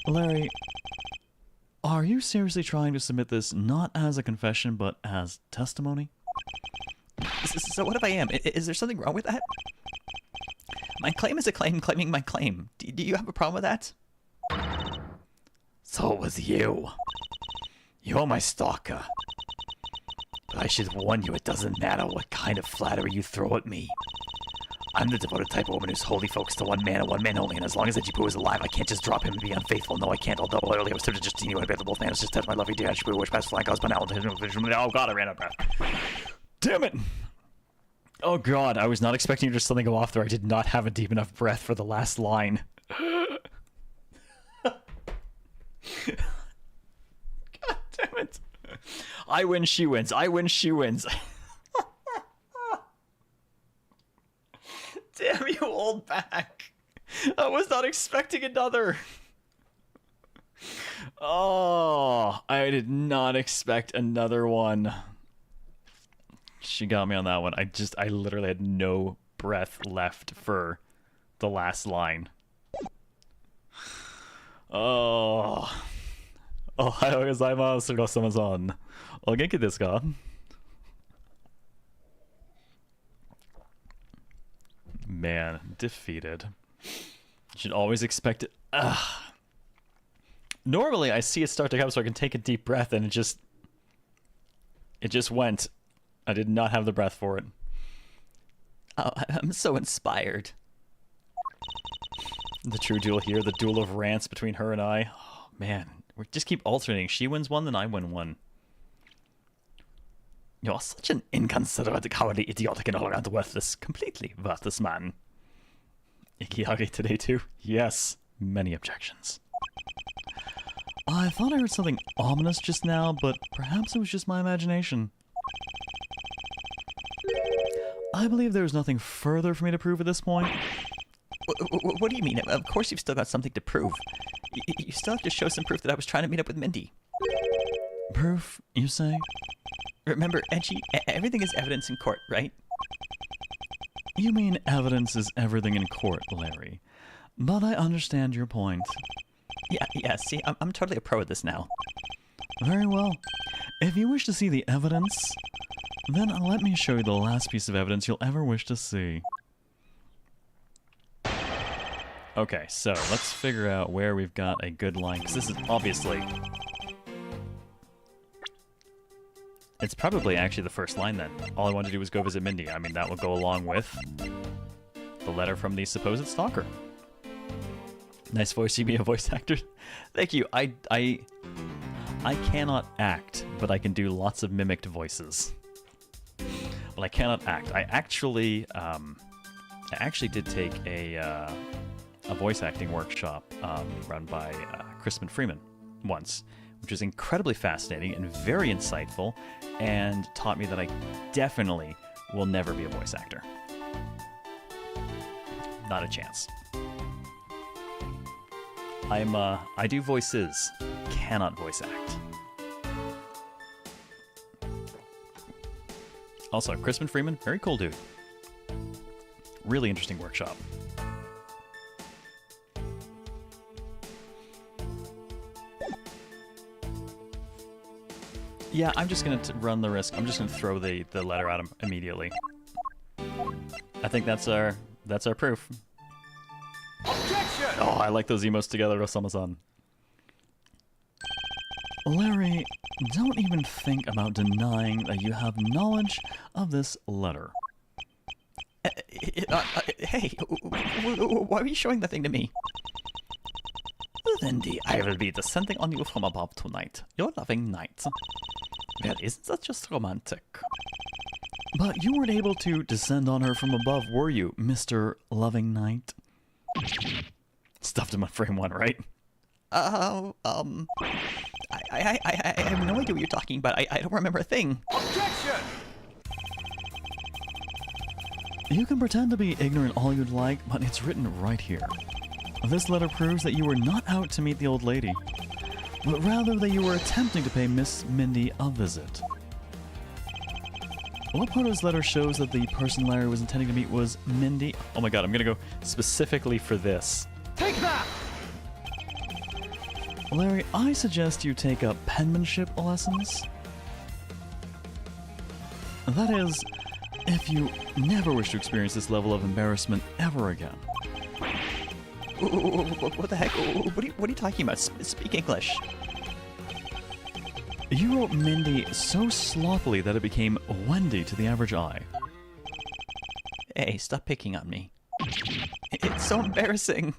Larry, are you seriously trying to submit this not as a confession, but as testimony?
So what if I am? Is there something wrong with that? My claim is a claim claiming my claim. Do you have a problem with that?
So it was you. You're my stalker. But I should warn you, it doesn't matter what kind of flattery you throw at me. I'm the devoted type of woman who's wholly focused on one man and one man only, and as long as Ejipu is alive, I can't just drop him and be unfaithful. No, I can't, although earlier I was tempted to just see you and both man. It's just touch my lovely dear Ejipu, which past flying caused by now. Oh god, I ran out of breath.
Damn it! Oh god, I was not expecting just something to go off there. I did not have a deep enough breath for the last line. God damn it. I win, she wins. I win, she wins. Damn you, old back. I was not expecting another. Oh, I did not expect another one. She got me on that one. I literally had no breath left for the last line. Oh. Ohayou gozaimasu, Gosama-san. O genki desu ka? Man, defeated. You should always expect it. Normally, I see it start to come so I can take a deep breath, and it just went. I did not have the breath for it.
Oh, I'm so inspired.
The true duel here, the duel of rants between her and I. Oh, man, we just keep alternating. She wins one, then I win one.
You're such an inconsiderate, cowardly, idiotic, and all-around worthless, completely worthless man.
Ikihage today too? Yes. Many objections. I thought I heard something ominous just now, but perhaps it was just my imagination. I believe there is nothing further for me to prove at this point.
What do you mean? Of course you've still got something to prove. You still have to show some proof that I was trying to meet up with Mindy.
Proof, you say?
Remember, Edgy, everything is evidence in court, right?
You mean evidence is everything in court, Larry. But I understand your point.
Yeah, see, I'm totally a pro at this now.
Very well. If you wish to see the evidence, then let me show you the last piece of evidence you'll ever wish to see. Okay, so let's figure out where we've got a good line, because this is obviously... It's probably actually the first line then. All I wanted to do was go visit Mindy. I mean, that will go along with the letter from the supposed stalker. Nice voice, you be a voice actor. Thank you. I cannot act, but I can do lots of mimicked voices. Well, I cannot act. I actually did take a voice acting workshop run by Crispin Freeman once, which was incredibly fascinating and very insightful, and taught me that I definitely will never be a voice actor. Not a chance. I do voices, cannot voice act. Also, Crispin Freeman, very cool dude. Really interesting workshop. Yeah, I'm just gonna run the risk. I'm just gonna throw the letter at him immediately. I think that's our proof.
Objection!
Oh, I like those emotes together, Osama-san. Larry, don't even think about denying that you have knowledge of this letter.
Hey, why are you showing the thing to me?
Lindy, I will be descending on you from above tonight. Your loving knight. Well, isn't that just romantic?
But you weren't able to descend on her from above, were you, Mr. Loving Knight? Stuffed him on frame one, right?
I have no idea what you're talking about. I don't remember a thing.
Objection!
You can pretend to be ignorant all you'd like, but it's written right here. This letter proves that you were not out to meet the old lady, but rather that you were attempting to pay Miss Mindy a visit. What part of this letter shows that the person Larry was intending to meet was Mindy? Oh my god, I'm gonna go specifically for this.
Take that!
Larry, I suggest you take up penmanship lessons. That is, if you never wish to experience this level of embarrassment ever again.
What the heck? What are you talking about? Speak English.
You wrote Mindy so sloppily that it became Wendy to the average eye.
Hey, stop picking on me. It's so embarrassing.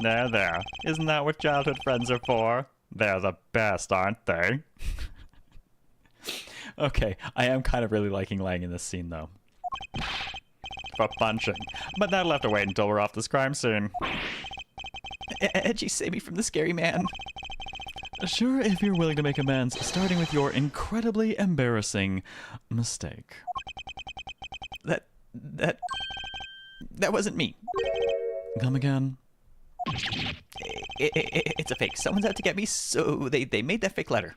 There. Isn't that what childhood friends are for? They're the best, aren't they?
Okay, I am kind of really liking Lang in this scene, though.
For punching. But that'll have to wait until we're off this crime scene.
Edgy, save me from the scary man.
Sure, if you're willing to make amends, starting with your incredibly embarrassing mistake.
That wasn't me.
Come again?
It's a fake. Someone's out to get me, so they made that fake letter.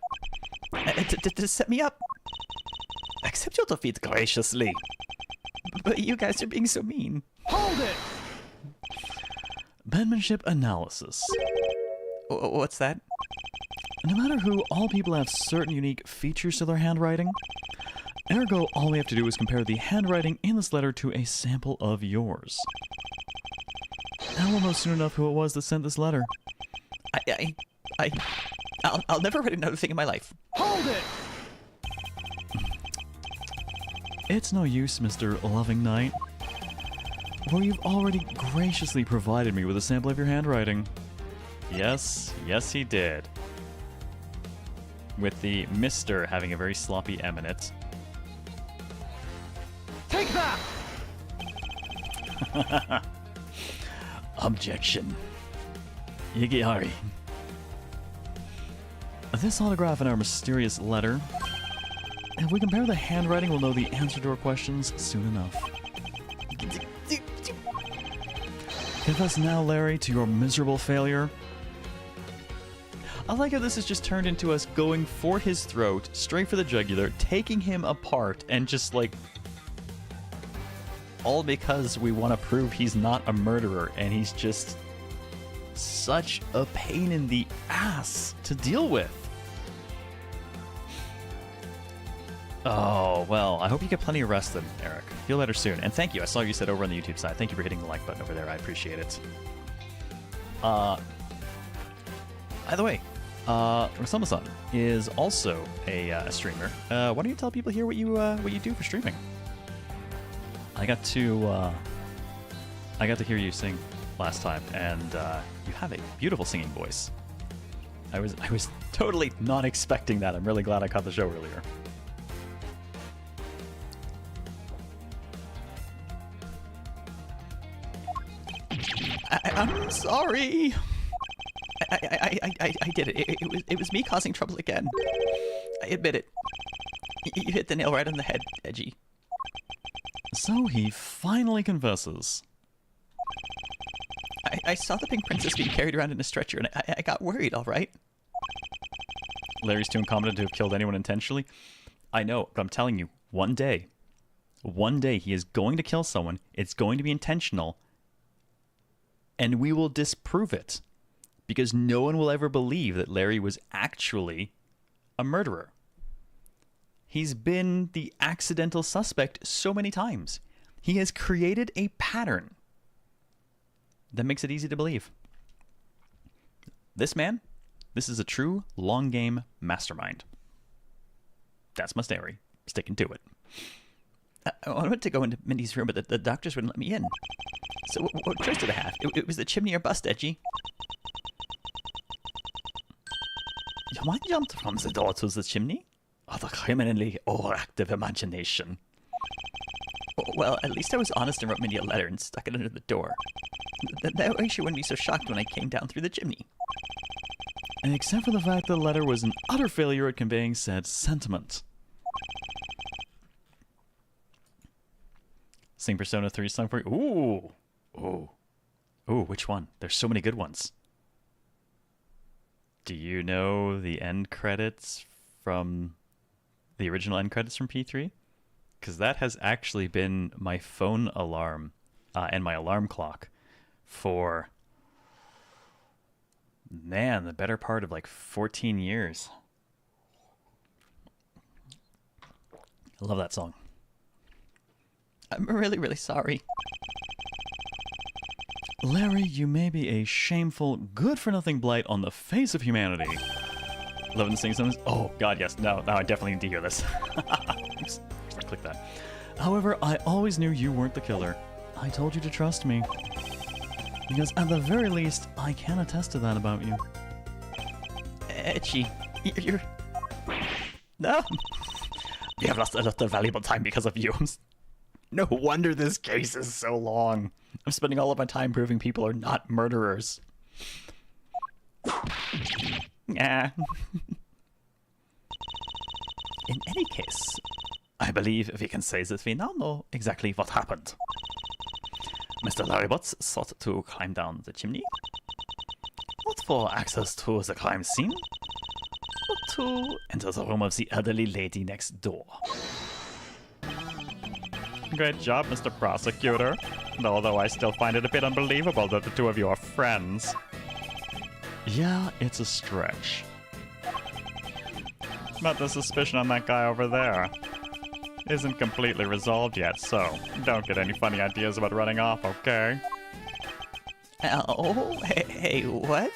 To set me up.
accept your defeat graciously. But you guys are being so mean.
Hold it!
Penmanship analysis.
What's that?
No matter who, all people have certain unique features to their handwriting. Ergo, all we have to do is compare the handwriting in this letter to a sample of yours. Now we'll know soon enough who it was that sent this letter.
I'll never write another thing in my life.
Hold it!
It's no use, Mr. Loving Knight. For you've already graciously provided me with a sample of your handwriting. Yes, yes he did. With the Mr. having a very sloppy M in it.
Take that!
Objection.
Yigihari. This autograph in our mysterious letter. If we compare the handwriting, we'll know the answer to our questions soon enough. Confess now, Larry, to your miserable failure. I like how this has just turned into us going for his throat, straight for the jugular, taking him apart, and just like... all because we want to prove he's not a murderer, and he's just such a pain in the ass to deal with. Oh, well, I hope you get plenty of rest then, Eric. Feel better soon. And thank you. I saw you said over on the YouTube side. Thank you for hitting the like button over there. I appreciate it. By the way, Rasama-san is also a streamer. Why don't you tell people here what you do for streaming? I got to hear you sing last time, and you have a beautiful singing voice. I was totally not expecting that. I'm really glad I caught the show earlier. I'm sorry.
I did it. It was me causing trouble again. I admit it. You hit the nail right on the head, Edgy.
So he finally confesses.
I saw the pink princess being carried around in a stretcher, and I got worried, all right?
Larry's too incompetent to have killed anyone intentionally. I know, but I'm telling you, one day he is going to kill someone. It's going to be intentional. And we will disprove it. Because no one will ever believe that Larry was actually a murderer. He's been the accidental suspect so many times. He has created a pattern that makes it easy to believe. This man, this is a true long game mastermind. That's my story. Sticking to it.
I wanted to go into Mindy's room, but the doctors wouldn't let me in. So what choice did I have? It was the chimney or bust, Edgy.
You might jump from the door to the chimney? Or the criminally overactive imagination?
Well, at least I was honest and wrote Mindy a letter and stuck it under the door. That way she wouldn't be so shocked when I came down through the chimney.
And except for the fact the letter was an utter failure at conveying said sentiment. Sing Persona 3 song for you. Ooh. Ooh. Ooh, which one? There's so many good ones. Do you know the end credits from the original end credits from P3? Because that has actually been my phone alarm and my alarm clock for, man, the better part of like 14 years. I love that song.
I'm really, really sorry.
Larry, you may be a shameful, good-for-nothing blight on the face of humanity. Loving to sing something. Oh, God, yes. No, I definitely need to hear this. Oops. Click that. However, I always knew you weren't the killer. I told you to trust me. Because at the very least, I can attest to that about you.
Edgy, you're... No!
We have lost a lot of valuable time because of you.
No wonder this case is so long. I'm spending all of my time proving people are not murderers.
Yeah. In any case,
I believe we can say that we now know exactly what happened. Mr. Larrybots sought to climb down the chimney, not for access to the crime scene, but to enter the room of the elderly lady next door.
Great job, Mr. Prosecutor. Although I still find it a bit unbelievable that the two of you are friends. Yeah, it's a stretch. But the suspicion on that guy over there isn't completely resolved yet, so don't get any funny ideas about running off, okay?
Oh, hey, what?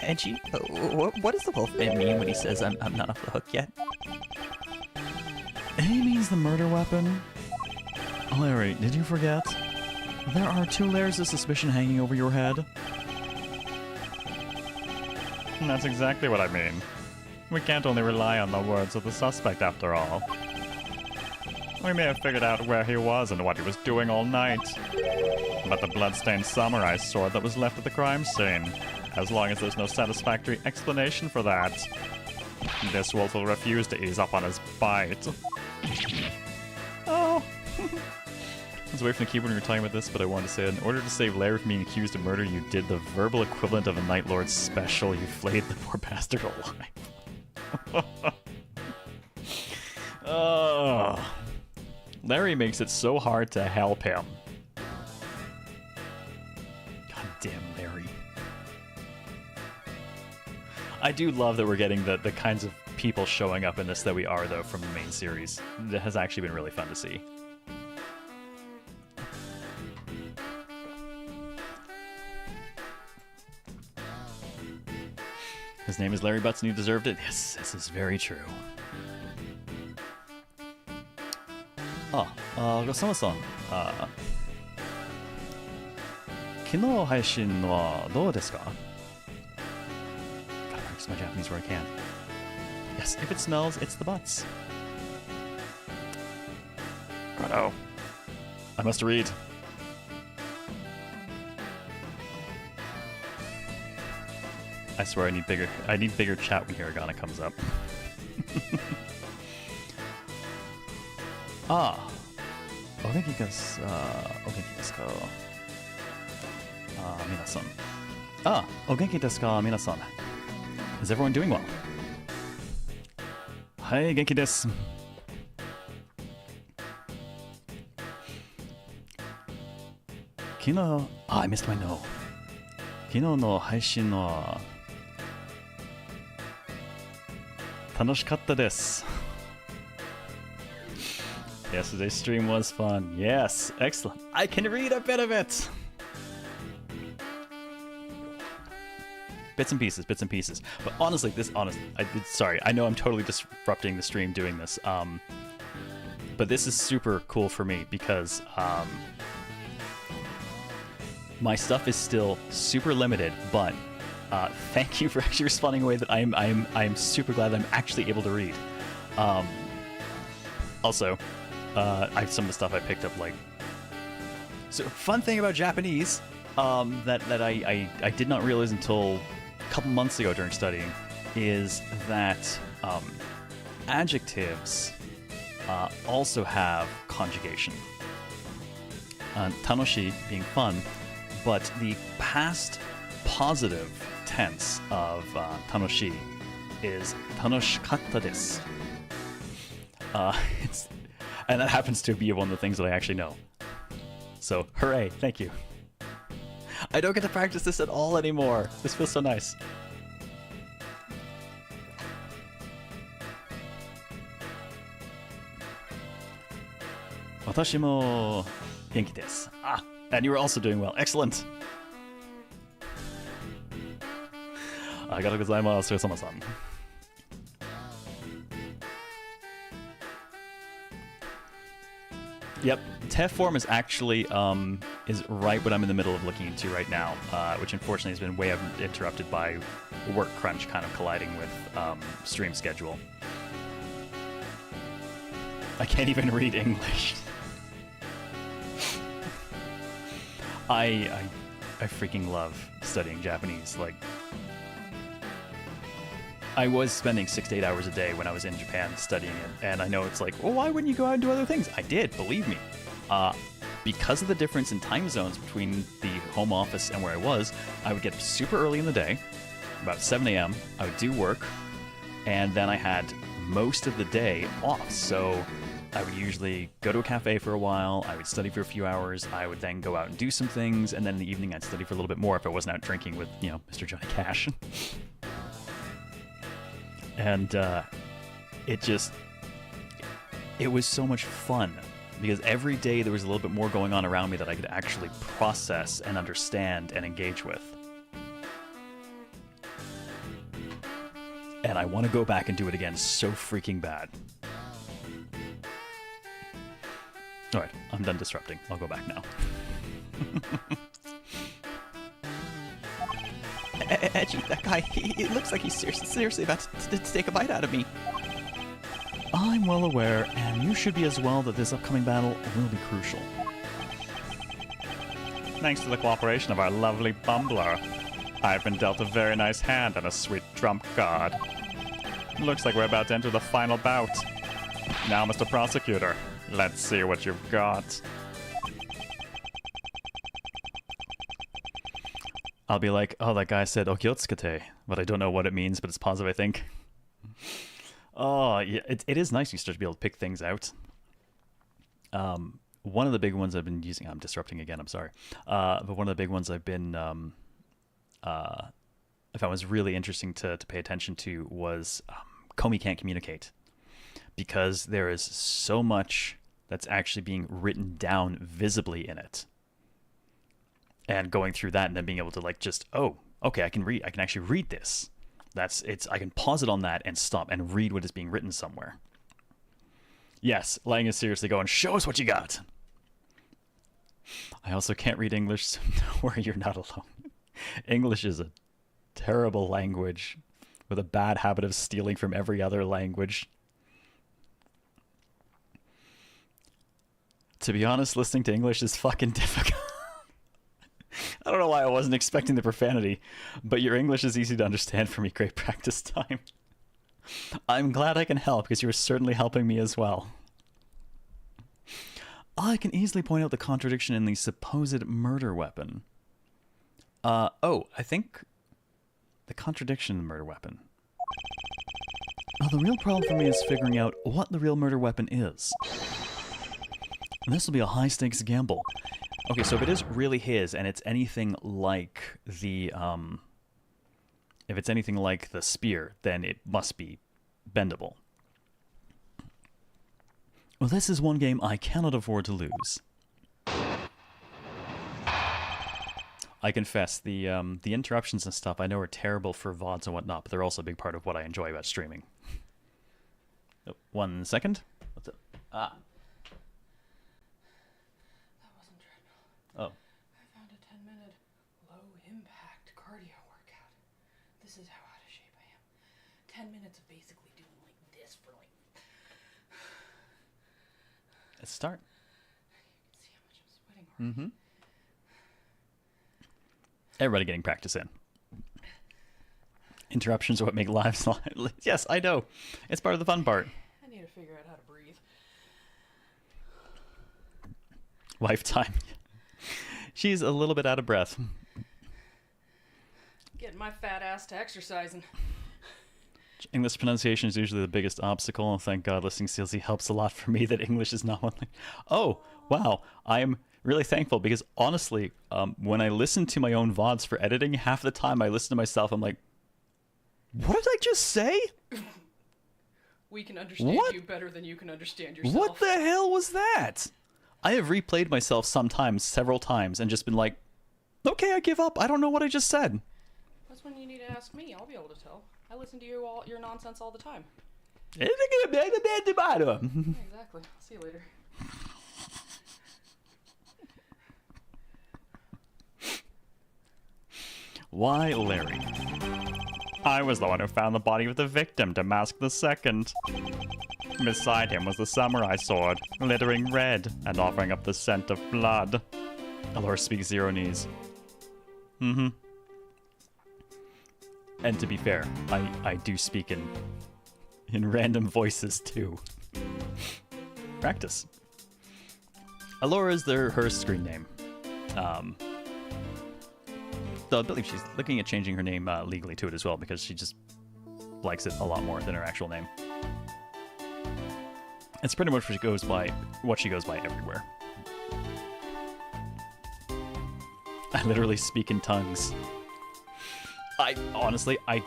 Edgy? What does the wolf man mean when he says I'm not off the hook yet?
He means the murder weapon. Larry, did you forget? There are 2 layers of suspicion hanging over your head. And that's exactly what I mean. We can't only rely on the words of the suspect after all. We may have figured out where he was and what he was doing all night. But the bloodstained samurai sword that was left at the crime scene, as long as there's no satisfactory explanation for that, this wolf will refuse to ease up on his bite. Oh! I was away from the keyboard when you were talking about this, but I wanted to say, in order to save Larry from being accused of murder, you did the verbal equivalent of a Night Lord special. You flayed the poor bastard alive. Oh. Larry makes it so hard to help him. God damn Larry. I do love that we're getting the kinds of people showing up in this that we are, though, from the main series. That has actually been really fun to see. His name is Larry Butts and you deserved it? Yes, this is very true. Sama-san. 昨日配信はどうですか? Gotta practice my Japanese where I can. Yes, if it smells, it's the butts. Righto. I must read. I swear I need bigger chat when Hiragana comes up. Ogenki desu ka? Minasan. Ogenki desu ka, minasan? Is everyone doing well? Hai, genki desu. I missed my no. 昨日の配信は楽しかったです. Yesterday's stream was fun. Yes, excellent. I can read a bit of it. Bits and pieces, bits and pieces. But honestly, sorry, I know I'm totally disrupting the stream doing this. But this is super cool for me because my stuff is still super limited, but thank you for actually responding in a way that I'm super glad that I'm actually able to read. Also, some of the stuff I picked up, like... So, fun thing about Japanese that I did not realize until a couple months ago during studying is that adjectives also have conjugation. Tanoshi being fun, but the past positive tense of tanoshi is tanoshikatta desu. And that happens to be one of the things that I actually know. So, hooray, thank you. I don't get to practice this at all anymore. This feels so nice. Watashi mo genki desu. And you were also doing well. Excellent. Arigatou gozaimasu, Sama-san. Yep, TEF form is actually is right what I'm in the middle of looking into right now, which unfortunately has been way interrupted by work crunch kind of colliding with stream schedule. I can't even read English. I freaking love studying Japanese. Like, I was spending 6 to 8 hours a day when I was in Japan studying it, and I know it's like, well, why wouldn't you go out and do other things? I did, believe me. Because of the difference in time zones between the home office and where I was, I would get up super early in the day, about 7 a.m., I would do work, and then I had most of the day off. So I would usually go to a cafe for a while, I would study for a few hours, I would then go out and do some things, and then in the evening I'd study for a little bit more if I wasn't out drinking with, you know, Mr. Johnny Cash. And it was so much fun, because every day there was a little bit more going on around me that I could actually process and understand and engage with. And I want to go back and do it again so freaking bad. Alright, I'm done disrupting. I'll go back now.
Edgy, that guy, it looks like he's seriously about to take a bite out of me.
I'm well aware, and you should be as well, that this upcoming battle will be crucial. Thanks to the cooperation of our lovely bumbler, I've been dealt a very nice hand and a sweet trump card. Looks like we're about to enter the final bout. Now, Mr. Prosecutor, let's see what you've got. I'll be like, oh, that guy said Okyotsukate, but I don't know what it means, but it's positive, I think. Oh, yeah, it is nice you start to be able to pick things out. One of the big ones I've been using, I'm disrupting again, I'm sorry. But one of the big ones I've been, I found was really interesting to pay attention to was Comey Can't Communicate. Because there is so much that's actually being written down visibly in it. And going through that and then being able to like just, oh, okay, I can actually read this. I can pause it on that and stop and read what is being written somewhere. Yes, Lang is seriously going, show us what you got. I also can't read English, so don't worry, you're not alone. English is a terrible language with a bad habit of stealing from every other language. To be honest, listening to English is fucking difficult. I don't know why I wasn't expecting the profanity, but your English is easy to understand for me. Great practice time. I'm glad I can help, because you are certainly helping me as well. I can easily point out the contradiction in the supposed murder weapon. I think the contradiction in the murder weapon. Now, the real problem for me is figuring out what the real murder weapon is. And this will be a high-stakes gamble. Okay, so if it is really his, and it's anything like the, if it's anything like the spear, then it must be bendable. Well, this is one game I cannot afford to lose. I confess, the interruptions and stuff I know are terrible for VODs and whatnot, but they're also a big part of what I enjoy about streaming. Oh, 1 second. What's up? Ah. Oh.
I found a 10-minute low-impact cardio workout. This is how out of shape I am. 10 minutes of basically doing like this for like...
Let's start.
You can see how much I'm sweating already.
Mm-hmm. Everybody getting practice in. Interruptions are what make lives... Yes, I know. It's part of the fun part.
I need to figure out how to breathe.
Lifetime. She's a little bit out of breath.
Getting my fat ass to exercising.
English pronunciation is usually the biggest obstacle. Thank God listening to CLC helps a lot for me that English is not one thing. Oh, wow. I'm really thankful because honestly, when I listen to my own VODs for editing, half the time I listen to myself, I'm like, what did I just say?
We can understand you better than you can understand yourself.
What the hell was that? I have replayed myself sometimes, several times, and just been like, okay, I give up. I don't know what I just said.
That's when you need to ask me. I'll be able to tell. I listen to your nonsense all the time.
Exactly.
I'll see you later.
Why, Larry? I was the one who found the body of the victim to mask the second. Beside him was the samurai sword, glittering red and offering up the scent of blood. Allura speaks Zero knees. Mm-hmm. And to be fair, I do speak in random voices too. Practice. Allura is her screen name. Though I believe she's looking at changing her name legally to it as well because she just likes it a lot more than her actual name. It's pretty much what she goes by everywhere. I literally speak in tongues. Honestly, I'm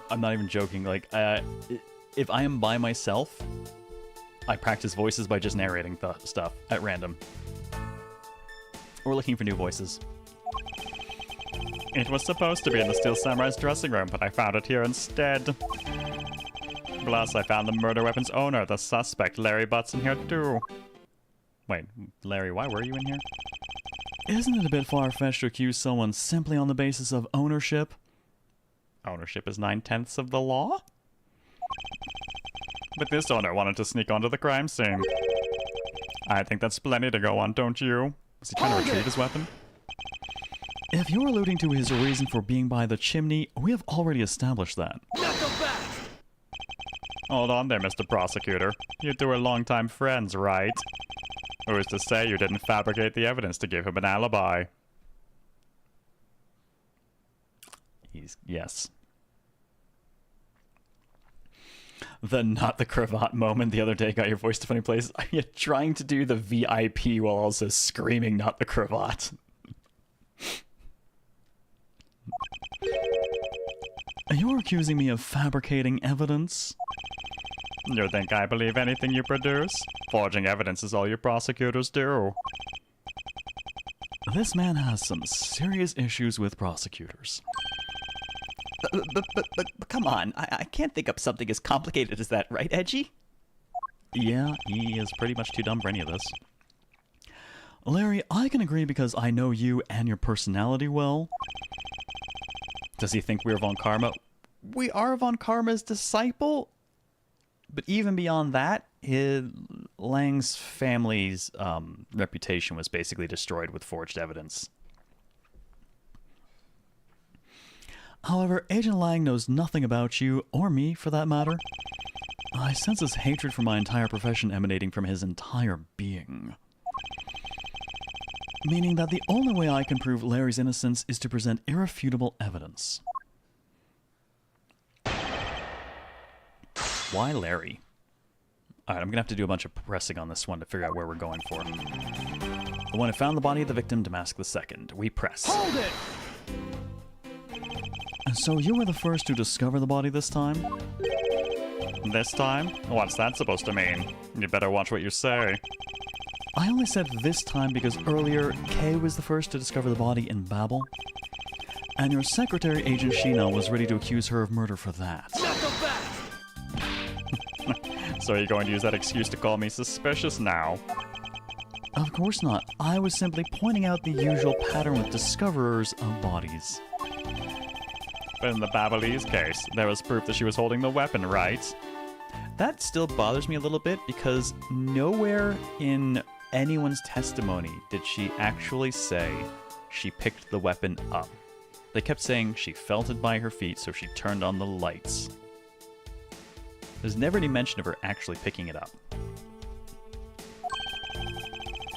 not even joking. Like, if I am by myself, I practice voices by just narrating stuff at random. Or looking for new voices. It was supposed to be in the Steel Samurai's dressing room, but I found it here instead. Plus, I found the murder weapon's owner, the suspect, Larry Butts, in here too. Wait, Larry, why were you in here? Isn't it a bit far-fetched to accuse someone simply on the basis of ownership? Ownership is 9/10 of the law? But this owner wanted to sneak onto the crime scene. I think that's plenty to go on, don't you? Was he trying to retrieve his weapon? If you're alluding to his reason for being by the chimney, we have already established that. Hold on there, Mr. Prosecutor. You two are longtime friends, right? Who's to say you didn't fabricate the evidence to give him an alibi? Yes. The not the cravat moment the other day got your voice to funny places. Are you trying to do the VIP while also screaming not the cravat? You're accusing me of fabricating evidence? You think I believe anything you produce? Forging evidence is all you prosecutors do. This man has some serious issues with prosecutors.
But come on, I can't think up something as complicated as that, right, Edgy?
Yeah, he is pretty much too dumb for any of this. Larry, I can agree because I know you and your personality well. Does he think we're Von Karma? We are Von Karma's disciple? But even beyond that, Lang's family's reputation was basically destroyed with forged evidence. However, Agent Lang knows nothing about you, or me for that matter. I sense his hatred for my entire profession emanating from his entire being. Meaning that the only way I can prove Larry's innocence is to present irrefutable evidence. Why Larry? Alright, I'm gonna have to do a bunch of pressing on this one to figure out where we're going for. The one who found the body of the victim, Damask II. We press.
Hold it!
And so you were the first to discover the body this time? This time? What's that supposed to mean? You better watch what you say. I only said this time because earlier, Kay was the first to discover the body in Babel. And your secretary, Agent Sheena, was ready to accuse her of murder for that. So are you going to use that excuse to call me suspicious now? Of course not. I was simply pointing out the usual pattern with discoverers of bodies. But in the Babelese case, there was proof that she was holding the weapon, right? That still bothers me a little bit because nowhere in anyone's testimony did she actually say she picked the weapon up. They kept saying she felt it by her feet, so she turned on the lights. There's never any mention of her actually picking it up.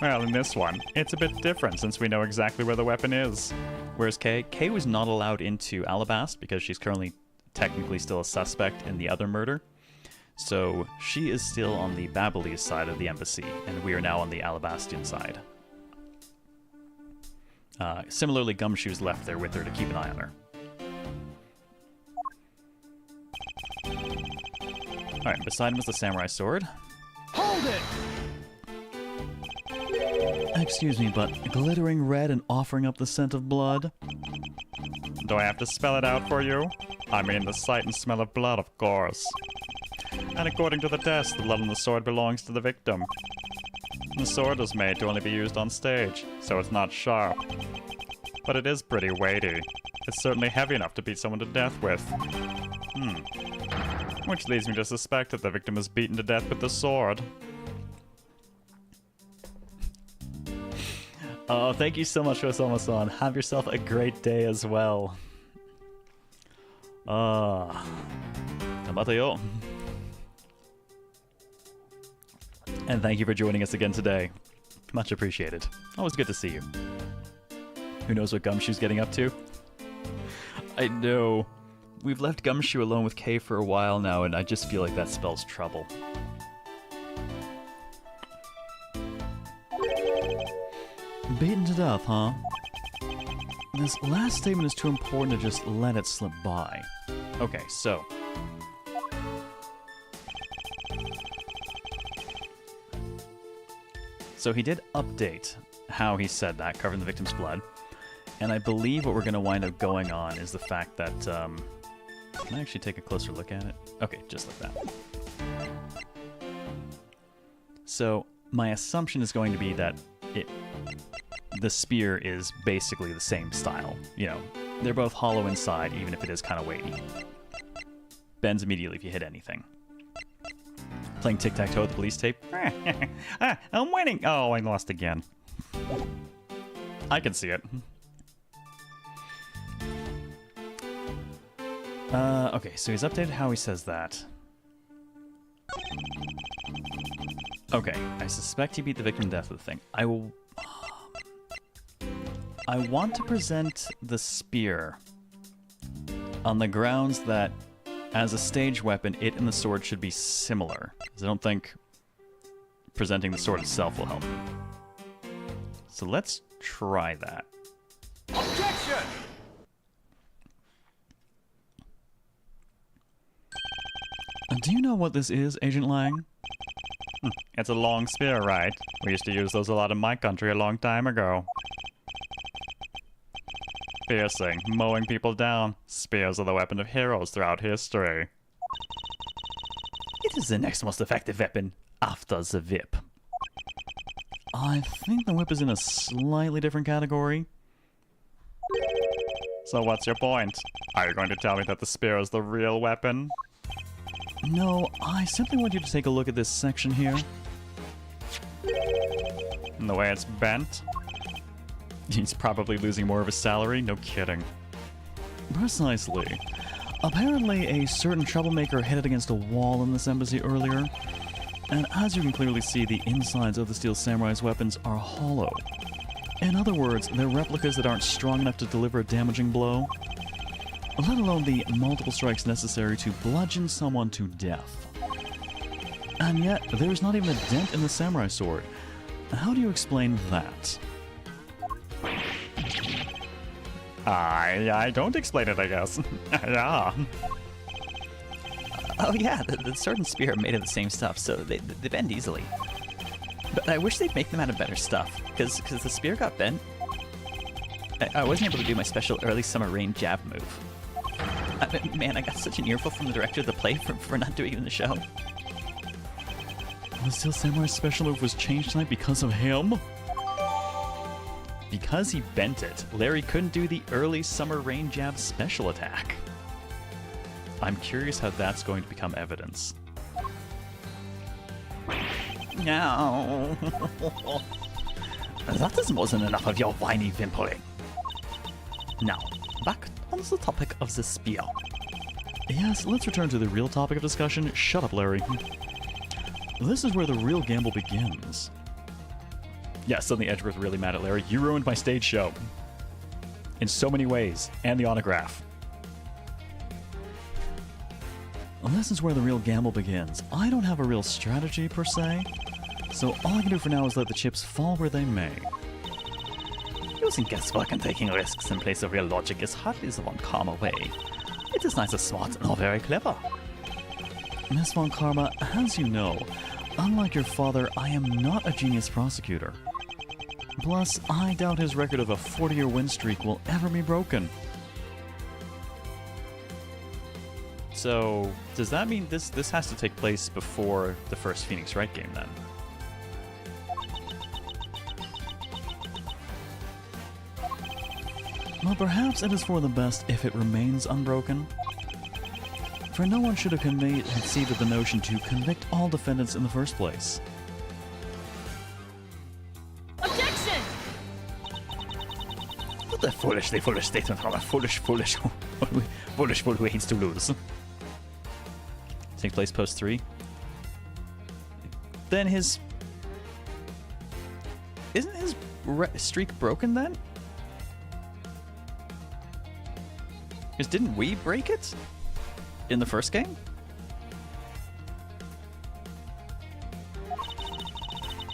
Well, in this one, it's a bit different since we know exactly where the weapon is. Whereas Kay was not allowed into Alabast because she's currently technically still a suspect in the other murder. So she is still on the Babelese side of the embassy, and we are now on the Alabastian side. Similarly, Gumshoe's left there with her to keep an eye on her. Alright, beside him is the samurai sword.
Hold it!
Excuse me, but glittering red and offering up the scent of blood? Do I have to spell it out for you? I mean the sight and smell of blood, of course. And according to the test, the blood on the sword belongs to the victim. The sword was made to only be used on stage, so it's not sharp. But it is pretty weighty. It's certainly heavy enough to beat someone to death with. Which leads me to suspect that the victim was beaten to death with the sword. Oh, thank you so much, Osama-san. Have yourself a great day as well. Gambatte. And thank you for joining us again today. Much appreciated. Always good to see you. Who knows what Gumshoe's getting up to? I know. We've left Gumshoe alone with Kay for a while now, and I just feel like that spells trouble. Beaten to death, huh? This last statement is too important to just let it slip by. Okay, so... So he did update how he said that, covering the victim's blood. And I believe what we're going to wind up going on is the fact that... can I actually take a closer look at it? Okay, just like that. So my assumption is going to be that the spear is basically the same style. You know, they're both hollow inside, even if it is kind of weighty. Bends immediately if you hit anything. Playing tic-tac-toe with the police tape. I'm winning! Oh, I lost again. I can see it. Okay, so he's updated how he says that. Okay, I suspect he beat the victim to death with the thing. I want to present the spear on the grounds that, as a stage weapon, it and the sword should be similar. Because I don't think presenting the sword itself will help. So let's try that.
Objection!
Do you know what this is, Agent Lang? It's a long spear, right? We used to use those a lot in my country a long time ago. Piercing, mowing people down. Spears are the weapon of heroes throughout history.
It is the next most effective weapon after the whip.
I think the whip is in a slightly different category. So what's your point? Are you going to tell me that the spear is the real weapon? No, I simply want you to take a look at this section here. And the way it's bent. He's probably losing more of his salary, no kidding. Precisely. Apparently, a certain troublemaker hit it against a wall in this embassy earlier, and as you can clearly see, the insides of the Steel Samurai's weapons are hollow. In other words, they're replicas that aren't strong enough to deliver a damaging blow, let alone the multiple strikes necessary to bludgeon someone to death. And yet, there's not even a dent in the samurai sword. How do you explain that? I don't explain it, I guess. Yeah.
Oh yeah, the sword and spear are made of the same stuff, so they bend easily. But I wish they'd make them out of better stuff, because the spear got bent. I wasn't able to do my special early summer rain jab move. Man, I got such an earful from the director of the play for not doing it in the show.
The Steel Samurai's special move was changed tonight because of him? Because he bent it, Larry couldn't do the early summer rain jab special attack. I'm curious how that's going to become evidence.
No. That is more than enough of your whiny whimpering. Now, back on the topic of the spear.
Yes, let's return to the real topic of discussion. Shut up, Larry. This is where the real gamble begins. Yeah, suddenly Edgeworth really mad at Larry. You ruined my stage show. In so many ways. And the autograph. Well, this is where the real gamble begins. I don't have a real strategy, per se. So all I can do for now is let the chips fall where they may.
Using guesswork and taking risks in place of real logic is hardly the one Karma way. It is neither smart nor very clever.
Miss Von Karma, as you know, unlike your father, I am not a genius prosecutor. Plus, I doubt his record of a 40-year win streak will ever be broken. So, does that mean this has to take place before the first Phoenix Wright game, then? Well, perhaps it is for the best if it remains unbroken. For no one should have conceived of the notion to convict all defendants in the first place.
Objection!
What a foolish statement from a foolish fool who hates to lose.
Take place post 3. Then his... Isn't his streak broken then? Because didn't we break it? In the first game?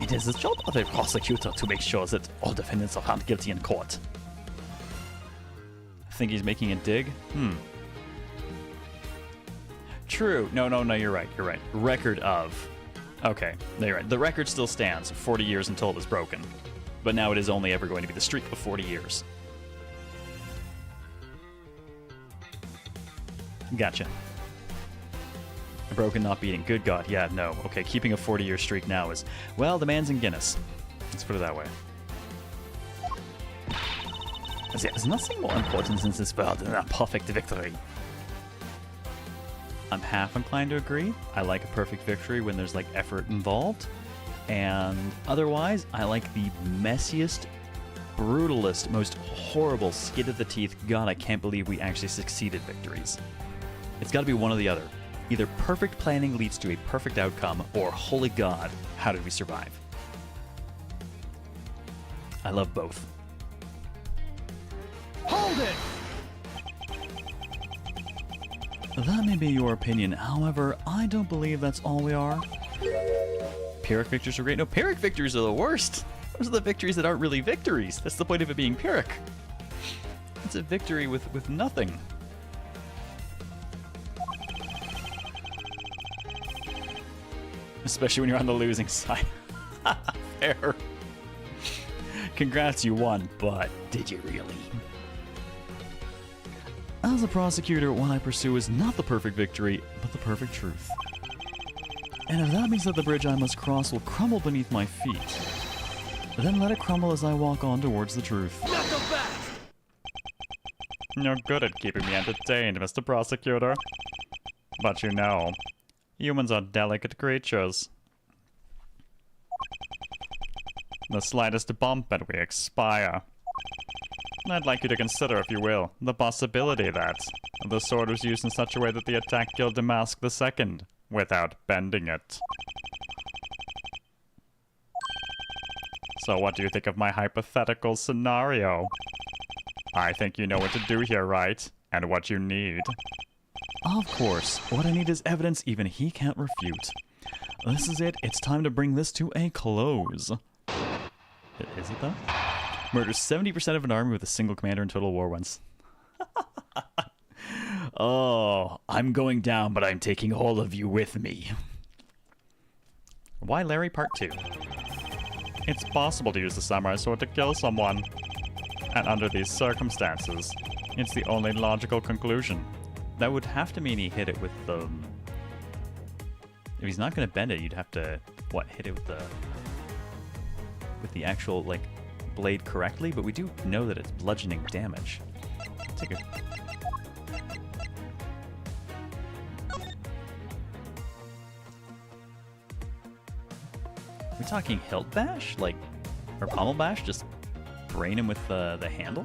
It is the job of a prosecutor to make sure that all defendants are found guilty in court.
I think he's making a dig? True. No, you're right. Record of. Okay, no, you're right. The record still stands, 40 years until it was broken. But now it is only ever going to be the streak of 40 years. Gotcha. Broken, not beating. Good God, yeah, no. Okay, keeping a 40-year streak now is, well, the man's in Guinness. Let's put it that way.
There's nothing more important in this world than a perfect victory.
I'm half inclined to agree. I like a perfect victory when there's like effort involved. And otherwise, I like the messiest, brutalist, most horrible, skid of the teeth, God, I can't believe we actually succeeded victories. It's got to be one or the other. Either perfect planning leads to a perfect outcome, or holy God, how did we survive? I love both.
Hold it!
That may be your opinion, however, I don't believe that's all we are. Pyrrhic victories are great. No, Pyrrhic victories are the worst. Those are the victories that aren't really victories. That's the point of it being Pyrrhic. It's a victory with nothing. Especially when you're on the losing side. Fair. Congrats, you won, but did you really? As a prosecutor, what I pursue is not the perfect victory, but the perfect truth. And if that means that the bridge I must cross will crumble beneath my feet, then let it crumble as I walk on towards the truth.
Knuckle back!
You're good at keeping me entertained, Mr. Prosecutor. But you know, humans are delicate creatures. The slightest bump and we expire. I'd like you to consider, if you will, the possibility that the sword was used in such a way that the attack killed Damask II, without bending it. So what do you think of my hypothetical scenario? I think you know what to do here, right? And what you need. Of course. What I need is evidence even he can't refute. This is it. It's time to bring this to a close. Is it though? Murders 70% of an army with a single commander in Total War once. Oh, I'm going down, but I'm taking all of you with me. Why Larry Part 2? It's possible to use the samurai sword to kill someone. And under these circumstances, it's the only logical conclusion. That would have to mean he hit it with the... If he's not going to bend it, you'd have to, what, hit it with the actual, like, blade correctly, but we do know that it's bludgeoning damage. Take a... Are we talking hilt bash? Like, or pommel bash? Just brain him with the handle?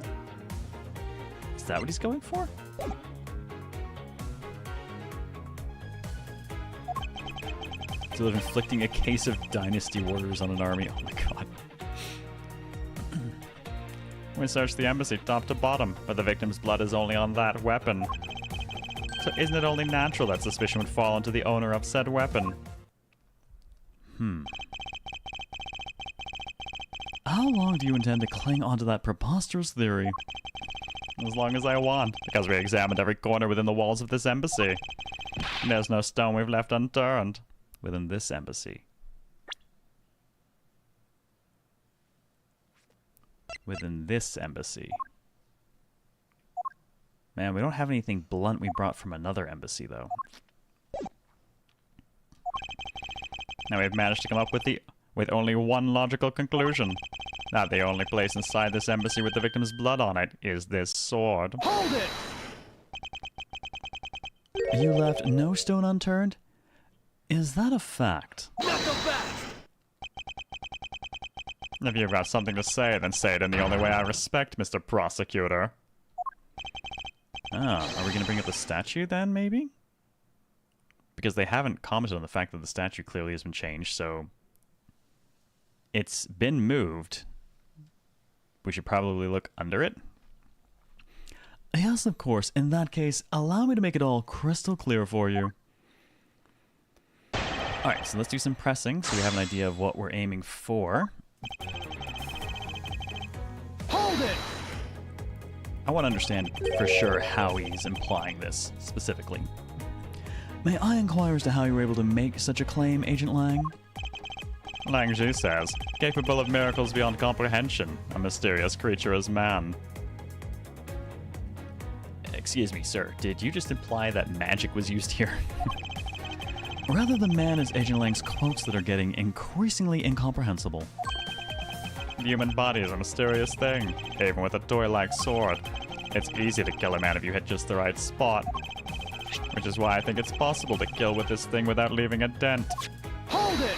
Is that what he's going for? So they're inflicting a case of Dynasty Warriors on an army. Oh my god. We searched the embassy top to bottom, but the victim's blood is only on that weapon. So isn't it only natural that suspicion would fall onto the owner of said weapon? How long do you intend to cling onto that preposterous theory? As long as I want, because we examined every corner within the walls of this embassy. There's no stone we've left unturned within this embassy. Within this embassy. Man, we don't have anything blunt we brought from another embassy, though. Now we've managed to come up with only one logical conclusion. That the only place inside this embassy with the victim's blood on it is this sword.
Hold it!
You left no stone unturned? Is that a fact?
Knuckle back!
If you've got something to say, then say it in the only way I respect, Mr. Prosecutor. Ah, are we going to bring up the statue then, maybe? Because they haven't commented on the fact that the statue clearly has been changed, so... It's been moved. We should probably look under it. Yes, of course. In that case, allow me to make it all crystal clear for you. Alright, so let's do some pressing so we have an idea of what we're aiming for.
Hold it!
I want to understand for sure how he's implying this specifically. May I inquire as to how you were able to make such a claim, Agent Lang?
Lang Zhi says, capable of miracles beyond comprehension, a mysterious creature as man.
Excuse me, sir. Did you just imply that magic was used here? Rather than man is Agent Lang's quotes that are getting increasingly incomprehensible.
The human body is a mysterious thing, even with a toy-like sword. It's easy to kill a man if you hit just the right spot. Which is why I think it's possible to kill with this thing without leaving a dent.
Hold it!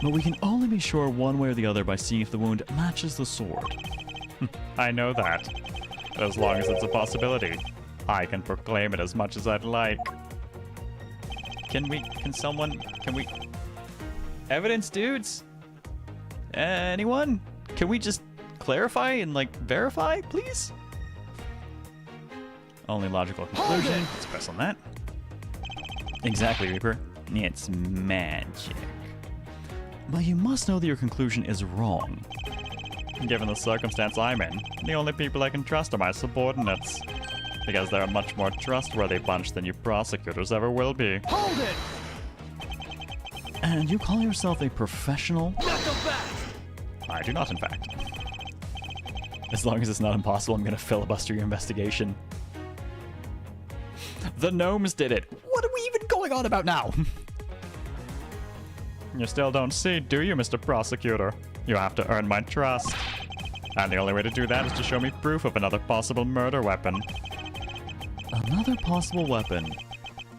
But we can only be sure one way or the other by seeing if the wound matches the sword.
I know that. But as long as it's a possibility, I can proclaim it as much as I'd like.
Can we... Evidence, dudes? Anyone? Can we just clarify and, like, verify, please? Only logical conclusion. Let's press on that. Exactly, Reaper. It's magic. But you must know that your conclusion is wrong.
Given the circumstance I'm in, the only people I can trust are my subordinates. Because they're a much more trustworthy bunch than you prosecutors ever will be.
Hold it!
And you call yourself a professional?
Knuckle back!
I do not, in fact.
As long as it's not impossible, I'm gonna filibuster your investigation. The gnomes did it! What are we even going on about now?
You still don't see, do you, Mr. Prosecutor? You have to earn my trust. And the only way to do that is to show me proof of another possible murder weapon.
Another possible weapon.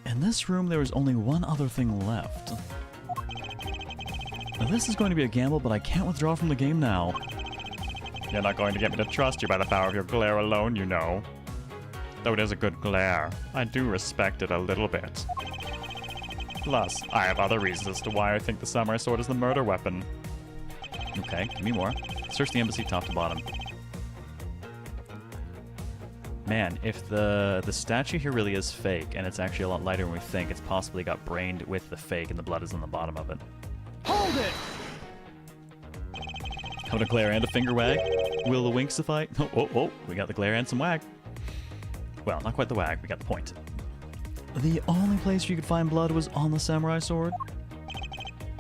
In this room, there is only one other thing left. Now, this is going to be a gamble, but I can't withdraw from the game now.
You're not going to get me to trust you by the power of your glare alone, you know. Though it is a good glare, I do respect it a little bit. Plus, I have other reasons as to why I think the samurai sword is the murder weapon.
Okay, give me more. Search the embassy top to bottom. Man, if the statue here really is fake, and it's actually a lot lighter than we think, it's possibly got brained with the fake and the blood is on the bottom of it.
Hold it!
How to glare and a finger wag? Will the wink suffice? Oh, we got the glare and some wag. Well, not quite the wag, we got the point. The only place you could find blood was on the samurai sword?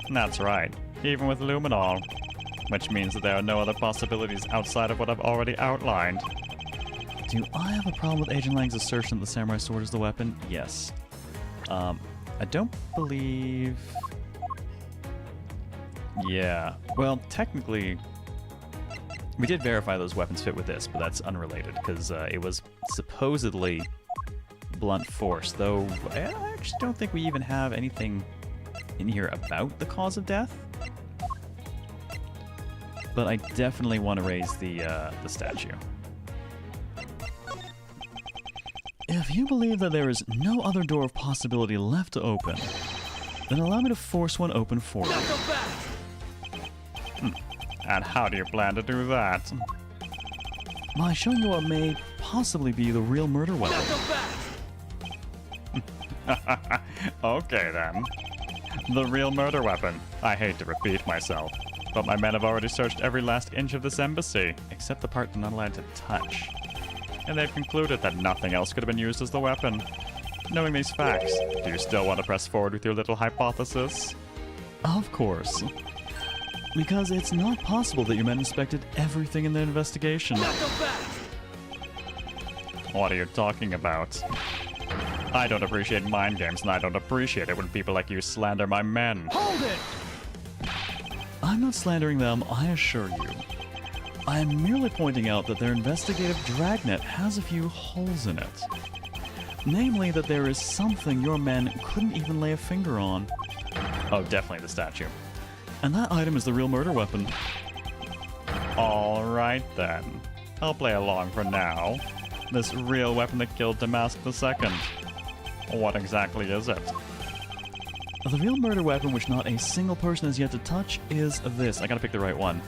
That's right, even with luminol. Which means that there are no other possibilities outside of what I've already outlined.
Do I have a problem with Agent Lang's assertion that the samurai sword is the weapon? Yes. I don't believe... Yeah. Well, technically, we did verify those weapons fit with this, but that's unrelated, because it was supposedly blunt force, though I actually don't think we even have anything in here about the cause of death. But I definitely want to raise the statue. If you believe that there is no other door of possibility left to open, then allow me to force one open for you.
Knuckle back!
And how do you plan to do that?
By showing you what may possibly be the real murder weapon.
Knuckle back!
Okay then. The real murder weapon. I hate to repeat myself, but my men have already searched every last inch of this embassy, except the part they're not allowed to touch. And they've concluded that nothing else could have been used as the weapon. Knowing these facts, do you still want to press forward with your little hypothesis?
Of course. Because it's not possible that your men inspected everything in the investigation.
Knuckle back!
What are you talking about? I don't appreciate mind games, and I don't appreciate it when people like you slander my men.
Hold it!
I'm not slandering them, I assure you. I am merely pointing out that their investigative dragnet has a few holes in it. Namely, that there is something your men couldn't even lay a finger on. Oh, definitely the statue. And that item is the real murder weapon.
Alright then. I'll play along for now. This real weapon that killed Damask II. What exactly is it?
The real murder weapon, which not a single person has yet to touch, is this. I gotta pick the right one.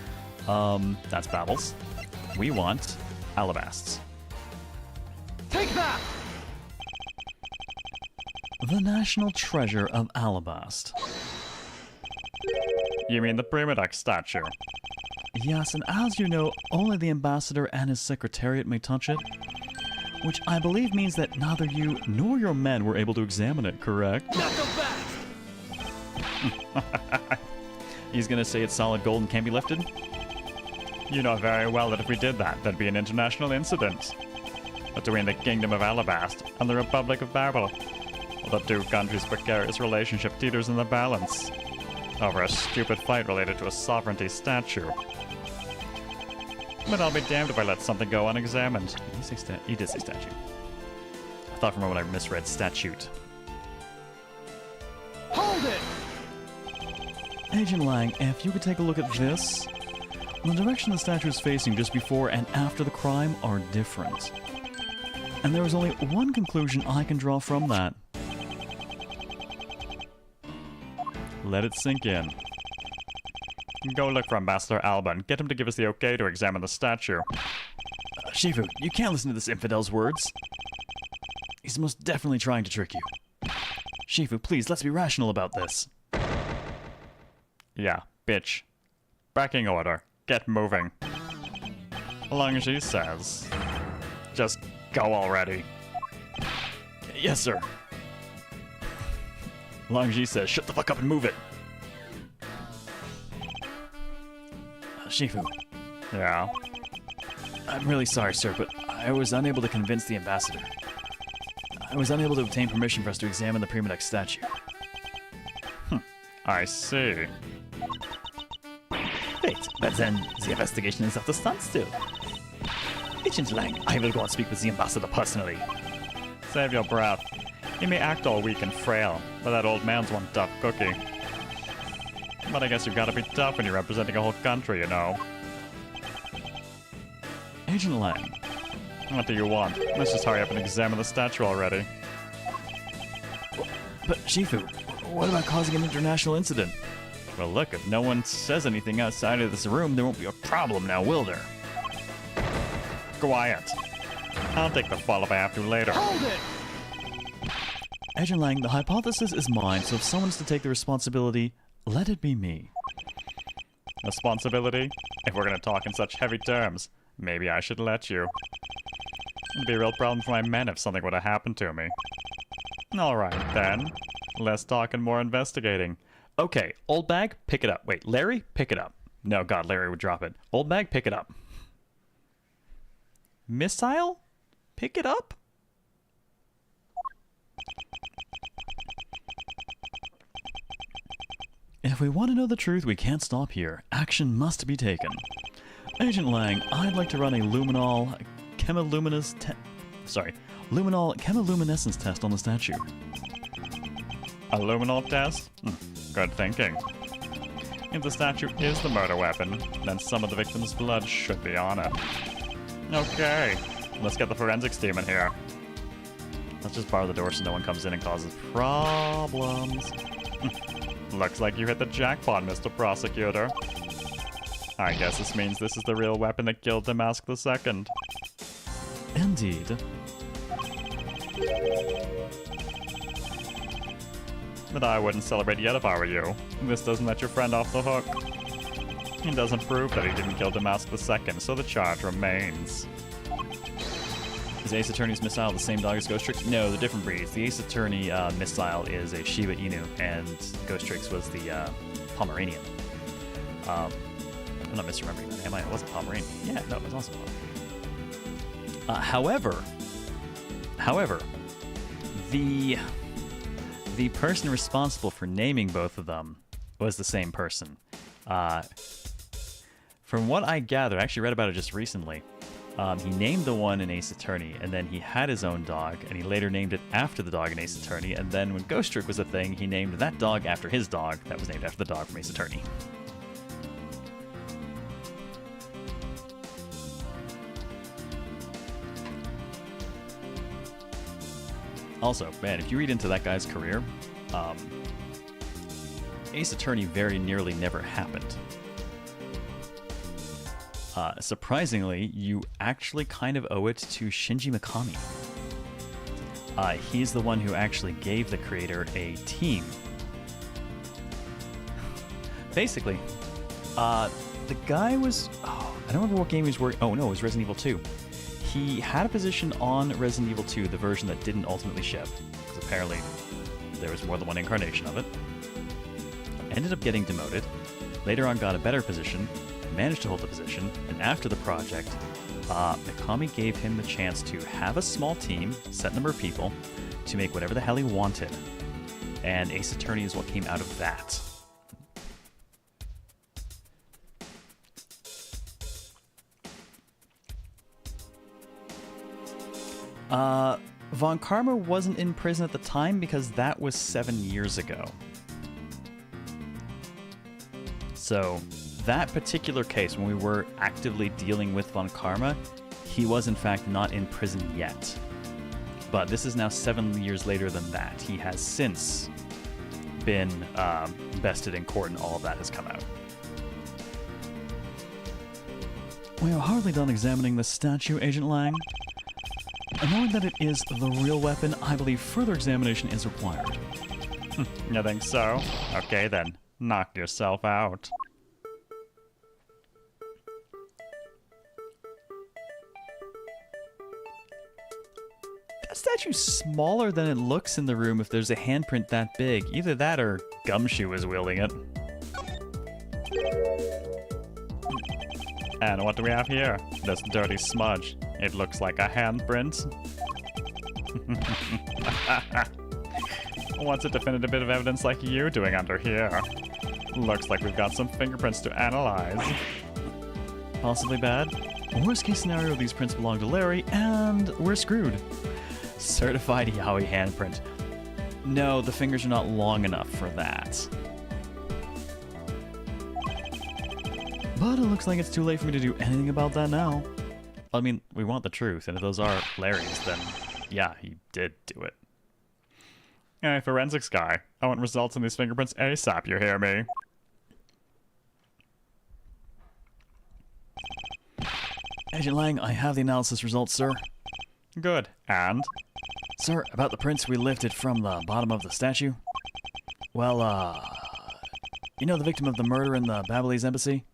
That's Babbles. We want Alabasts.
Take that!
The National Treasure of Alabast.
You mean the Primodoc statue?
Yes, and as you know, only the ambassador and his secretariat may touch it. Which I believe means that neither you nor your men were able to examine it, correct? He's gonna say it's solid gold and can't be lifted?
You know very well that if we did that, there'd be an international incident between the Kingdom of Alabast and the Republic of Babel. The two countries' precarious relationship teeters in the balance over a stupid fight related to a sovereignty statue. But I'll be damned if I let something go unexamined.
He did say statue. I thought for a moment I misread statute.
Hold it!
Agent Lang, if you could take a look at this. The direction the statue is facing just before and after the crime are different. And there is only one conclusion I can draw from that. Let it sink in.
Go look for Ambassador Alba and get him to give us the okay to examine the statue.
Shifu, you can't listen to this infidel's words. He's most definitely trying to trick you. Shifu, please, let's be rational about this.
Yeah, bitch. Backing order. Get moving. Long as she says. Just go already.
Yes, sir. Long as he says, shut the fuck up and move it. Shifu,
Yeah.
I'm really sorry, sir, but I was unable to convince the ambassador. I was unable to obtain permission for us to examine the Primodoc statue.
I see.
Wait, but then the investigation is at a standstill. Agent Lang, I will go and speak with the ambassador personally.
Save your breath. He may act all weak and frail, but that old man's one tough cookie. But I guess you've got to be tough when you're representing a whole country, you know.
Agent Lang,
What do you want? Let's just hurry up and examine the statue already.
but Shifu, what about causing an international incident?
Well, look, if no one says anything outside of this room, there won't be a problem now, will there? Quiet. I'll take the fall if I have to later.
Hold it!
Agent Lang, the hypothesis is mine, so if someone's to take the responsibility, let it be me.
Responsibility? If we're gonna talk in such heavy terms, maybe I should let you. It'd be a real problem for my men if something were to happen to me. Alright, then. Less talk and more investigating.
Okay, old bag, pick it up. Wait, Larry, pick it up. No, God, Larry would drop it. Old bag, pick it up. Missile? Pick it up? If we want to know the truth, we can't stop here. Action must be taken. Agent Lang, I'd like to run a luminol chemiluminescence test on the statue.
A luminol test? Good thinking. If the statue is the murder weapon, then some of the victim's blood should be on it. Okay, let's get the forensics team in here.
Let's just bar the door so no one comes in and causes problems.
Looks like you hit the jackpot, Mr. Prosecutor. I guess this means this is the real weapon that killed Damask II.
Indeed.
But I wouldn't celebrate yet if I were you. This doesn't let your friend off the hook. It doesn't prove that he didn't kill Damask II, so the charge remains.
Is Ace Attorney's missile the same dog as Ghost Tricks? No, they're different breeds. The Ace Attorney missile is a Shiba Inu, and Ghost Tricks was the Pomeranian. I'm not misremembering that, am I? It wasn't Pomeranian. Yeah, no, it was also Pomeranian. However, the person responsible for naming both of them was the same person. From what I gathered, I actually read about it just recently. He named the one in Ace Attorney, and then he had his own dog, and he later named it after the dog in Ace Attorney, and then when Ghost Trick was a thing, he named that dog after his dog that was named after the dog from Ace Attorney. Also, man, if you read into that guy's career, Ace Attorney very nearly never happened. Surprisingly, you actually kind of owe it to Shinji Mikami. He's the one who actually gave the creator a team. Basically, the guy was... Oh, I don't remember what game he was working... Oh, no, it was Resident Evil 2. He had a position on Resident Evil 2, the version that didn't ultimately ship, because apparently there was more than one incarnation of it. Ended up getting demoted. Later on got a better position, managed to hold the position, and after the project, Mikami gave him the chance to have a small team, set number of people, to make whatever the hell he wanted. And Ace Attorney is what came out of that. Von Karma wasn't in prison at the time because that was 7 years ago. So, that particular case, when we were actively dealing with Von Karma, he was in fact not in prison yet. But this is now 7 years later than that. He has since been bested in court and all of that has come out. We are hardly done examining the statue, Agent Lang. And knowing that it is the real weapon, I believe further examination is required. You think so? Okay then, knock yourself out. That statue's smaller than it looks in the room if there's a handprint that big. Either that or Gumshoe is wielding it. And what do we have here? This dirty smudge. It looks like a handprint. What's a definitive bit of evidence like you doing under here? Looks like we've got some fingerprints to analyze. Possibly bad? Worst case scenario, these prints belong to Larry, and we're screwed. Certified Yaoi handprint. No, the fingers are not long enough for that. But it looks like it's too late for me to do anything about that now. I mean, we want the truth, and if those are Larry's, then yeah, he did do it. Hey, forensics guy, I want results on these fingerprints ASAP, you hear me? Agent Lang, I have the analysis results, sir. Good. And? Sir, about the prints we lifted from the bottom of the statue? Well, you know the victim of the murder in the Babalese embassy?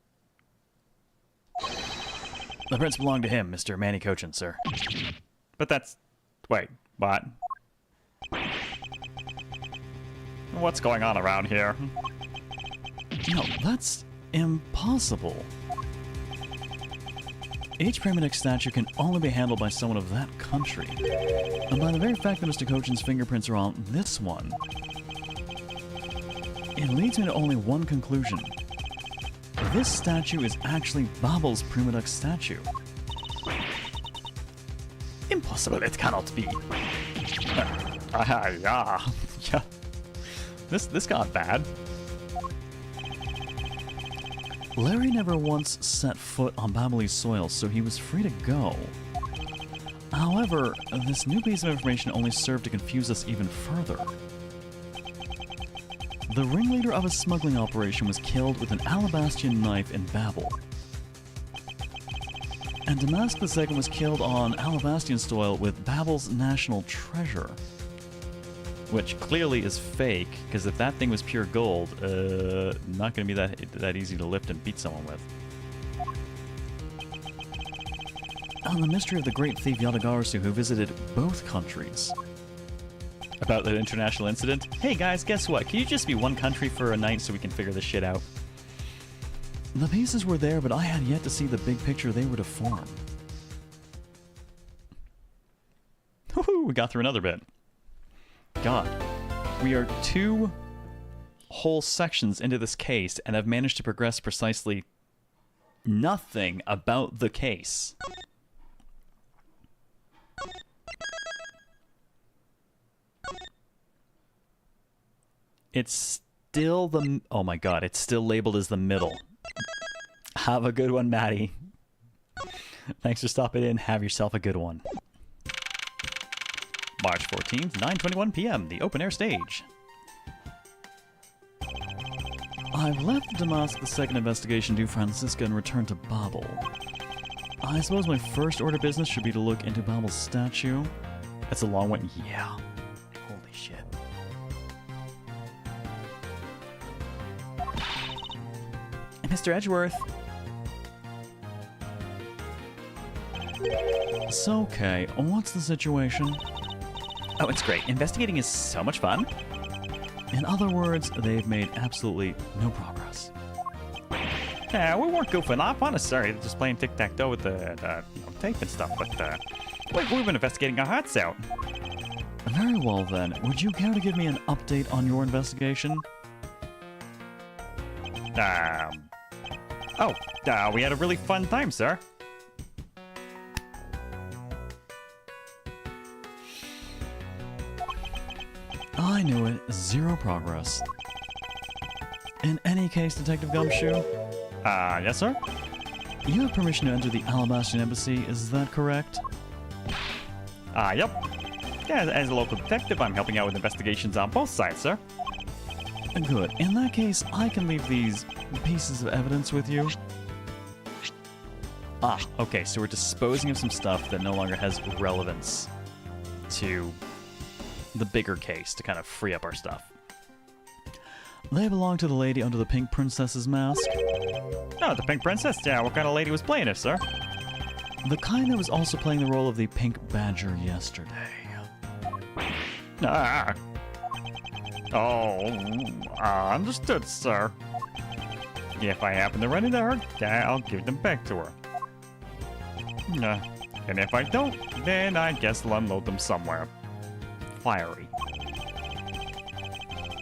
The prints belong to him, Mr. Manny Cochin, sir. But that's... Wait, what? What's going on around here? No, that's impossible. Each primitive statue can only be handled by someone of that country. And by the very fact that Mr. Cochin's fingerprints are on this one, it leads me to only one conclusion. This statue is actually Babel's Primadux statue. Impossible, it cannot be. Yeah. This got bad. Larry never once set foot on Babalese soil, so he was free to go. However, this new piece of information only served to confuse us even further. The ringleader of a smuggling operation was killed with an Alabastian knife in Babel. And Damask II was killed on Alabastian soil with Babel's national treasure. Which clearly is fake, because if that thing was pure gold, not going to be that easy to lift and beat someone with. On the mystery of the great thief Yadagarasu who visited both countries. About the international incident? Hey guys, guess what? Can you just be one country for a night so we can figure this shit out? The pieces were there, but I had yet to see the big picture they were to form. Woohoo! We got through another bit. God, we are 2 whole sections into this case and have managed to progress precisely nothing about the case. It's still the... Oh my god, it's still labeled as the middle. Have a good one, Maddie. Thanks for stopping in. Have yourself a good one. March 14th, 9:21 p.m., the open-air stage. I've left Damask II investigation due Francisca and returned to Babel. I suppose my first order of business should be to look into Babel's statue. That's a long one. Yeah. Holy shit. Mr. Edgeworth. So, okay, what's the situation? Oh, it's great. Investigating is so much fun. In other words, they've made absolutely no progress.
Yeah, we weren't goofing off on us, sorry. Just playing tic-tac-toe with the tape and stuff, but we've been investigating our hearts out.
Very well then, would you care to give me an update on your investigation?
We had a really fun time, sir.
I knew it. Zero progress. In any case, Detective Gumshoe,
Yes, sir?
you have permission to enter the Alabastian Embassy, is that correct?
Yep. Yeah, as a local detective, I'm helping out with investigations on both sides, sir.
Good. In that case, I can leave these pieces of evidence with you. Okay, so we're disposing of some stuff that no longer has relevance to the bigger case to kind of free up our stuff. They belong to the lady under the pink princess's mask.
Oh, the Pink Princess? Yeah, what kind of lady was playing it, sir?
The kind that was also playing the role of the pink badger yesterday.
Understood, sir. If I happen to run into her, I'll give them back to her. And if I don't, then I guess I'll unload them somewhere. Fiery.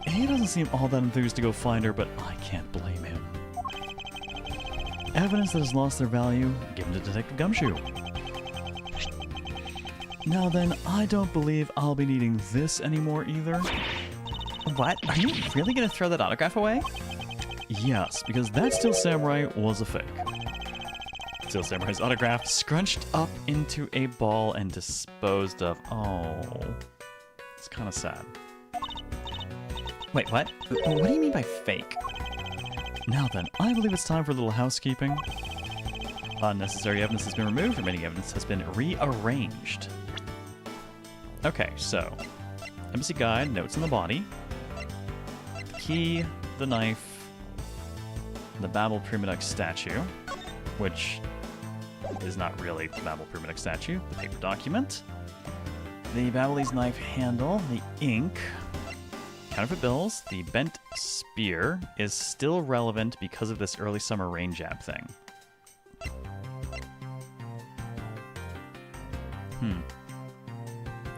He doesn't seem all that enthused to go find her, but I can't blame him. Evidence that has lost their value, given to Detective Gumshoe. Now then, I don't believe I'll be needing this anymore either.
What? Are you really gonna throw that autograph away?
Yes, because that Steel Samurai was a fake.
Steel Samurai's autograph.
Scrunched up into a ball and disposed of. Oh. It's kind of sad.
Wait, what? What do you mean by fake?
Now then, I believe it's time for a little housekeeping.
Unnecessary evidence has been removed, remaining evidence has been rearranged.
Okay, so embassy guide, notes on the body, the key, the knife, the Babel Primoduc statue, which is not really the Babel Primoduc statue, the paper document, the Babelese knife handle, the ink, counterfeit bills, the bent spear is still relevant because of this early summer rain jab thing.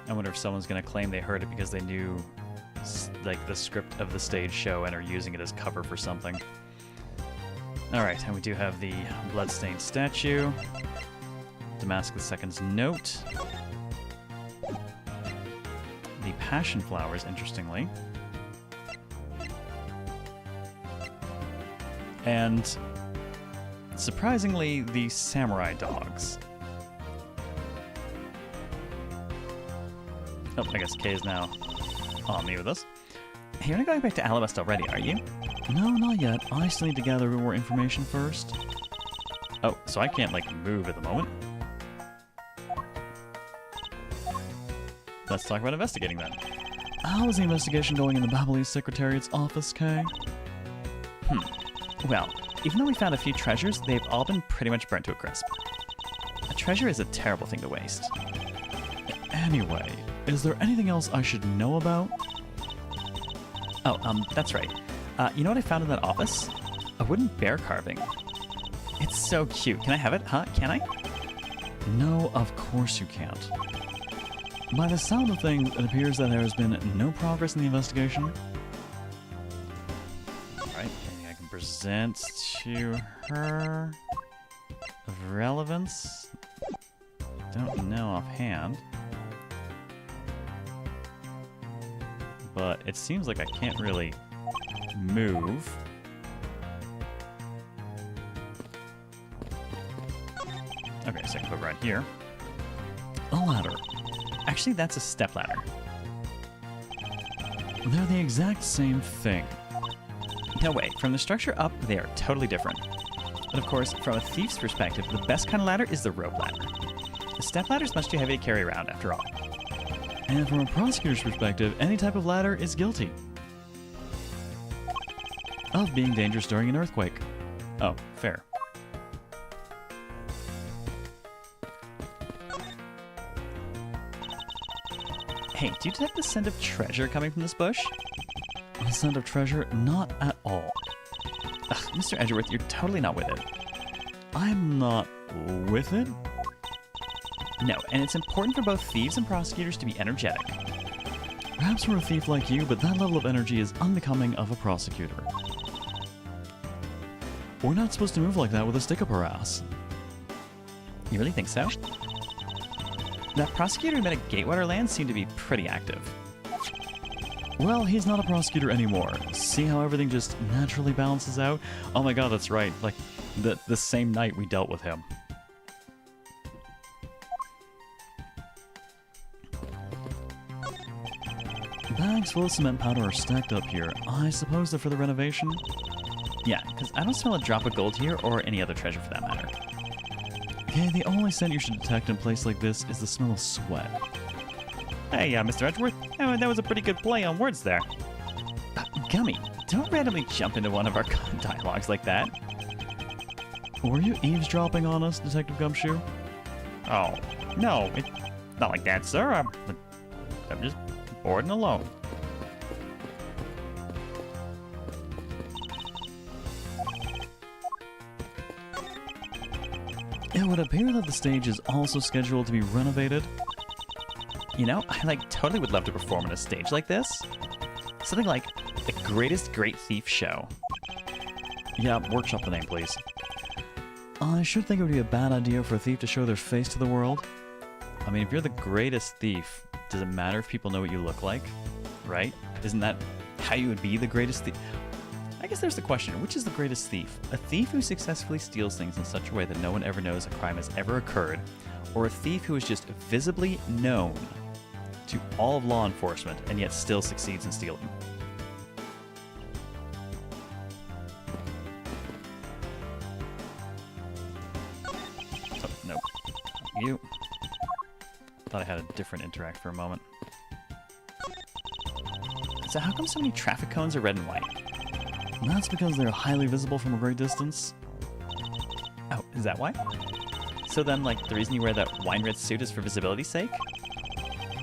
I wonder if someone's going to claim they heard it because they knew like the script of the stage show and are using it as cover for something. Alright, and we do have the bloodstained statue, Damascus II's note, the passion flowers, interestingly, and surprisingly, the samurai dogs. Oh, I guess Kay is now on me with us.
Hey, you're not going back to Alabasta already, are you?
No, not yet. I still need to gather more information first.
Oh, so I can't, like, move at the moment. Let's talk about investigating then.
How is the investigation going in the Babelese Secretariat's office, Kay?
Well, even though we found a few treasures, they've all been pretty much burnt to a crisp. A treasure is a terrible thing to waste.
Anyway, is there anything else I should know about?
Oh, that's right. You know what I found in that office? A wooden bear carving. It's so cute. Can I have it? Huh? Can I?
No, of course you can't. By the sound of things, it appears that there has been no progress in the investigation.
Alright, anything I can present to her of relevance? Don't know offhand. But it seems like I can't really move. Okay, so I can put right here.
A ladder.
Actually, that's a step ladder.
They're the exact same thing.
No way. From the structure up, they are totally different. But of course, from a thief's perspective, the best kind of ladder is the rope ladder. The step ladder is much too heavy to carry around, after all.
And from a prosecutor's perspective, any type of ladder is guilty of being dangerous during an earthquake. Oh, fair. Hey, do you detect the scent of treasure coming from this bush? The scent of treasure? Not at all. Ugh, Mr. Edgeworth, you're totally not with it. I'm not with it? No, and it's important for both thieves and prosecutors to be energetic. Perhaps we're a thief like you, but that level of energy is unbecoming of a prosecutor. We're not supposed to move like that with a stick up our ass. You really think so? That prosecutor who met at Gatewater Land seemed to be pretty active. Well, he's not a prosecutor anymore. See how everything just naturally balances out? Oh my god, that's right. Like, the same night we dealt with him. Bags full of cement powder are stacked up here. I suppose they're for the renovation? Yeah, because I don't smell a drop of gold here, or any other treasure for that matter. Okay, the only scent you should detect in a place like this is the smell of sweat. Hey, Mr. Edgeworth, that was a pretty good play on words there. Gummy, don't randomly jump into one of our dialogues like that. Were you eavesdropping on us, Detective Gumshoe? Oh, no, it's not like that, sir. I'm just bored and alone. It would appear that the stage is also scheduled to be renovated. You know, I totally would love to perform on a stage like this. Something like the Greatest Great Thief Show. Yeah, workshop the name, please. I should think it would be a bad idea for a thief to show their face to the world. I mean, if you're the greatest thief, does it matter if people know what you look like? Right? Isn't that how you would be the greatest thief? I guess there's the question, which is the greatest thief? A thief who successfully steals things in such a way that no one ever knows a crime has ever occurred, or a thief who is just visibly known to all of law enforcement and yet still succeeds in stealing? Oh, nope. You. Thought I had a different interact for a moment. So how come so many traffic cones are red and white? That's because they're highly visible from a great distance. Oh, is that why? So then, the reason you wear that wine red suit is for visibility's sake?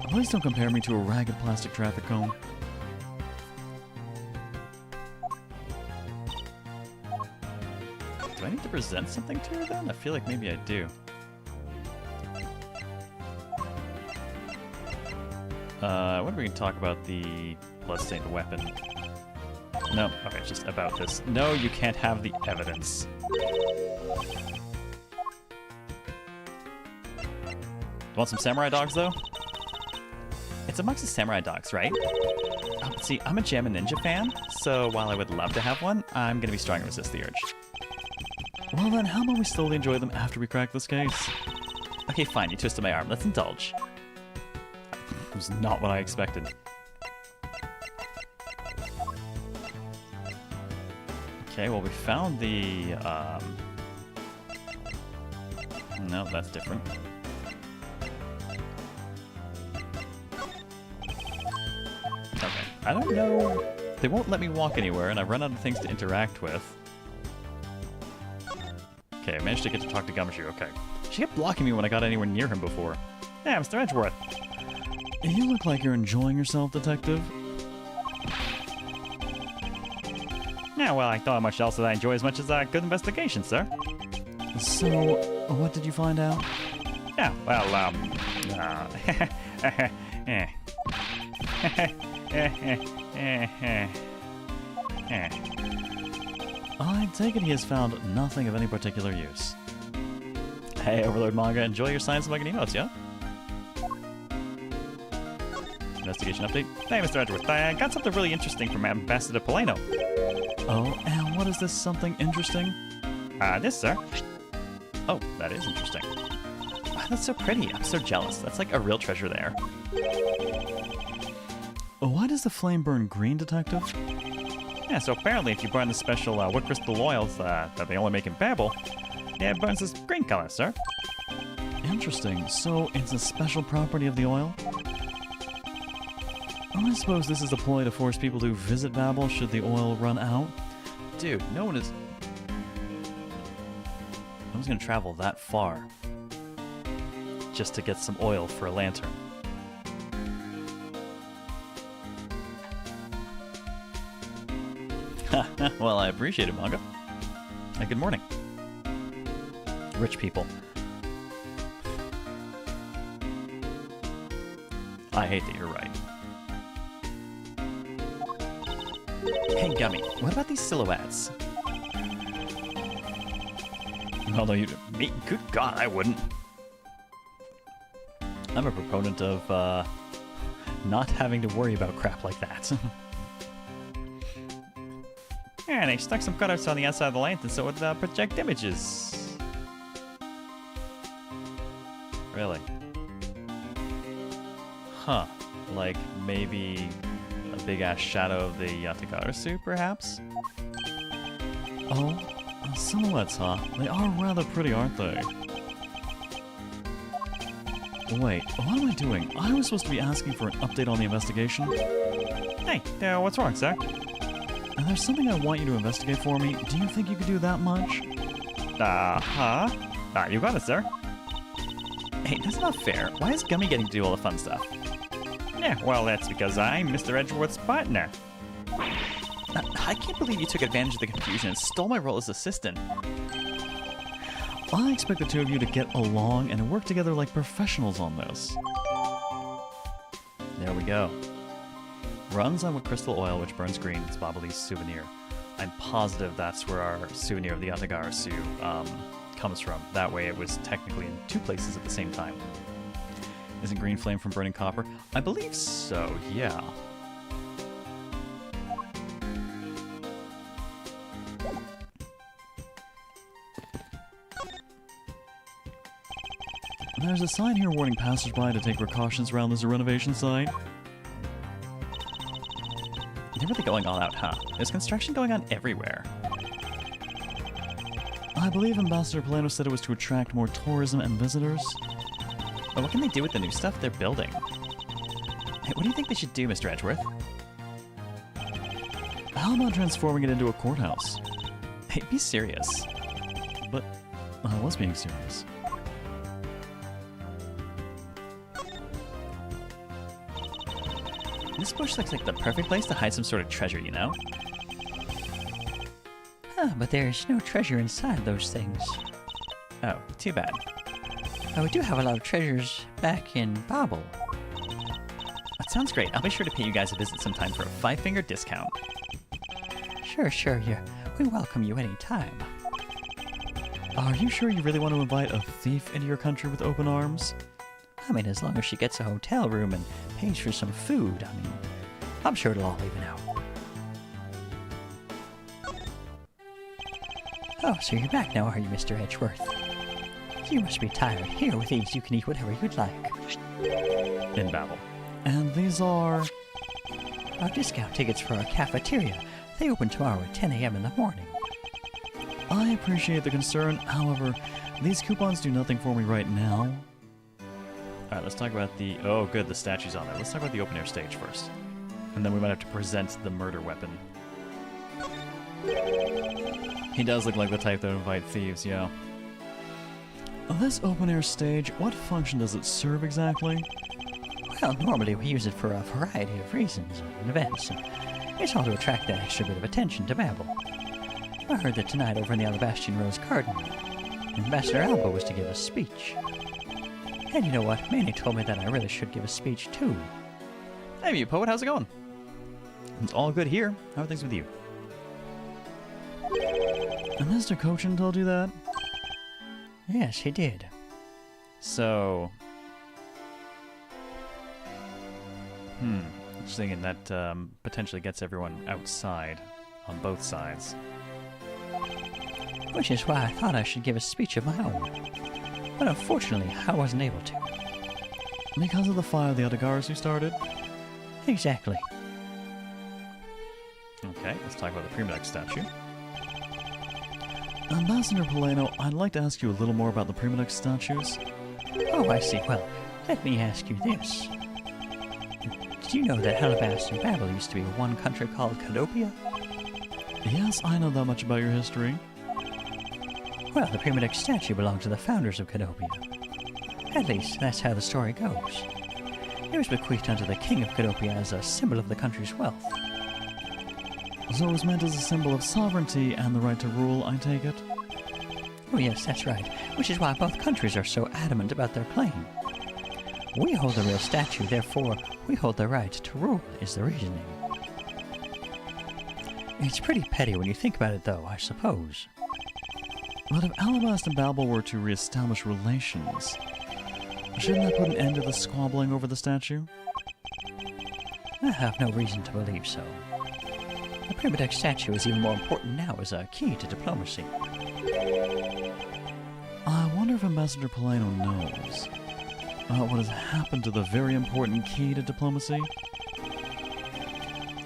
Please don't compare me to a ragged plastic traffic cone. Do I need to present something to her then? I feel like maybe I do. I wonder if we can talk about the bloodstained weapon. No, okay, it's just about this. No, you can't have the evidence. Want some samurai dogs, though? It's amongst the samurai dogs, right? Oh, see, I'm a Jam and Ninja fan, so while I would love to have one, I'm gonna be strong and resist the urge. Well then, how about we slowly enjoy them after we crack this case? Okay, fine, you twisted my arm. Let's indulge. It was not what I expected. Okay, well, we found the, no, that's different. Okay, I don't know. They won't let me walk anywhere, and I've run out of things to interact with. Okay, I managed to get to talk to Gumshoe, okay. She kept blocking me when I got anywhere near him before. Yeah, Mr. Edgeworth. You look like you're enjoying yourself, Detective. Yeah, well, I thought much else that I enjoy as much as a good investigation, sir. So, what did you find out? Yeah, well, I take it he has found nothing of any particular use. Hey, Overlord Manga, enjoy your science mugging emotes, yeah? Investigation update. Hey, Mr. Edgeworth, I got something really interesting from Ambassador Polano. Oh, and what is this something interesting? This, sir. Oh, that is interesting. Wow, that's so pretty. I'm so jealous. That's like a real treasure there. Why does the flame burn green, Detective? Yeah, so apparently if you burn the special wood crystal oils that they only make in Babel, yeah, it burns this green color, sir. Interesting. So it's a special property of the oil? I suppose this is a ploy to force people to visit Babel should the oil run out. Dude, no one is... No one's gonna travel that far just to get some oil for a lantern. Well, I appreciate it, manga. Good morning. Rich people. I hate that you're right. Hey, Gummy, what about these silhouettes? Although you... Me? Good God, I wouldn't. I'm a proponent of, not having to worry about crap like that. Yeah, they stuck some cutouts on the outside of the lantern so it would project images. Really? Huh. Like, maybe a big-ass shadow of the Yatagarasu, perhaps? Oh, silhouettes, huh? They are rather pretty, aren't they? Wait, what am I doing? I was supposed to be asking for an update on the investigation. Hey, what's wrong, sir? There's something I want you to investigate for me. Do you think you could do that much? You got it, sir. Hey, that's not fair. Why is Gummy getting to do all the fun stuff? Yeah, well, that's because I'm Mr. Edgeworth's partner. I can't believe you took advantage of the confusion and stole my role as assistant. I expect the two of you to get along and work together like professionals on this. There we go. Runs on with crystal oil, which burns green. It's Babali's souvenir. I'm positive that's where our souvenir of the Yatagarasu comes from. That way it was technically in two places at the same time. Isn't green flame from burning copper? I believe so, yeah. There's a sign here warning passersby to take precautions around this renovation site. They're really going all out, huh? There's construction going on everywhere. I believe Ambassador Polano said it was to attract more tourism and visitors. But what can they do with the new stuff they're building? Hey, what do you think they should do, Mr. Edgeworth? How about transforming it into a courthouse? Hey, be serious. But I was being serious. This bush looks like the perfect place to hide some sort of treasure, you know?
But there's no treasure inside those things.
Oh, too bad.
We do have a lot of treasures back in Babel.
That sounds great. I'll be sure to pay you guys a visit sometime for a 5-finger discount.
Sure. We welcome you anytime.
Are you sure you really want to invite a thief into your country with open arms?
I mean, as long as she gets a hotel room and pays for some food, I mean, I'm sure it'll all even out. Oh, so you're back now, are you, Mr. Edgeworth? You must be tired. Here, with these, you can eat whatever you'd like.
In Babel. And these are...
Our discount tickets for our cafeteria. They open tomorrow at 10 a.m. in the morning.
I appreciate the concern. However, these coupons do nothing for me right now. Alright, let's talk about the... Oh, good, the statue's on there. Let's talk about the open-air stage first. And then we might have to present the murder weapon. He does look like the type that would invite thieves, yeah. This open-air stage, what function does it serve exactly?
Well, normally we use it for a variety of reasons and events. It's all to attract that extra bit of attention to Babel. I heard that tonight over in the Alabastian Rose Garden, Ambassador Alba was to give a speech. And you know what? Manny told me that I really should give a speech too.
Hey, you poet, how's it going? It's all good here. How are things with you? And Mr. Cochin told you that?
Yes, he did.
So... Just thinking that potentially gets everyone outside on both sides.
Which is why I thought I should give a speech of my own. But unfortunately, I wasn't able to.
Because of the fire the Yatagarasu started?
Exactly.
Okay, let's talk about the Prima statue. Ambassador Polano, I'd like to ask you a little more about the Prima statues.
Oh, I see. Well, let me ask you this. Do you know that Helibast and Babel used to be one country called Canopia?
Yes, I know that much about your history.
Well, the primitive statue belonged to the founders of Canopia. At least, that's how the story goes. It was bequeathed unto the king of Canopia as a symbol of the country's wealth.
So it was meant as a symbol of sovereignty and the right to rule, I take it?
Oh yes, that's right, which is why both countries are so adamant about their claim. We hold the real statue, therefore we hold the right to rule, is the reasoning. It's pretty petty when you think about it, though, I suppose.
But if Alabast and Babel were to re-establish relations, shouldn't that put an end to the squabbling over the statue?
I have no reason to believe so. The primitive statue is even more important now as a key to diplomacy.
I wonder if Ambassador Polino knows what has happened to the very important key to diplomacy.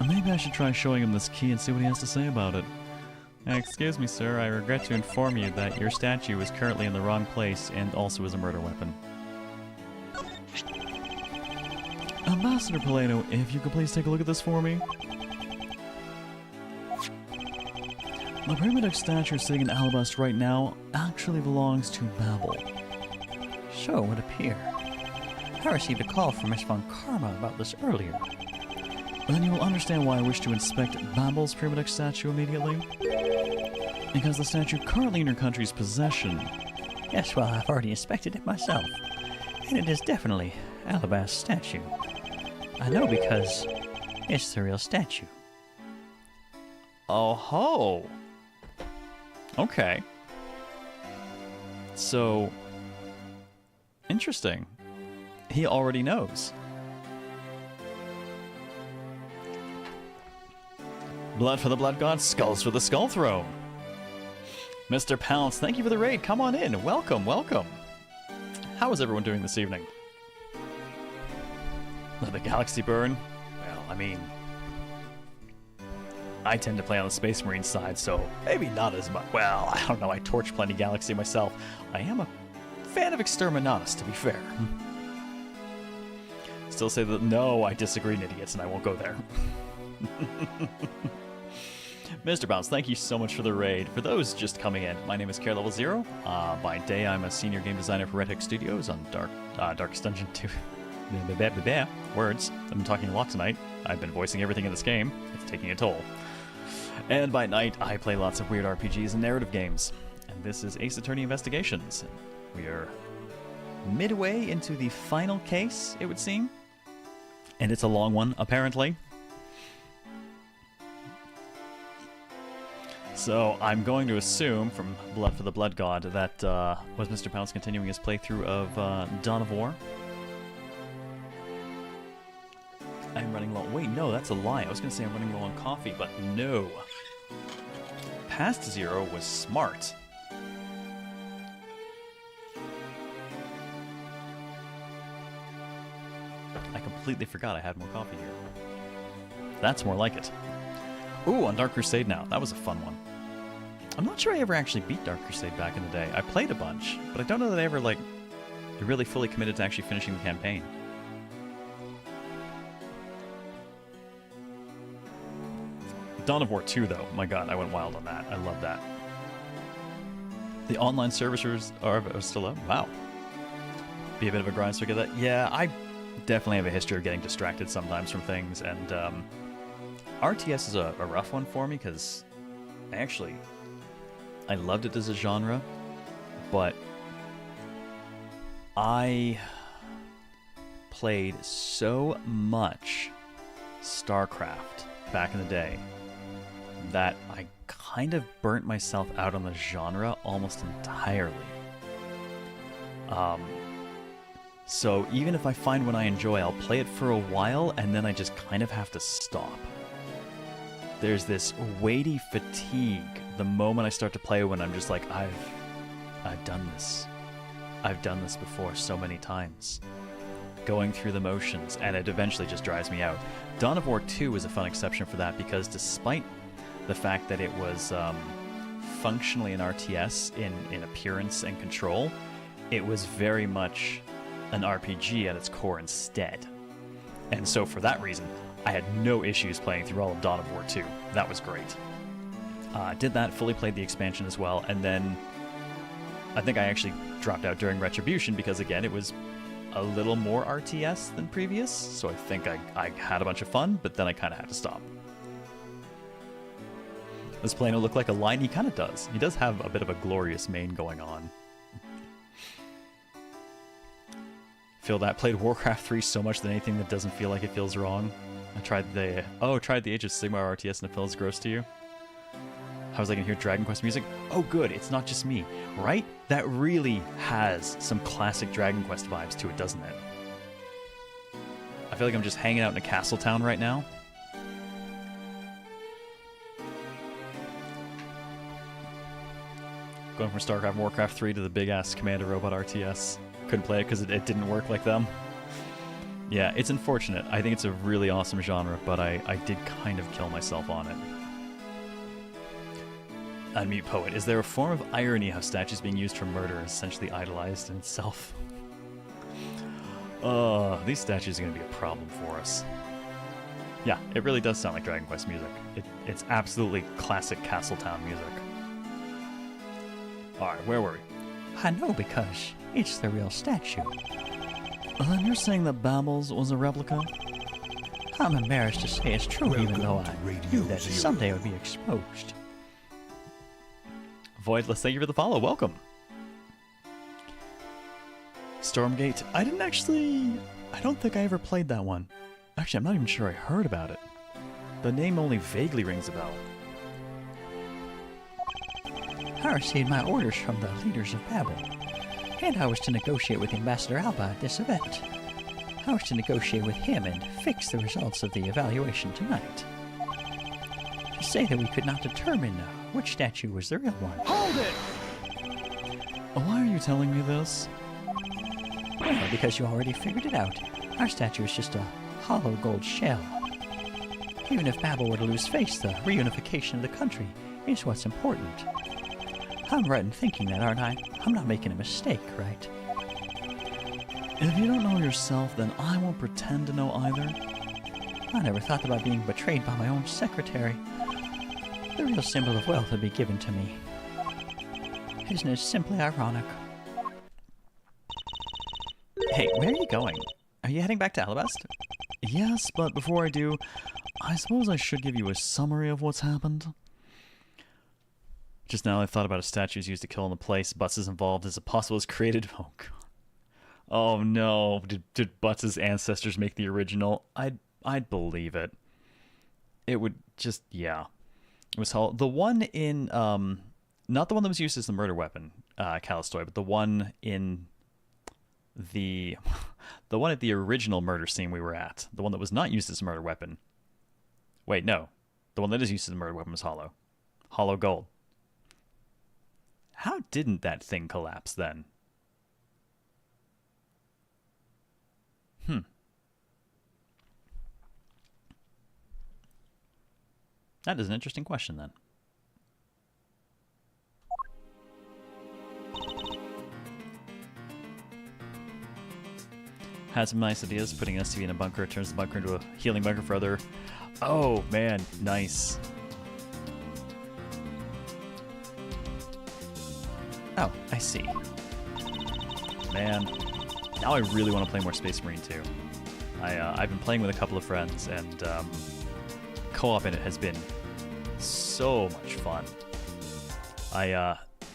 Maybe I should try showing him this key and see what he has to say about it. Excuse me, sir. I regret to inform you that your statue is currently in the wrong place and also is a murder weapon. Ambassador Polino, if you could please take a look at this for me. The primitive statue sitting in Alabast right now actually belongs to Babel.
So it would appear. I received a call from Miss Von Karma about this earlier.
Then you will understand why I wish to inspect Babel's primitive statue immediately. Because the statue currently in your country's possession.
Yes, well, I've already inspected it myself. And it is definitely Alabast's statue. I know because it's the real statue.
Oh ho! Okay. So, interesting. He already knows. Blood for the Blood God, skulls for the Skull Throne. Mr. Pounce, thank you for the raid. Come on in. Welcome, welcome. How is everyone doing this evening? Let the galaxy burn? Well, I mean, I tend to play on the Space Marine side, so maybe not as much. Well, I don't know. I torch plenty Galaxy myself. I am a fan of Exterminatus, to be fair. Still say that no, I disagree, idiots, and I won't go there. Mr. Bounce, thank you so much for the raid. For those just coming in, my name is CareLevelZero. By day, I'm a senior game designer for Red Hook Studios on Darkest Dungeon 2. Words. I've been talking a lot tonight. I've been voicing everything in this game. It's taking a toll. And by night, I play lots of weird RPGs and narrative games. And this is Ace Attorney Investigations. We are midway into the final case, it would seem. And it's a long one, apparently. So I'm going to assume, from Blood for the Blood God, that was Mr. Pounce continuing his playthrough of Dawn of War. I'm running low. Wait, no, that's a lie. I was going to say I'm running low on coffee, but no. Past Zero was smart. I completely forgot I had more coffee here. That's more like it. Ooh, on Dark Crusade now. That was a fun one. I'm not sure I ever actually beat Dark Crusade back in the day. I played a bunch, but I don't know that I ever, really fully committed to actually finishing the campaign. Dawn of War 2, though. My god, I went wild on that. I love that. The online services are still up? Wow. Be a bit of a grind, so get that. Yeah, I definitely have a history of getting distracted sometimes from things, and RTS is a rough one for me, because I loved it as a genre, but I played so much StarCraft back in the day that I kind of burnt myself out on the genre almost entirely. So even if I find one I enjoy, I'll play it for a while and then I just kind of have to stop. There's this weighty fatigue the moment I start to play when I'm just like, I've done this. I've done this before so many times. Going through the motions, and it eventually just drives me out. Dawn of War 2 is a fun exception for that, because despite the fact that it was functionally an RTS in appearance and control, it was very much an RPG at its core instead. And so for that reason, I had no issues playing through all of Dawn of War 2. That was great. Did that, fully played the expansion as well, and then I think I actually dropped out during Retribution because, again, it was a little more RTS than previous, so I think I had a bunch of fun, but then I kind of had to stop. Does Plano look like a line? He kind of does. He does have a bit of a glorious mane going on. Feel that. Played Warcraft 3 so much that anything that doesn't feel like it feels wrong. I tried the Age of Sigmar RTS and it feels gross to you. How was I gonna hear Dragon Quest music? Oh good, it's not just me, right? That really has some classic Dragon Quest vibes to it, doesn't it? I feel like I'm just hanging out in a castle town right now. Going from StarCraft Warcraft 3 to the big-ass Commander Robot RTS. Couldn't play it because it didn't work like them. Yeah, it's unfortunate. I think it's a really awesome genre, but I did kind of kill myself on it. Unmute Poet. Is there a form of irony how statues being used for murder is essentially idolized in itself? These statues are going to be a problem for us. Yeah, it really does sound like Dragon Quest music. It's absolutely classic Castletown music. Alright, where were we?
I know because it's the real statue.
Then you're saying that Babbles was a replica?
I'm embarrassed to say it's true, even though I knew that someday it would be exposed.
Voidless, thank you for the follow. Welcome. Stormgate. I don't think I ever played that one. Actually, I'm not even sure I heard about it. The name only vaguely rings a bell.
I received my orders from the leaders of Babel, and I was to negotiate with Ambassador Alba at this event. I was to negotiate with him and fix the results of the evaluation tonight. To say that we could not determine which statue was the real one.
Hold it!
Why are you telling me this?
Well, because you already figured it out. Our statue is just a hollow gold shell. Even if Babel were to lose face, the reunification of the country is what's important. I'm right in thinking that, aren't I? I'm not making a mistake, right?
If you don't know yourself, then I won't pretend to know either.
I never thought about being betrayed by my own secretary. The real symbol of wealth would be given to me. Isn't it simply ironic?
Hey, where are you going? Are you heading back to Alabasta? Yes, but before I do, I suppose I should give you a summary of what's happened. Just now I thought about a statue used to kill in the place. Butts is involved. Is it possible it's created? Oh god. Oh no. Did Butts' ancestors make the original? I'd believe it. It would just, yeah. It was how the one in not the one that was used as the murder weapon, Callistoy, but the one in the one at the original murder scene we were at. The one that was not used as a murder weapon. Wait, no. The one that is used as a murder weapon was hollow. Hollow gold. How didn't that thing collapse then? That is an interesting question then. Had some nice ideas. Putting an SCV in a bunker turns the bunker into a healing bunker for other... Oh, man. Nice. Oh, I see. Man. Now I really want to play more Space Marine 2. I've been playing with a couple of friends, and co-op in it has been so much fun.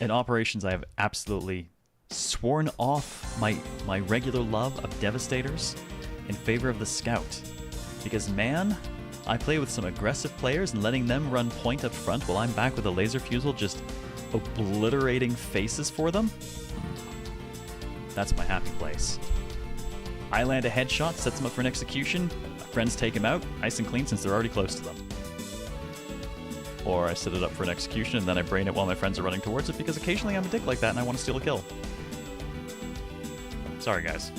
In Operations, I have absolutely sworn off my regular love of Devastators in favor of the Scout. Because, man, I play with some aggressive players, and letting them run point up front while I'm back with a laser fusel just obliterating faces for them, that's my happy place. I land a headshot, sets them up for an execution, my friends take him out, nice and clean since they're already close to them. Or I set it up for an execution and then I brain it while my friends are running towards it, because occasionally I'm a dick like that and I want to steal a kill. Sorry guys.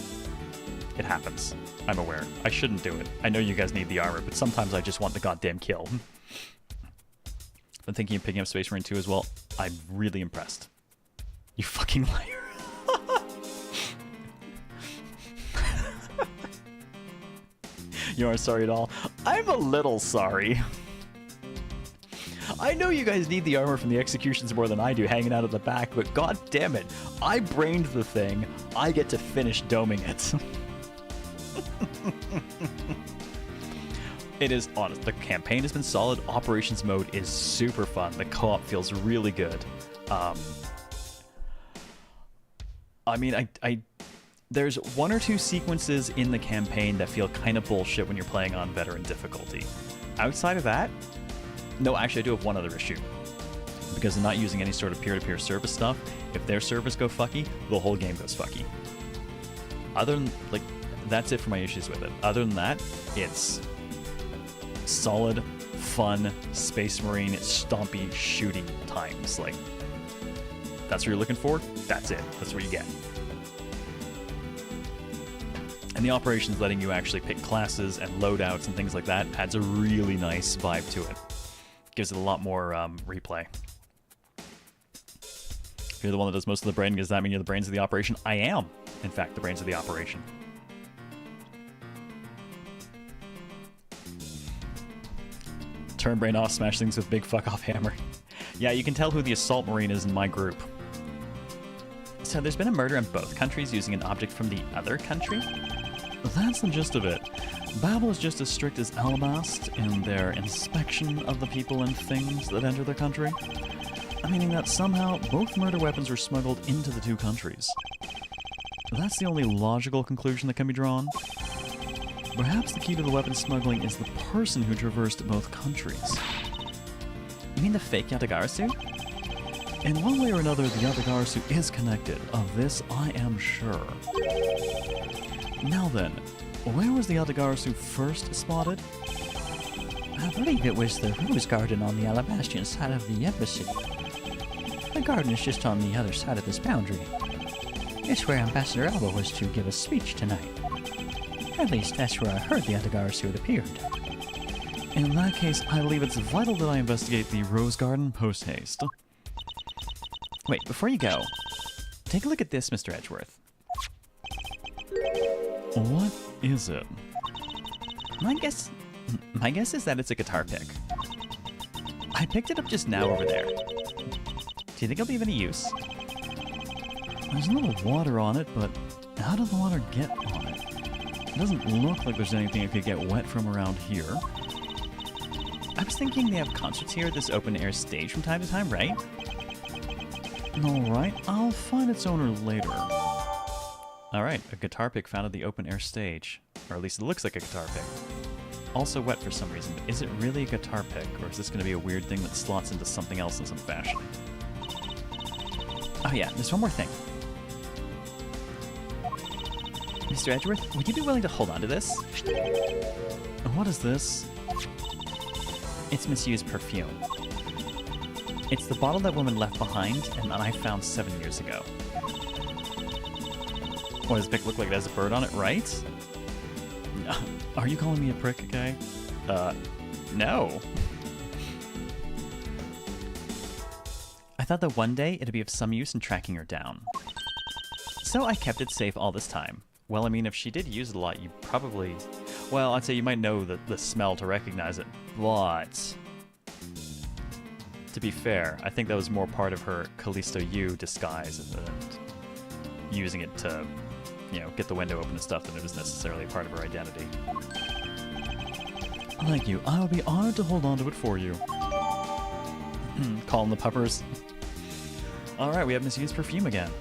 It happens. I'm aware. I shouldn't do it. I know you guys need the armor, but sometimes I just want the goddamn kill. I'm thinking of picking up Space Marine 2 as well. I'm really impressed. You fucking liar. You aren't sorry at all. I'm a little sorry. I know you guys need the armor from the executions more than I do hanging out at the back, but god damn it, I brained the thing. I get to finish doming it. It is honest. The campaign has been solid. Operations mode is super fun. The co-op feels really good. I mean, there's one or two sequences in the campaign that feel kind of bullshit when you're playing on veteran difficulty. Outside of that, no, actually I do have one other issue. Because I'm not using any sort of peer-to-peer service stuff, if their servers go fucky, the whole game goes fucky. Other than, like, that's it for my issues with it. Other than that, it's solid, fun, Space Marine, stompy, shooty times. Like, that's what you're looking for? That's it. That's what you get. And the operations letting you actually pick classes and loadouts and things like that adds a really nice vibe to it. Gives it a lot more replay. If you're the one that does most of the brain, does that mean you're the brains of the operation? I am, in fact, the brains of the operation. Turn brain off, smash things with big fuck off hammer. Yeah, you can tell who the assault marine is in my group. So there's been a murder in both countries using an object from the other country? That's the gist of it. Babel is just as strict as Alabast in their inspection of the people and things that enter their country. Meaning that somehow both murder weapons were smuggled into the two countries. That's the only logical conclusion that can be drawn. Perhaps the key to the weapon smuggling is the person who traversed both countries. You mean the fake Yatagarasu? In one way or another, the Yatagarasu is connected. Of this, I am sure. Now then, where was the Yatagarasu first spotted?
I believe it was the rose garden on the Alabastian side of the embassy. The garden is just on the other side of this boundary. It's where Ambassador Alba was to give a speech tonight. At least that's where I heard the Yatagarasu had appeared.
In that case, I believe it's vital that I investigate the rose garden post-haste. Wait, before you go, take a look at this, Mr. Edgeworth. What is it?
My guess is that it's a guitar pick. I picked it up just now over there. Do you think it'll be of any use?
There's a little water on it, but how did the water get on it? It doesn't look like there's anything it could get wet from around here.
I was thinking they have concerts here at this open-air stage from time to time, right?
Alright, I'll find its owner later. Alright, a guitar pick found at the open-air stage. Or at least it looks like a guitar pick. Also wet for some reason, but is it really a guitar pick? Or is this going to be a weird thing that slots into something else in some fashion?
Oh yeah, there's one more thing. Mr. Edgeworth, would you be willing to hold on to this?
What is this?
It's misused perfume. It's the bottle that woman left behind and that I found 7 years ago.
What does the pic look like? It has a bird on it, right? Are you calling me a prick, okay?
No. I thought that one day it'd be of some use in tracking her down. So I kept it safe all this time.
Well, I mean, if she did use it a lot, you probably... Well, I'd say you might know the smell to recognize it, but... To be fair, I think that was more part of her Callisto U disguise and using it to, you know, get the window open and stuff than it was necessarily part of her identity. Thank you. I would be honored to hold on to it for you. Calling the puppers. Alright, we have misused perfume again.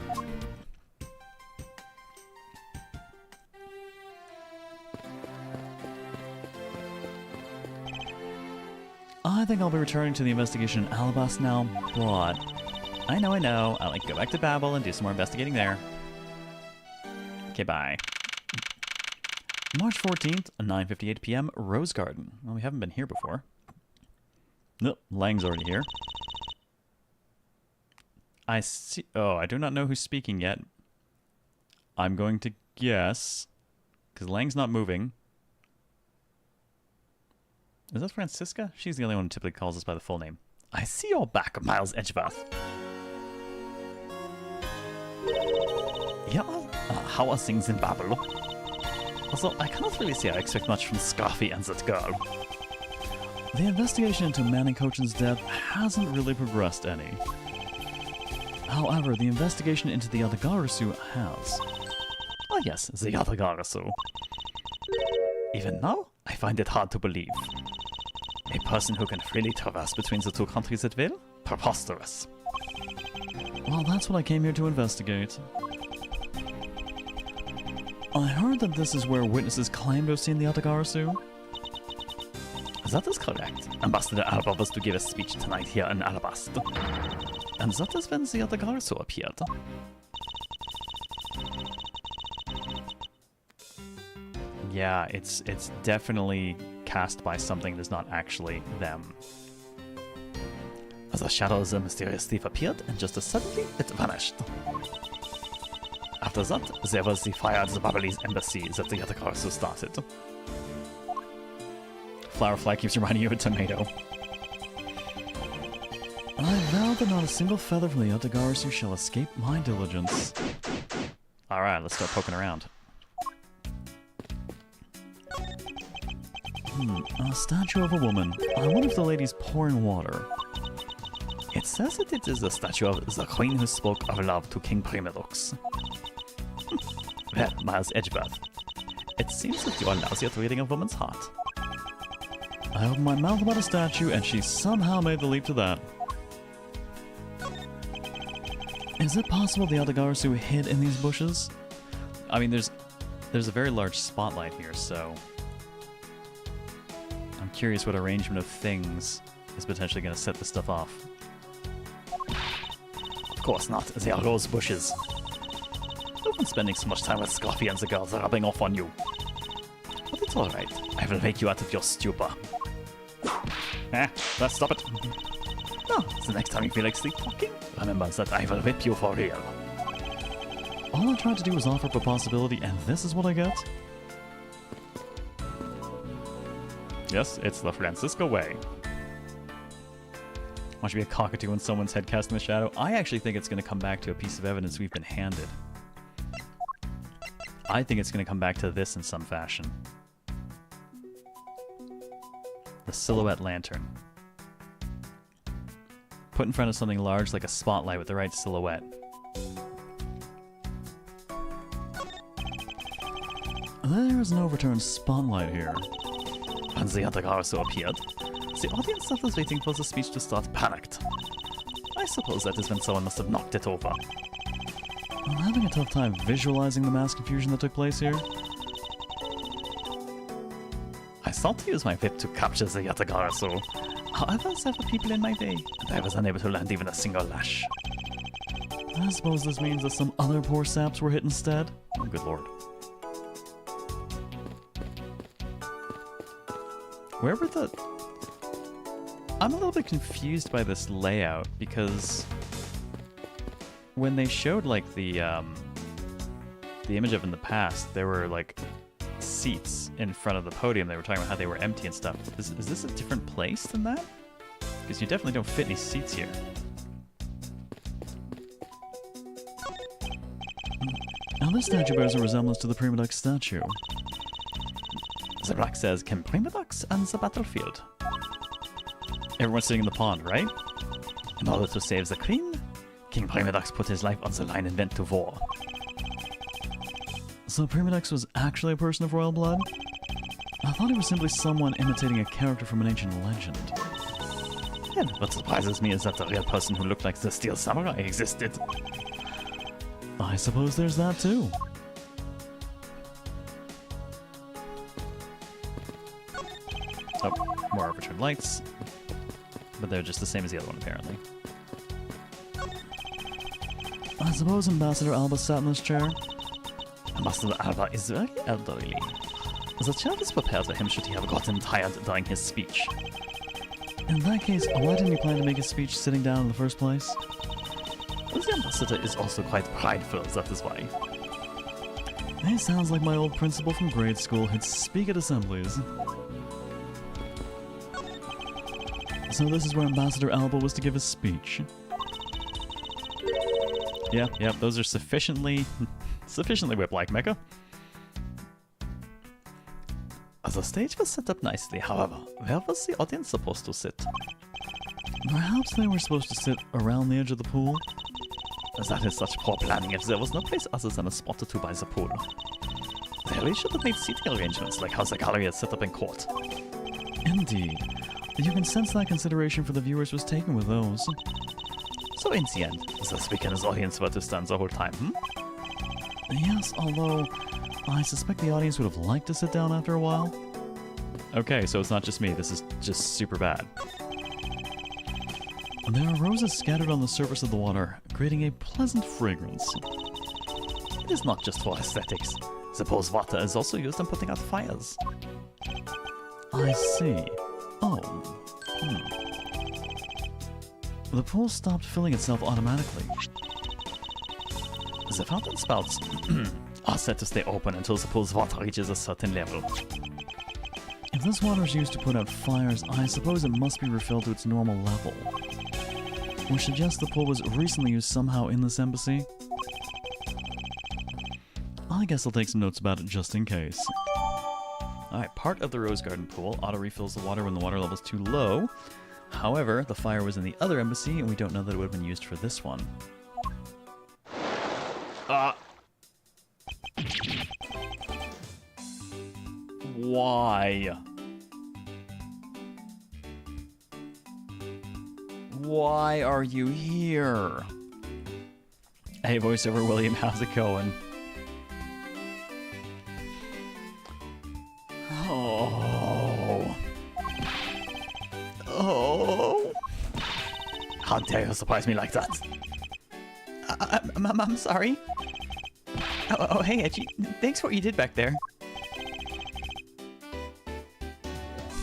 I think I'll be returning to the investigation in Alabast now, but...
I know. I'll go back to Babel and do some more investigating there. Okay, bye.
March 14th, 9:58 p.m., Rose Garden. Well, we haven't been here before. Nope, Lang's already here. I see... Oh, I do not know who's speaking yet. I'm going to guess... Because Lang's not moving. Is that Francisca? She's the only one who typically calls us by the full name. I see you're back, Miles Edgeworth.
Yeah, how are things in Babel? Although I cannot really say I expect much from Scarfy and that girl.
The investigation into Manning Coachen's death hasn't really progressed any. However, the investigation into the Yatagarasu has.
Oh yes, the Yatagarasu. Even now, I find it hard to believe. A person who can freely traverse between the two countries at will? Preposterous.
Well, that's what I came here to investigate. I heard that this is where witnesses claim to have seen the Yatagarasu.
That is correct. Ambassador Alba was to give a speech tonight here in Alabasta. And that is when the Yatagarasu appeared.
Yeah, it's definitely cast by something that's not actually them.
The shadow of the mysterious thief appeared, and just as suddenly it vanished. After that, there was the fire at the Babalese embassy that the Yatagarasu started.
Flowerfly keeps reminding you of a tomato. I vow that not a single feather from the Yatagarasu shall escape my diligence. Alright, let's start poking around. A statue of a woman. I wonder if the lady's pouring water.
It says that it is the statue of the queen who spoke of love to King Primadux. Well, Miles Edgeworth, it seems that you are lousy at reading a woman's heart.
I opened my mouth about a statue, and she somehow made the leap to that. Is it possible the Yatagarasu hid in these bushes? I mean, there's a very large spotlight here, so I'm curious what arrangement of things is potentially going to set this stuff off.
Of course not, they are rose bushes. You've been spending so much time with Scarfy and the girls are rubbing off on you. But it's alright, I will wake you out of your stupor.
Let's stop it.
No, the next time you feel like sleepwalking, remember that I will whip you for real.
All I tried to do was offer up a possibility, and this is what I get? Yes, it's the Francisco way. Watch me be a cockatoo when someone's head cast in the shadow. I actually think it's going to come back to a piece of evidence we've been handed. I think it's going to come back to this in some fashion. The silhouette lantern. Put in front of something large like a spotlight with the right silhouette. There's an overturned spotlight here.
When the Yatagarasu appeared, the audience that was waiting for the speech to start panicked. I suppose that is when someone must have knocked it over.
I'm having a tough time visualizing the mass confusion that took place here.
I sought to use my whip to capture the Yatagarasu. However, there were people in my way, and I was unable to land even a single lash.
I suppose this means that some other poor saps were hit instead? Oh, good lord. Where were the... I'm a little bit confused by this layout, because when they showed, like, the image of in the past, there were, like, seats in front of the podium. They were talking about how they were empty and stuff. Is this a different place than that? Because you definitely don't fit any seats here. Now this statue bears a resemblance to the Primadux statue.
The plaque says, King Primadux and the battlefield.
Everyone's sitting in the pond, right?
In order to save the queen, King Primadux put his life on the line and went to war.
So Primadux was actually a person of royal blood? I thought he was simply someone imitating a character from an ancient legend.
And what surprises me is that the real person who looked like the Steel Samurai existed.
I suppose there's that too. Oh, more overturned lights. But they're just the same as the other one, apparently. I suppose Ambassador Alba sat in this chair.
Ambassador Alba is very elderly. The chair is prepared for him should he have gotten tired during his speech.
In that case, why didn't he plan to make his speech sitting down in the first place?
The ambassador is also quite prideful, that is why.
It sounds like my old principal from grade school who'd speak at assemblies. So this is where Ambassador Alba was to give his speech. Yep, those are sufficiently whip-like, Mecha.
The stage was set up nicely, however, where was the audience supposed to sit?
Perhaps they were supposed to sit around the edge of the pool?
That is such poor planning if there was no place other than a spot or two by the pool. They really should have made seating arrangements like how the gallery is set up in court.
Indeed. You can sense that consideration for the viewers was taken with those.
So in the end, the speaker and his audience were to stand the whole time,
Yes, although I suspect the audience would have liked to sit down after a while.
Okay, so it's not just me. This is just super bad.
There are roses scattered on the surface of the water, creating a pleasant fragrance.
It is not just for aesthetics. Suppose water is also used in putting out fires.
I see. Oh. The pool stopped filling itself automatically.
The fountain spouts are set to stay open until the pool's water reaches a certain level.
If this water is used to put out fires, I suppose it must be refilled to its normal level. Which suggests the pool was recently used somehow in this embassy. I guess I'll take some notes about it just in case.
Alright, part of the Rose Garden pool auto-refills the water when the water level is too low. However, the fire was in the other embassy, and we don't know that it would have been used for this one. Why? Why are you here? Hey, voiceover William, how's it going? Oh. Oh.
How dare you surprise me like that?
I'm sorry. Oh, hey, Edgy. Thanks for what you did back there.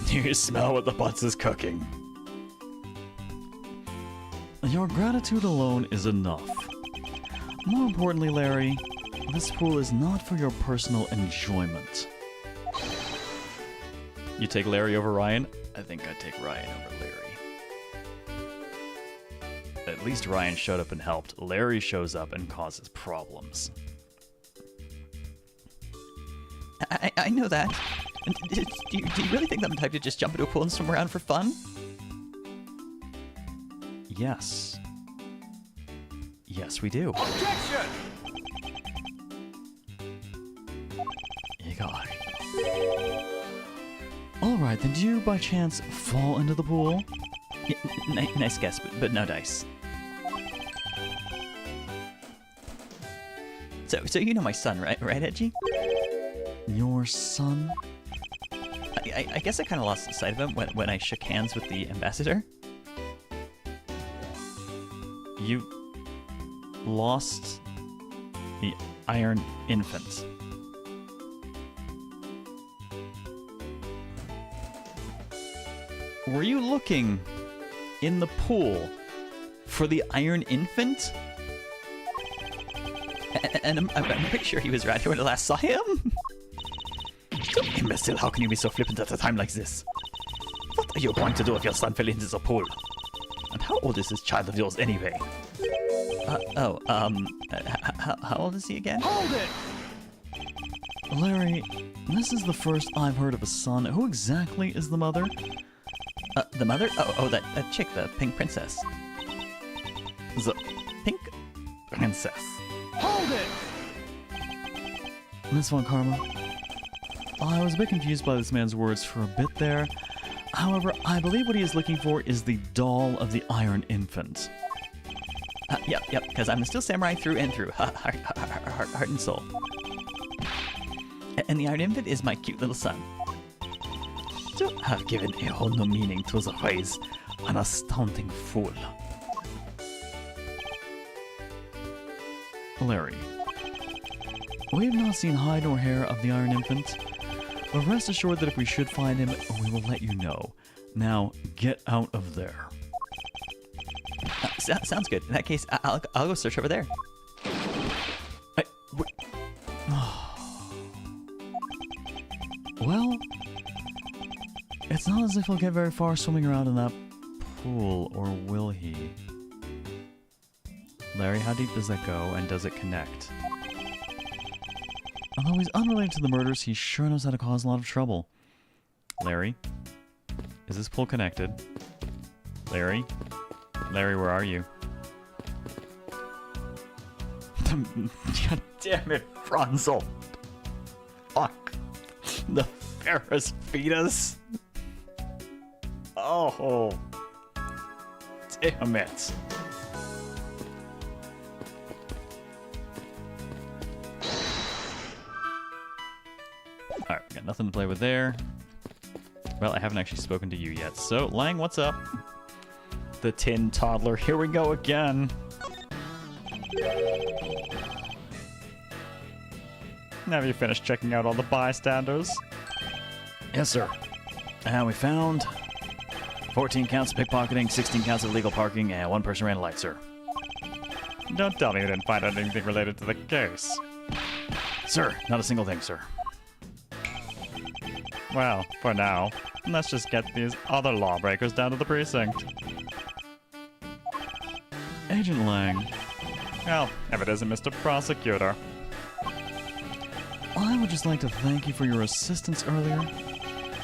You smell what the butts is cooking.
Your gratitude alone is enough. More importantly, Larry, this pool is not for your personal enjoyment.
You take Larry over Ryan? I think I'd take Ryan over Larry. At least Ryan showed up and helped. Larry shows up and causes problems.
I know that. Do you really think that I'm the type to just jump into a pool and swim around for fun?
Yes. Yes, we do.
Objection!
Eagle-eye.
Alright, then do you by chance fall into the pool?
Nice guess, but no dice. So you know my son, right, Edgy?
Your son?
I guess I kind of lost sight of him when I shook hands with the ambassador.
You lost the Iron Infant. Were you looking in the pool for the Iron Infant?
And I'm pretty sure he was right here when I last saw him.
Imbecile, how can you be so flippant at a time like this? What are you going to do if your son fell into the pool? And how old is this child of yours anyway?
How old is he again?
Hold it!
Larry, this is the first I've heard of a son. Who exactly is the mother?
The mother? Oh, that chick, the pink princess.
The pink princess.
Hold it!
Miss Von Karma. I was a bit confused by this man's words for a bit there. However, I believe what he is looking for is the doll of the Iron Infant.
Yep, because I'm still samurai through and through. Heart and soul. And the Iron Infant is my cute little son.
You have given a whole new meaning to the phrase, an astounding fool.
Larry. We have not seen hide nor hair of the Iron Infant, but rest assured that if we should find him, we will let you know. Now, get out of there.
Sounds good. In that case, I'll go search over there.
Well, it's not as if he'll get very far swimming around in that pool, or will he?
Larry, how deep does that go, and does it connect?
Although he's unrelated to the murders, he sure knows how to cause a lot of trouble. Larry? Is this pool connected? Larry? Larry, where are you? God damn it, Franzel! Fuck! The Ferris fetus! Oh! Damn it! Alright, we got nothing to play with there. Well, I haven't actually spoken to you yet. So, Lang, what's up? The tin toddler, here we go again! Have you finished checking out all the bystanders?
Yes, sir. And we found 14 counts of pickpocketing, 16 counts of illegal parking, and 1 person ran a light, sir.
Don't tell me you didn't find out anything related to the case.
Sir, not a single thing, sir.
Well, for now, let's just get these other lawbreakers down to the precinct.
Agent Lang,
Well, if it isn't Mr. Prosecutor.
I would just like to thank you for your assistance earlier.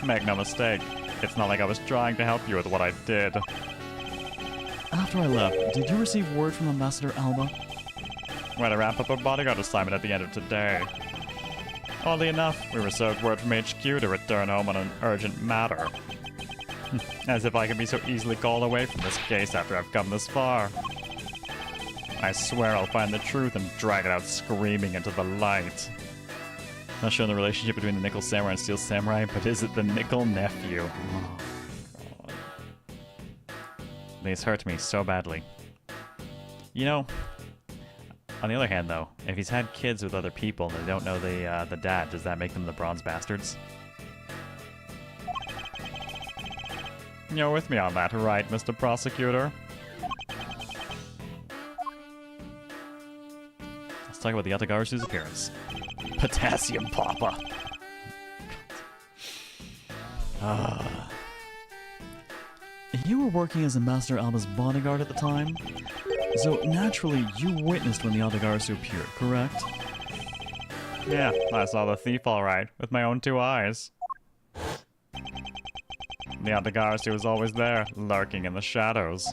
Make no mistake, it's not like I was trying to help you with what I did.
After I left, did you receive word from Ambassador Alba?
We're to wrap up our bodyguard assignment at the end of today. Oddly enough, we received word from HQ to return home on an urgent matter. As if I can be so easily called away from this case after I've come this far. I swear I'll find the truth and drag it out screaming into the light.
Not showing the relationship between the Nickel Samurai and Steel Samurai, but is it the Nickel Nephew?
Oh, these hurt me so badly. You know, on the other hand though, if he's had kids with other people and they don't know the dad, does that make them the Bronze Bastards? You're with me on that, right, Mr. Prosecutor?
Let's talk about the Yatagarasu's appearance.
Potassium Papa.
You were working as Ambassador Alba's bodyguard at the time, so naturally you witnessed when the Yatagarasu appeared, correct?
Yeah, I saw the thief all right, with my own 2 eyes. The Yatagarasu was always there, lurking in the shadows.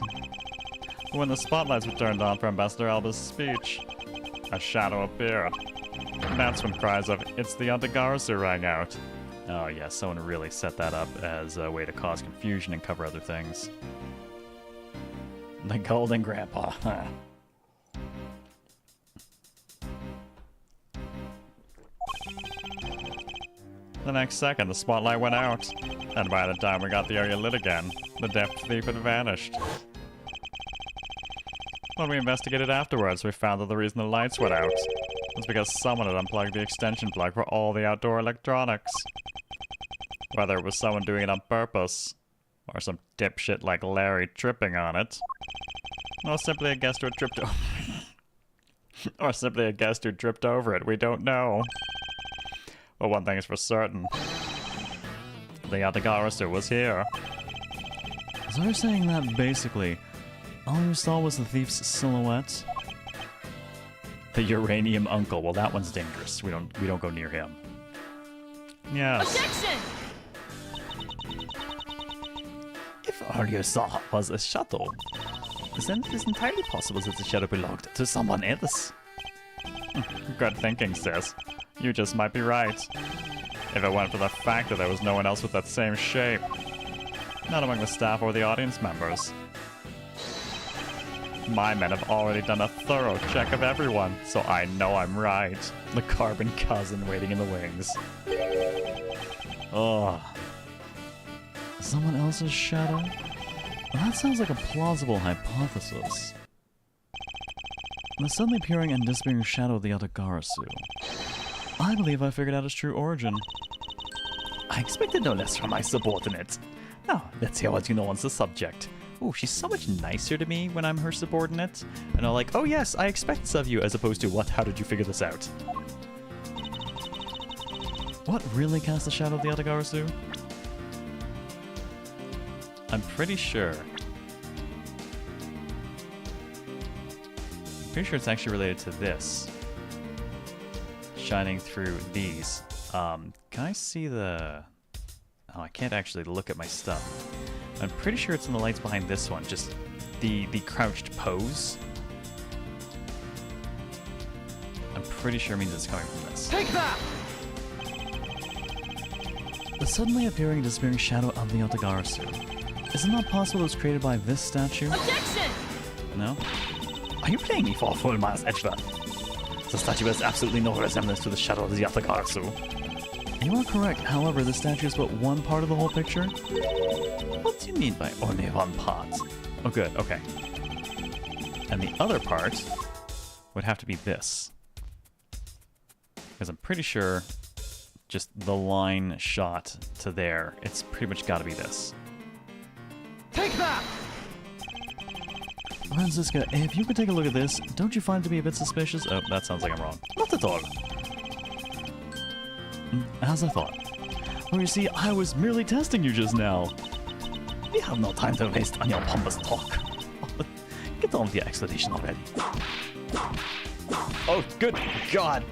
But when the spotlights were turned on for Ambassador Alba's speech, a shadow appeared. That's when cries of, "It's the Yatagarasu" rang out.
Oh yeah, someone really set that up as a way to cause confusion and cover other things.
The Golden Grandpa, huh? The next second, the spotlight went out, and by the time we got the area lit again, the deaf thief had vanished. When we investigated afterwards, we found that the reason the lights went out was because someone had unplugged the extension plug for all the outdoor electronics. Whether it was someone doing it on purpose, or some dipshit like Larry tripping on it, or simply a guest who had tripped over it, we don't know. But one thing is for certain. The Yatagarasu was here.
So you're saying that basically, all you saw was the thief's silhouette?
The uranium uncle, well that one's dangerous. We don't go near him. Yes.
Objection!
If all you saw was a shadow, then it is entirely possible that the shadow belonged to someone else.
Good thinking, sis. You just might be right. If it weren't for the fact that there was no one else with that same shape. Not among the staff or the audience members. My men have already done a thorough check of everyone, so I know I'm right. The carbon cousin waiting in the wings.
Oh. Someone else's shadow? Well, that sounds like a plausible hypothesis. The suddenly appearing and disappearing shadow of the Yatagarasu. I believe I figured out its true origin.
I expected no less from my subordinate. Now, let's hear what you know on the subject.
Oh, she's so much nicer to me when I'm her subordinate. And I'm like, oh yes, I expect this of you, as opposed to, what, how did you figure this out?
What really cast the shadow of the Yatagarasu?
I'm pretty sure. Pretty sure it's actually related to this. Shining through these. Can I see the... Oh, I can't actually look at my stuff. I'm pretty sure it's in the lights behind this one, just the crouched pose. I'm pretty sure means it's coming from this.
Take that!
The suddenly appearing and disappearing shadow of the Otagarasu. Is it not possible it was created by this statue?
Objection!
No?
Are you playing me for a full Miles Edgeworth? The statue bears absolutely no resemblance to the shadow of the Yatagarasu.
You are correct. However, the statue is but one part of the whole picture.
What do you mean by only one part?
Oh, good. Okay. And the other part would have to be this. Because I'm pretty sure just the line shot to there, it's pretty much got to be this.
Take that!
Francisca, if you could take a look at this, don't you find it to be a bit suspicious? Oh, that sounds like I'm wrong.
Not at all.
As I thought.
Oh, you see, I was merely testing you just now.
We have no time to waste on your pompous talk. Get on with your explanation already.
Oh, good God.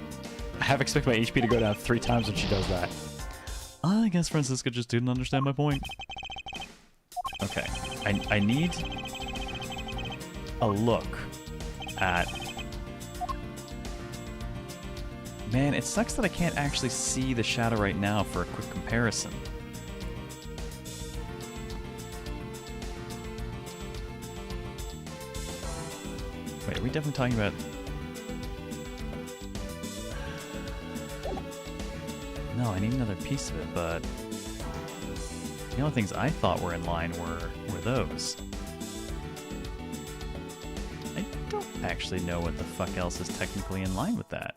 I have expected my HP to go down 3 times when she does that.
I guess Francisca just didn't understand my point.
Okay. I need a look at... Man, it sucks that I can't actually see the shadow right now for a quick comparison. Wait, are we definitely talking about... No, I need another piece of it, but... The only things I thought were in line were those. I don't actually know what the fuck else is technically in line with that.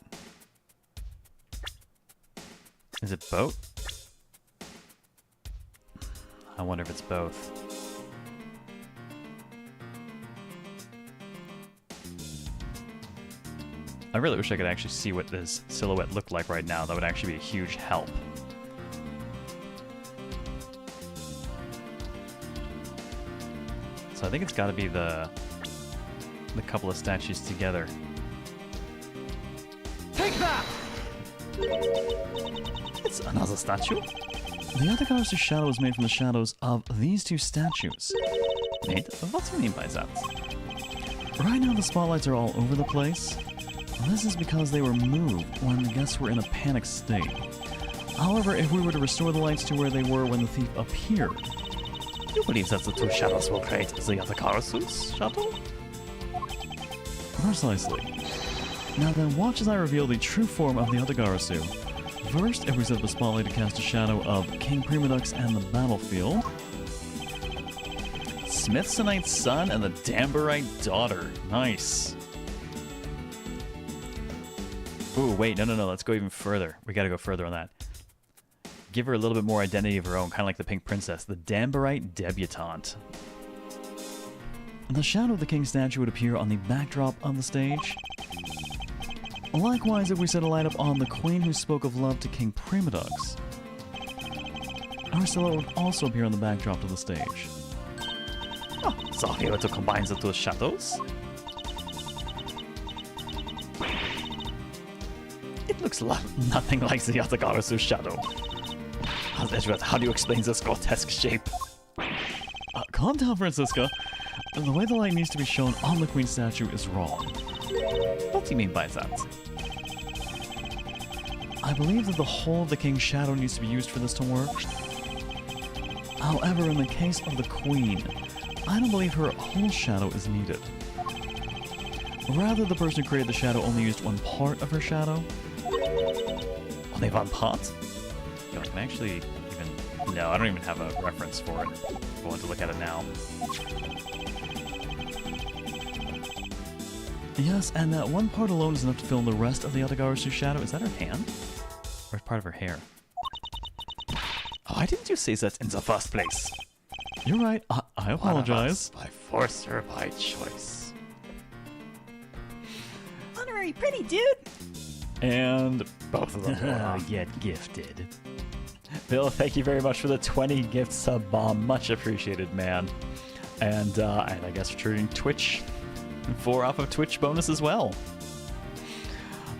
Is it both? I wonder if it's both. I really wish I could actually see what this silhouette looked like right now. That would actually be a huge help. So I think it's got to be the couple of statues together.
Take that!
It's another statue?
The Otagarasu shadow is made from the shadows of these 2 statues.
Mate, what do you mean by that?
Right now the spotlights are all over the place. This is because they were moved when the guests were in a panicked state. However, if we were to restore the lights to where they were when the thief appeared...
You believe that the 2 shadows will create the Yatakarasu's shadow?
Precisely. Now then, watch as I reveal the true form of the Otagarasu. First, if we set up a spotlight to cast a shadow of King Primadux and the battlefield.
Smithsonite's son and the Damberite daughter. Nice. Ooh, wait, no, let's go even further. We gotta go further on that. Give her a little bit more identity of her own, kind of like the Pink Princess, the Damberite debutante.
The shadow of the king statue would appear on the backdrop of the stage. Likewise, if we set a light up on the queen who spoke of love to King Primadux, her silhouette would also appear on the backdrop of the stage.
Oh, so are we able to combine the 2 shadows? It looks nothing like the Yatagarasu shadow. Edgeworth, how do you explain this grotesque shape?
Calm down, Francisca. The way the light needs to be shown on the queen statue is wrong.
What do you mean by that?
I believe that the whole of the king's shadow needs to be used for this to work. However, in the case of the queen, I don't believe her whole shadow is needed. Rather, the person who created the shadow only used one part of her shadow.
Only one part?
Yo, I can actually even... No, I don't even have a reference for it. I want to look at it now.
Yes, and that one part alone is enough to fill in the rest of the Otagarasu shadow. Is that her hand? Or part of her hair?
Why didn't you say that in the first place?
You're right. I apologize.
By force or by choice?
Honorary pretty dude!
And
Both of them.
get gifted. Bill, thank you very much for the 20 gift sub bomb. Much appreciated, man. And I guess for treating Twitch 4 off of Twitch bonus as well.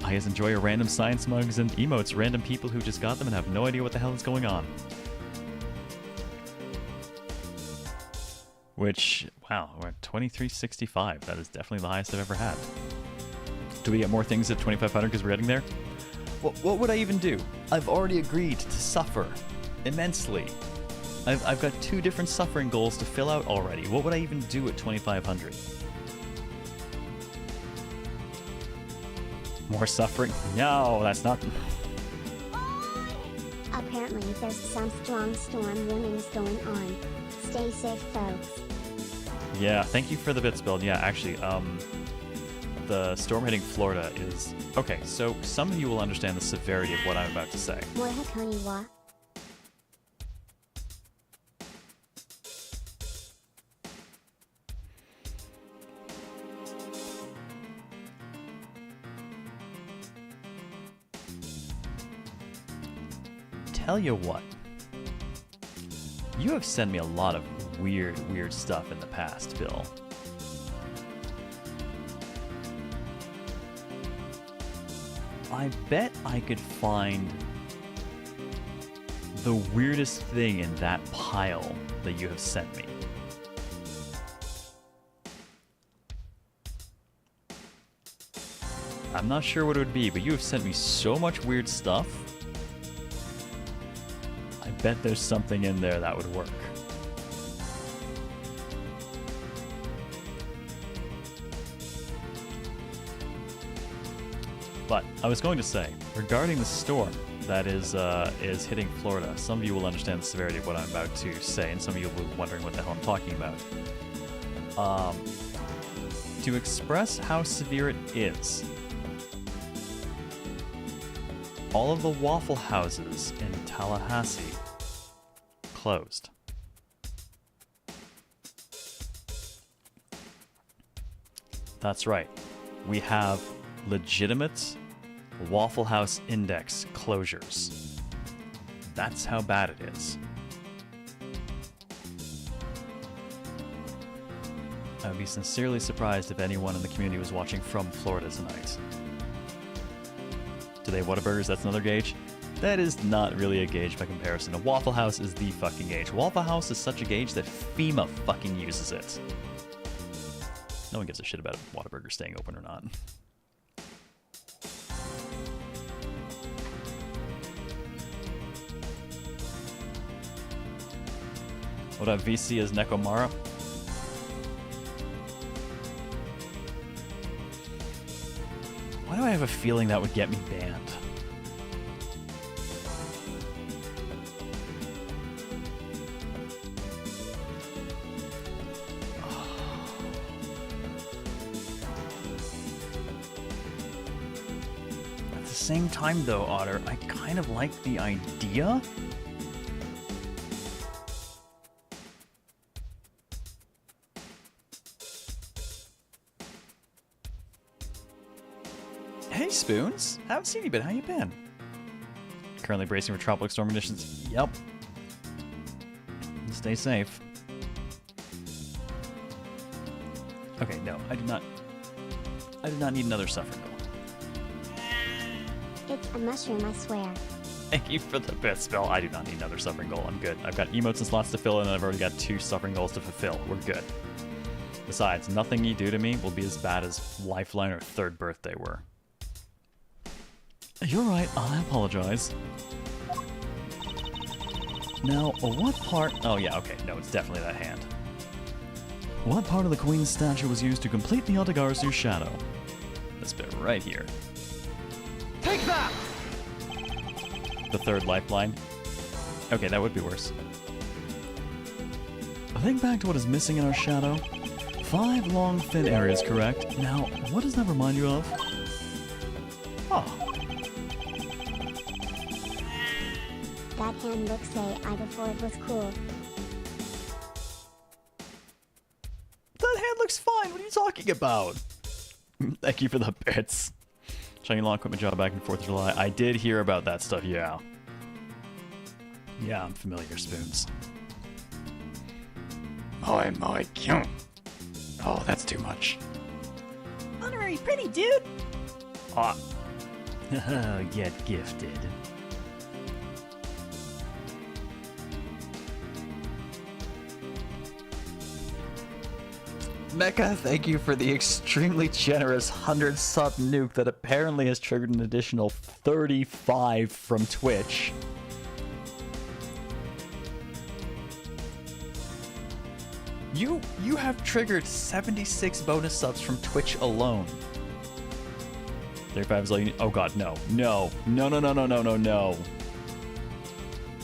I guess enjoy your random science mugs and emotes, random people who just got them and have no idea what the hell is going on. Which, wow, we're at 2365. That is definitely the highest I've ever had. Do we get more things at 2500 because we're getting there? What would I even do? I've already agreed to suffer immensely. I've got 2 different suffering goals to fill out already. What would I even do at 2500? More suffering? No, that's not...
Apparently, there's some strong storm warnings going on. Stay safe, folks.
Yeah, thank you for the bits build. Yeah, actually, the storm hitting Florida is... Okay, so some of you will understand the severity of what I'm about to say.
More Hakoni wa.
Tell you what. You have sent me a lot of weird stuff in the past, Bill. I bet I could find the weirdest thing in that pile that you have sent me. I'm not sure what it would be, but you have sent me so much weird stuff. I bet there's something in there that would work. But I was going to say, regarding the storm that is hitting Florida, some of you will understand the severity of what I'm about to say, and some of you will be wondering what the hell I'm talking about. To express how severe it is, all of the Waffle Houses in Tallahassee closed. That's right. We have legitimate Waffle House Index closures. That's how bad it is. I would be sincerely surprised if anyone in the community was watching from Florida tonight. Do they have Whataburgers? That's another gauge? That is not really a gauge by comparison. A Waffle House is the fucking gauge. Waffle House is such a gauge that FEMA fucking uses it. No one gives a shit about a Whataburger staying open or not. What up, VC is Nekomara? Why do I have a feeling that would get me banned? At the same time though, Otter, I kind of like the idea. Hey, Spoons. Haven't seen you, but how you been? Currently bracing for tropical storm conditions. Yep. Stay safe. Okay, no, I do not need another suffering goal.
It's a mushroom, I swear.
Thank you for the best spell. I do not need another suffering goal. I'm good. I've got emotes and slots to fill, and I've already got 2 suffering goals to fulfill. We're good. Besides, nothing you do to me will be as bad as Lifeline or Third Birthday were. You're right, I apologize. Now, what part... Oh yeah, okay, no, it's definitely that hand. What part of the Queen's statue was used to complete the Otagarasu's shadow? This bit right here.
Take that!
The 3rd lifeline. Okay, that would be worse. Think back to what is missing in our shadow. 5 long, thin areas, correct? Now, what does that remind you of? Oh.
That hand looks AI before it was cool.
That hand looks fine. What are you talking about? Thank you for the bits. Shiny Law quit my job back in 4th of July. I did hear about that stuff, yeah. Yeah, I'm familiar, Spoons.
My, cute. Oh, that's too much.
Honorary pretty dude.
Ah.
Get gifted.
Mecha, thank you for the extremely generous 100 sub nuke that apparently has triggered an additional 35 from Twitch. You have triggered 76 bonus subs from Twitch alone. 35 is all you need. Oh god, no. No. No, no, no, no, no, no, no.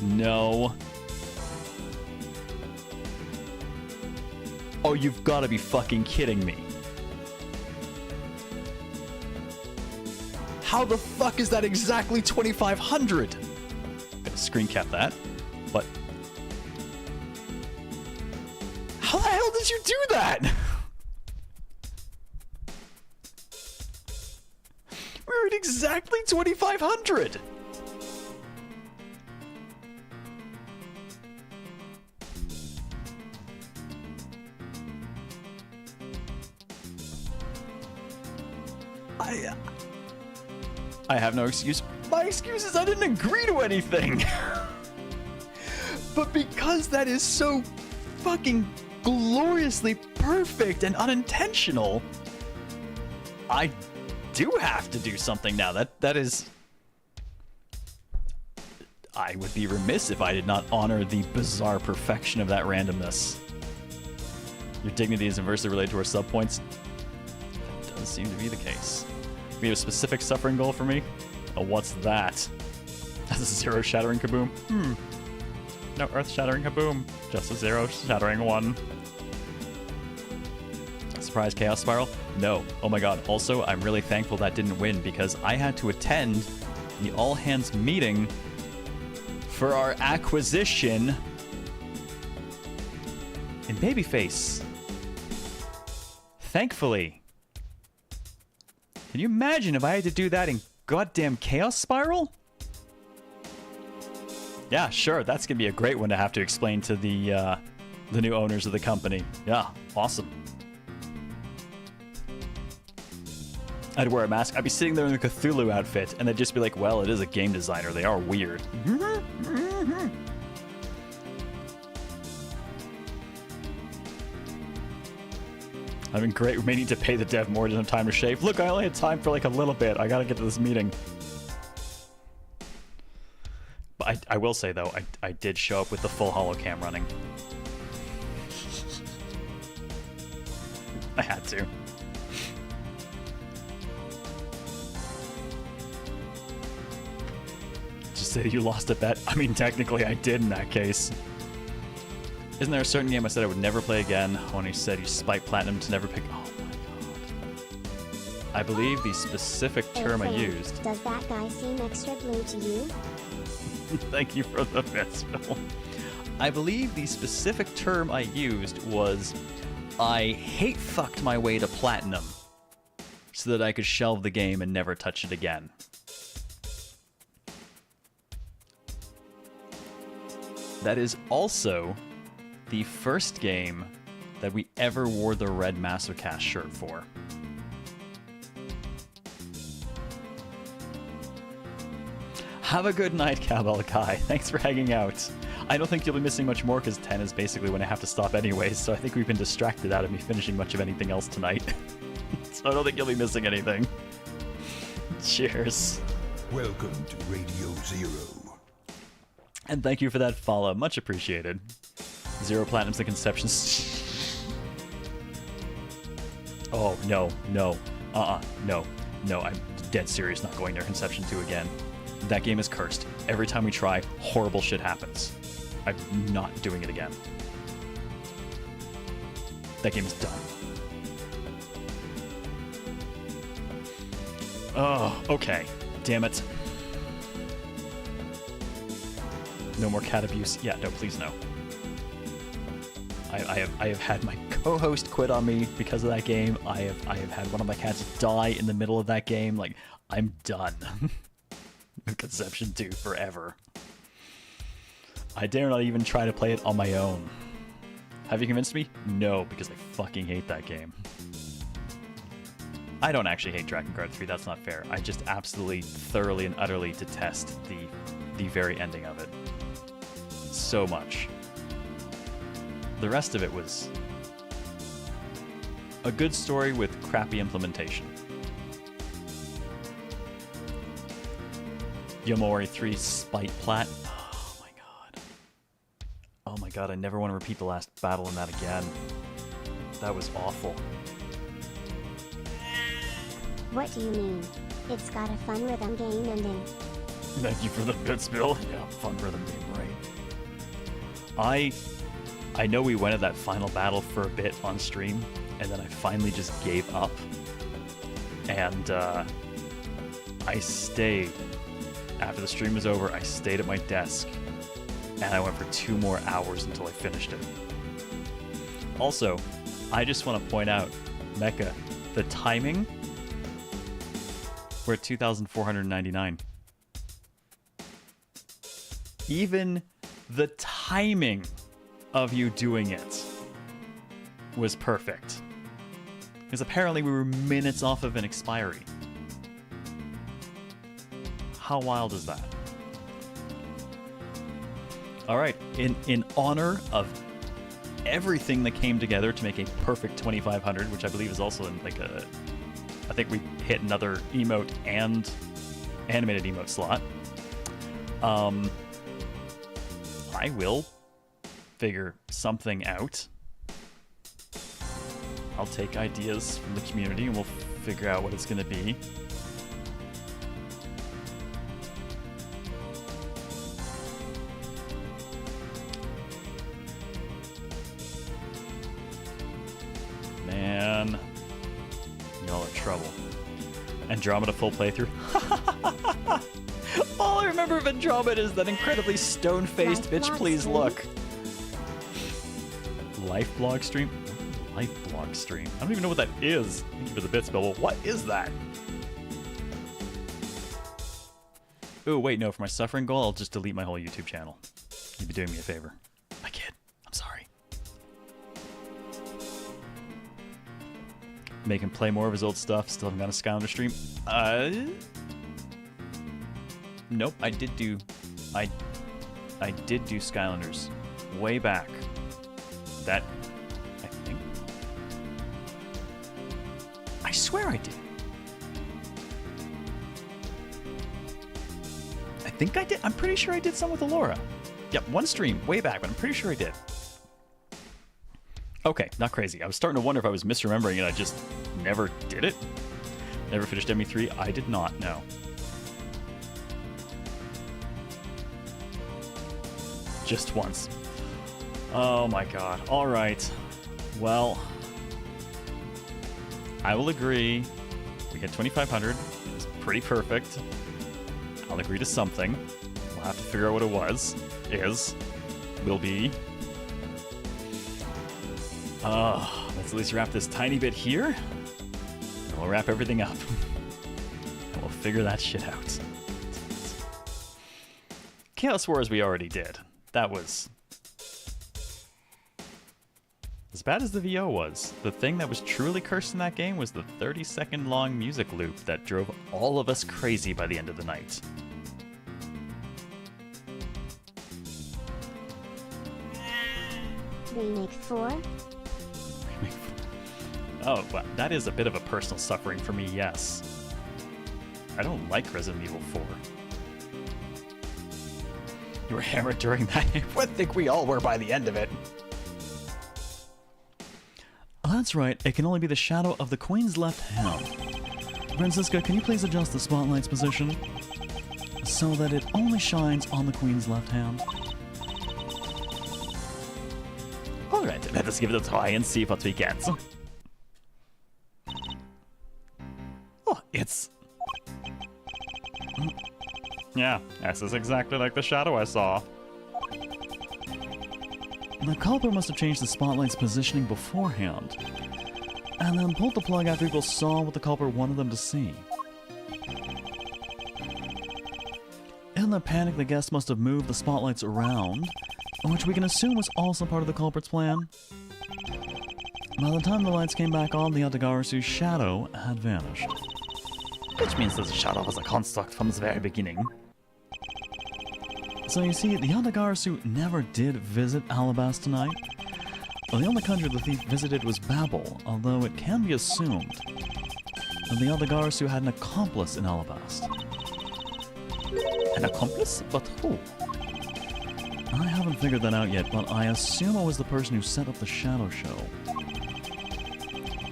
No. Oh, you've got to be fucking kidding me. How the fuck is that exactly 2,500? I'm gonna screen cap that, but... How the hell did you do that? We're at exactly 2,500. I have no excuse. My excuse is I didn't agree to anything. But because that is so fucking gloriously perfect and unintentional, I do have to do something now. That is... I would be remiss if I did not honor the bizarre perfection of that randomness. Your dignity is inversely related to our sub points. That does seem to be the case. We have a specific suffering goal for me? Oh, what's that? That's a 0 shattering kaboom. No earth shattering kaboom. Just a 0 shattering 1. Surprise chaos spiral? No. Oh my god. Also, I'm really thankful that didn't win because I had to attend the all hands meeting for our acquisition in Babyface. Thankfully. Can you imagine if I had to do that in goddamn Chaos Spiral? Yeah, sure. That's gonna be a great one to have to explain to the new owners of the company. Yeah, awesome. I'd wear a mask. I'd be sitting there in the Cthulhu outfit, and they'd just be like, "Well, it is a game designer. They are weird." I mean, great. We may need to pay the dev more to have time to shave. Look, I only had time for like a little bit. I gotta get to this meeting. But I will say, though, I did show up with the full holocam running. I had to. Just say you lost a bet. I mean, technically, I did in that case. Isn't there a certain game I said I would never play again when he said you spiked platinum to never pick... Oh my god. I believe the specific term I used...
Does that guy seem extra blue to you?
Thank you for the best, Phil. I believe the specific term I used was I hate fucked my way to platinum so that I could shelve the game and never touch it again. That is also the first game that we ever wore the red Mastercast shirt for. Have a good night, Cowbell Kai. Thanks for hanging out. I don't think you'll be missing much more because 10 is basically when I have to stop anyways, so I think we've been distracted out of me finishing much of anything else tonight. So I don't think you'll be missing anything. Cheers.
Welcome to Radio Zero.
And thank you for that follow. Much appreciated. 0 platinums and conceptions. Oh, no, no. No. No, I'm dead serious not going there Conception 2 again. That game is cursed. Every time we try, horrible shit happens. I'm not doing it again. That game is done. Oh, okay. Damn it. No more cat abuse. Yeah, no, please no. I have had my co-host quit on me because of that game. I have had one of my cats die in the middle of that game. Like, I'm done. Conception 2 forever. I dare not even try to play it on my own. Have you convinced me? No, because I fucking hate that game. I don't actually hate Dragon Guard 3, that's not fair. I just absolutely, thoroughly, and utterly detest the very ending of it. So much. The rest of it was A good story with crappy implementation. Yomori 3 Spite Plat. Oh my god. Oh my god, I never want to repeat the last battle in that again. That was awful.
What do you mean? It's got a fun rhythm game ending.
Thank you for the good spill. Yeah, fun rhythm game, right. I know we went at that final battle for a bit on stream, and then I finally just gave up. And I stayed. After the stream was over, I stayed at my desk, and I went for 2 more hours until I finished it. Also, I just want to point out, Mecha, the timing, we're at 2,499. Even the timing of you doing it was perfect. Because apparently we were minutes off of an expiry. How wild is that? Alright, in honor of everything that came together to make a perfect 2500, which I believe is also in like a... I think we hit another emote and animated emote slot. I will figure something out. I'll take ideas from the community and we'll figure out what it's going to be. Man, y'all are trouble. Andromeda full playthrough. All I remember of Andromeda is that incredibly stone-faced bitch, please look. Life blog stream? Life blog stream? I don't even know what that is. Thank you for the bits, Bill. What is that? Ooh, wait, no. For my suffering goal, I'll just delete my whole YouTube channel. You'd be doing me a favor. My kid. I'm sorry. Make him play more of his old stuff. Still haven't got a Skylander stream. Nope, I did do Skylanders way back. That, I think. I swear I did. I think I did. I'm pretty sure I did some with Alora. Yep, one stream way back, but I'm pretty sure I did. Okay, not crazy. I was starting to wonder if I was misremembering it. I just never did it. Never finished ME3. I did not, no. Just once. Oh my god. Alright. Well, I will agree. We hit 2,500. It's pretty perfect. I'll agree to something. We'll have to figure out what it was. Will be. Let's at least wrap this tiny bit here. And we'll wrap everything up. And we'll figure that shit out. Chaos Wars we already did. That was... as bad as the VO was, the thing that was truly cursed in that game was the 30-second long music loop that drove all of us crazy by the end of the night.
Remake 4?
Oh, well, that is a bit of a personal suffering for me, yes. I don't like Resident Evil 4. You were hammered during that. I think we all were by the end of it.
Oh, that's right. It can only be the shadow of the Queen's left hand. Francisca, can you please adjust the spotlight's position so that it only shines on the Queen's left hand?
Alright, let us give it a try and see what we get. Oh, it's... yeah, this is exactly like the shadow I saw.
The culprit must have changed the spotlight's positioning beforehand, and then pulled the plug after people saw what the culprit wanted them to see. In their panic, the guests must have moved the spotlights around, which we can assume was also part of the culprit's plan. By the time the lights came back on, the Atagarasu's shadow had vanished.
Which means that the shadow was a construct from the very beginning.
So you see, the Atagarasu never did visit Alabasta tonight, The only country the thief visited was Babel, although it can be assumed that the other Garasu had an accomplice in Alabast.
An accomplice? But who?
I haven't figured that out yet, but I assume I was the person who set up the Shadow Show.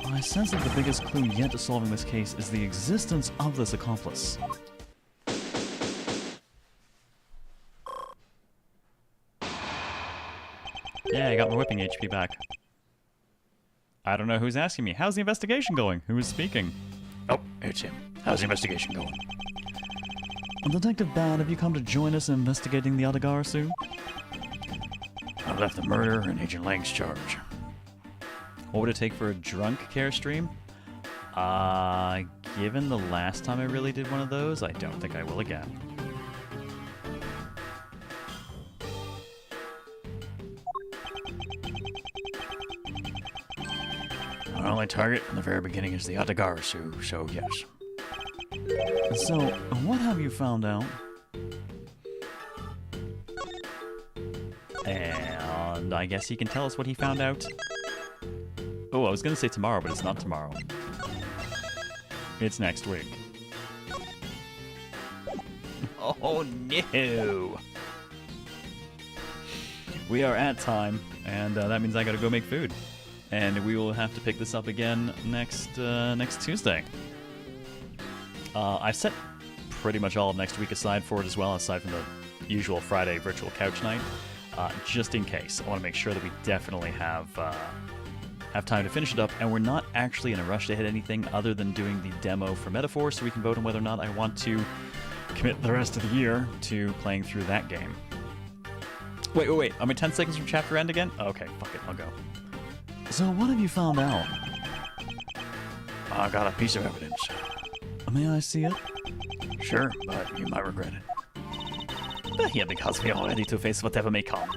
I sense that the biggest clue yet to solving this case is the existence of this accomplice.
Yeah, I got my whipping HP back. I don't know who's asking me. How's the investigation going? Who is speaking?
Oh, it's him. How's the investigation going?
Detective Bad, have you come to join us in investigating the other Garasu?
I left the murder in Agent Lang's charge.
What would it take for a drunk care stream? Given the last time I really did one of those, I don't think I will again.
Our only target from the very beginning is the Atagarasu, so yes.
So, what have you found out?
And I guess he can tell us what he found out. Oh, I was going to say tomorrow, but it's not tomorrow. It's next week.
Oh no!
We are at time, and that means I gotta go make food. And we will have to pick this up again next Tuesday. I've set pretty much all of next week aside for it as well, aside from the usual Friday virtual couch night, just in case. I want to make sure that we definitely have time to finish it up, and we're not actually in a rush to hit anything other than doing the demo for Metaphor, so we can vote on whether or not I want to commit the rest of the year to playing through that game. Wait. Am I 10 seconds from chapter end again? Okay, fuck it, I'll go.
So, what have you found out?
I got a piece of evidence.
May I see it?
Sure, but you might regret it.
We're here because we are ready to face whatever may come.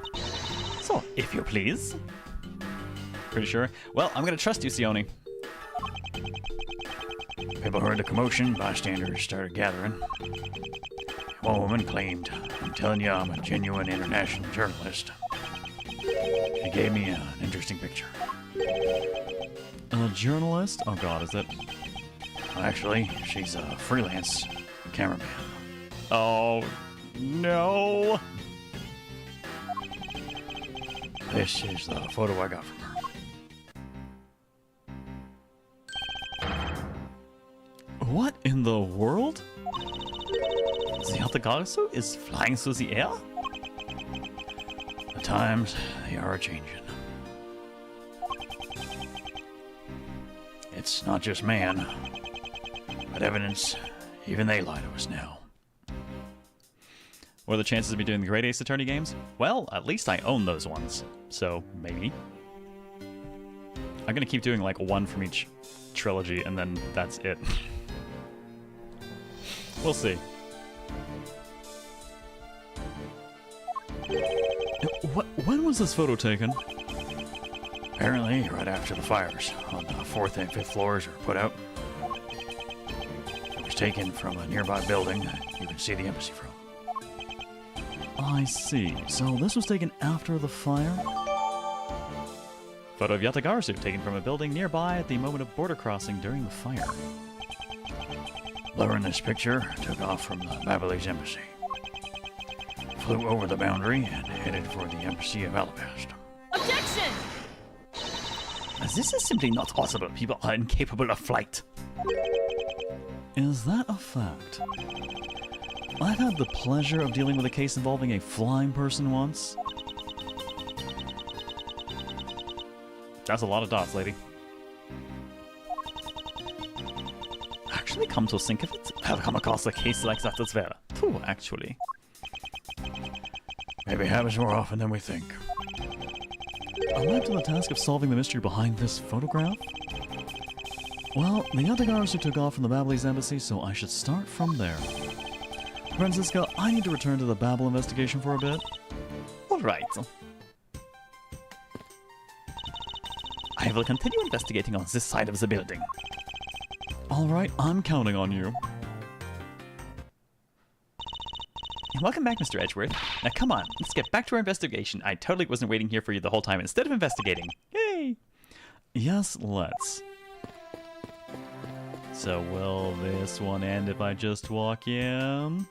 So, if you please.
Pretty sure? Well, I'm gonna trust you, Sione.
People heard the commotion, bystanders started gathering. One woman claimed, "I'm telling you, I'm a genuine international journalist." She gave me an interesting picture.
A journalist? Oh god, is it?
Well, actually, she's a freelance cameraman.
Oh, no.
This is the photo I got from her.
What in the world?
The Atagarasu is flying through the air?
The times, they are a-changing. It's not just man, but evidence, even they lie to us now.
What are the chances of me doing the Great Ace Attorney games? Well, at least I own those ones, so maybe. I'm gonna keep doing like one from each trilogy, and then that's it. We'll see.
When was this photo taken?
Apparently, right after the fires on the 4th and 5th floors were put out. It was taken from a nearby building that you can see the embassy from.
I see. So this was taken after the fire?
Photo of Yatagarasu taken from a building nearby at the moment of border crossing during the fire.
Blur in this picture took off from the Babalese embassy. Flew over the boundary and headed for the embassy of Alabast.
Objection!
This is simply not possible. People are incapable of flight.
Is that a fact? I've had the pleasure of dealing with a case involving a flying person once.
That's a lot of dots, lady.
Actually, come to think of it, I've come across a case like that as well. Too, actually.
Maybe happens more often than we think.
I'm up to the task of solving the mystery behind this photograph? Well, the Yatagarasu took off from the Babalese embassy, so I should start from there. Francisca, I need to return to the Babel investigation for a bit.
Alright. I will continue investigating on this side of the building.
Alright, I'm counting on you.
Welcome back, Mr. Edgeworth. Now come on, let's get back to our investigation. I totally wasn't waiting here for you the whole time instead of investigating. Yay!
Yes, let's. So will this one end if I just walk in?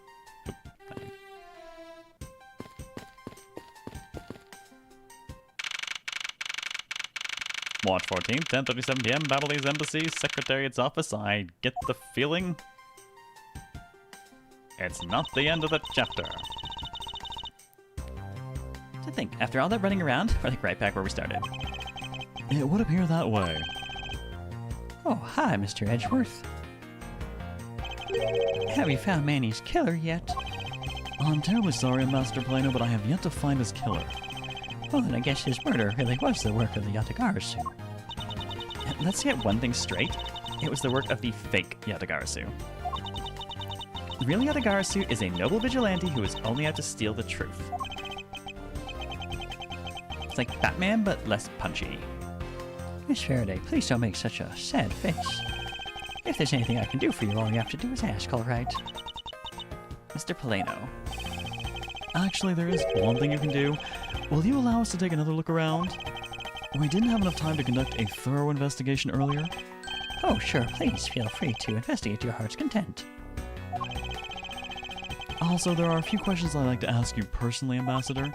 March 14th, 10:37 p.m., Babylese Embassy, Secretariat's office. I get the feeling it's not the end of the chapter.
To think, after all that running around, we're like right back where we started.
It would appear that way.
Oh, hi, Mr. Edgeworth. Have you found Manny's killer yet?
I'm terribly sorry, Master Plano, but I have yet to find his killer.
Well, then I guess his murder really was the work of the Yatagarasu.
Let's get one thing straight. It was the work of the fake Yatagarasu. The real Yatagarasu is a noble vigilante who is only out to steal the truth. It's like Batman, but less punchy.
Miss Faraday, please don't make such a sad face. If there's anything I can do for you, all you have to do is ask, all right?
Mr. Plano.
Actually, there is one thing you can do. Will you allow us to take another look around? We didn't have enough time to conduct a thorough investigation earlier.
Oh, sure, please feel free to investigate to your heart's content.
Also, there are a few questions I'd like to ask you personally, Ambassador.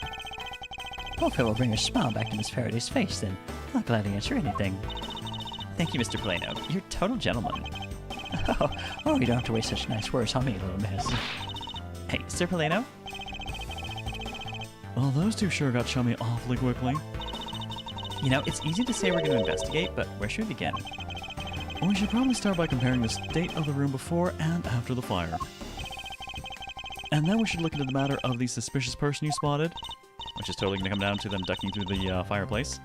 Well, if it will bring a smile back to Miss Faraday's face, then I'll gladly answer anything.
Thank you, Mr. Plano. You're a total gentleman.
Oh, you don't have to waste such nice words on me, little miss.
Hey, Mr. Plano?
Well, those two sure got chummy awfully quickly.
You know, it's easy to say we're going to investigate, but where should we begin?
We should probably start by comparing the state of the room before and after the fire. And then we should look into the matter of the suspicious person you spotted.
Which is totally going to come down to them ducking through the fireplace.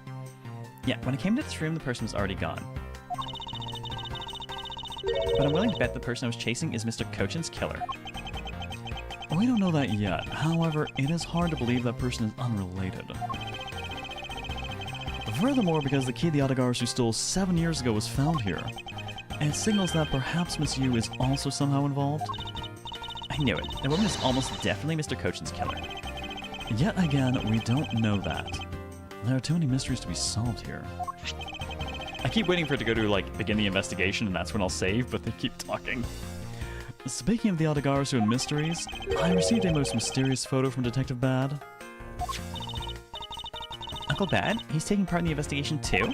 Yeah, when I came to this room, the person was already gone. But I'm willing to bet the person I was chasing is Mr. Cochin's killer.
We don't know that yet. However, it is hard to believe that person is unrelated. Furthermore, because the key the Yatagarasu stole 7 years ago was found here, it signals that perhaps Miss Yu is also somehow involved.
I knew it. The woman is almost definitely Mr. Cochin's killer.
Yet again, we don't know that. There are too many mysteries to be solved here.
I keep waiting for it to go to, like, begin the investigation, and that's when I'll save, but they keep talking.
Speaking of the Yatagarasu and mysteries, I received a most mysterious photo from Detective Bad.
Uncle Bad? He's taking part in the investigation too?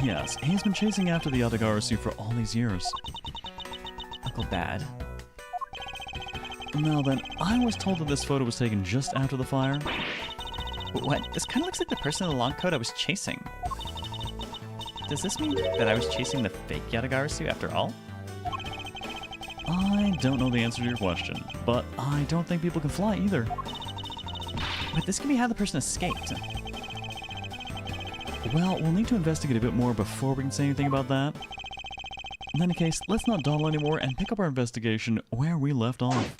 Yes, he's been chasing after the Yatagarasu for all these years.
Uncle Bad.
Now then, I was told that this photo was taken just after the fire.
What? This kind of looks like the person in the long coat I was chasing. Does this mean that I was chasing the fake Yatagarasu after all?
I don't know the answer to your question, but I don't think people can fly either.
But this could be how the person escaped.
Well, we'll need to investigate a bit more before we can say anything about that. In any case, let's not dawdle anymore and pick up our investigation where we left off.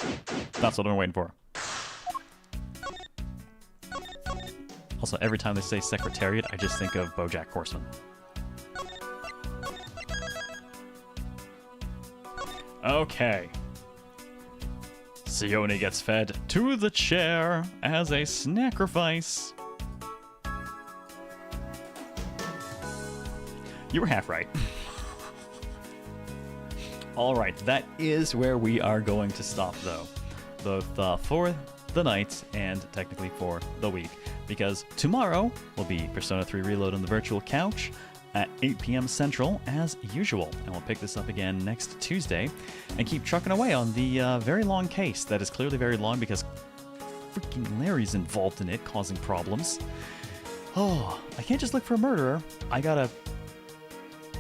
That's what I'm waiting for. Also, every time they say Secretariat, I just think of BoJack Horseman. Okay. Sione gets fed to the chair as a sacrifice. You were half right. Alright, that is where we are going to stop, though. Both for the night and technically for the week. Because tomorrow will be Persona 3 Reload on the virtual couch at 8 p.m. Central, as usual. And we'll pick this up again next Tuesday and keep trucking away on the very long case that is clearly very long because freaking Larry's involved in it, causing problems. Oh, I can't just look for a murderer. I gotta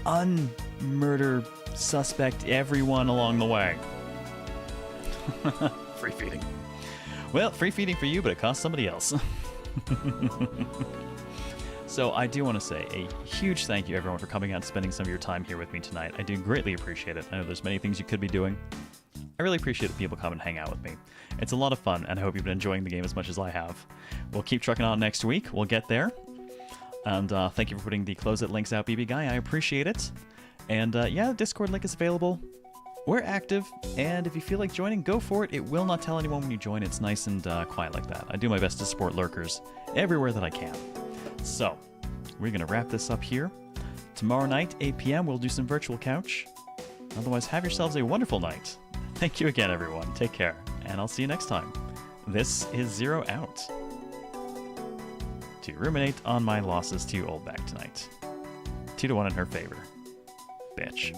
unmurder suspect everyone along the way. Free feeding. Well, free feeding for you, but it costs somebody else. So I do want to say a huge thank you, everyone, for coming out and spending some of your time here with me tonight. I do greatly appreciate it. I know there's many things you could be doing. I really appreciate it people come and hang out with me. It's a lot of fun, and I hope you've been enjoying the game as much as I have. We'll keep trucking on next week. We'll get there. And thank you for putting the Close It links out, BB Guy. I appreciate it. And yeah, the Discord link is available we're active, and if you feel like joining, go for it. It will not tell anyone when you join. It's nice and quiet like that. I do my best to support lurkers everywhere that I can. So, we're going to wrap this up here. Tomorrow night, 8 p.m., we'll do some virtual couch. Otherwise, have yourselves a wonderful night. Thank you again, everyone. Take care, and I'll see you next time. This is Zero out. To ruminate on my losses to Windbag tonight. 2-1 in her favor. Bitch.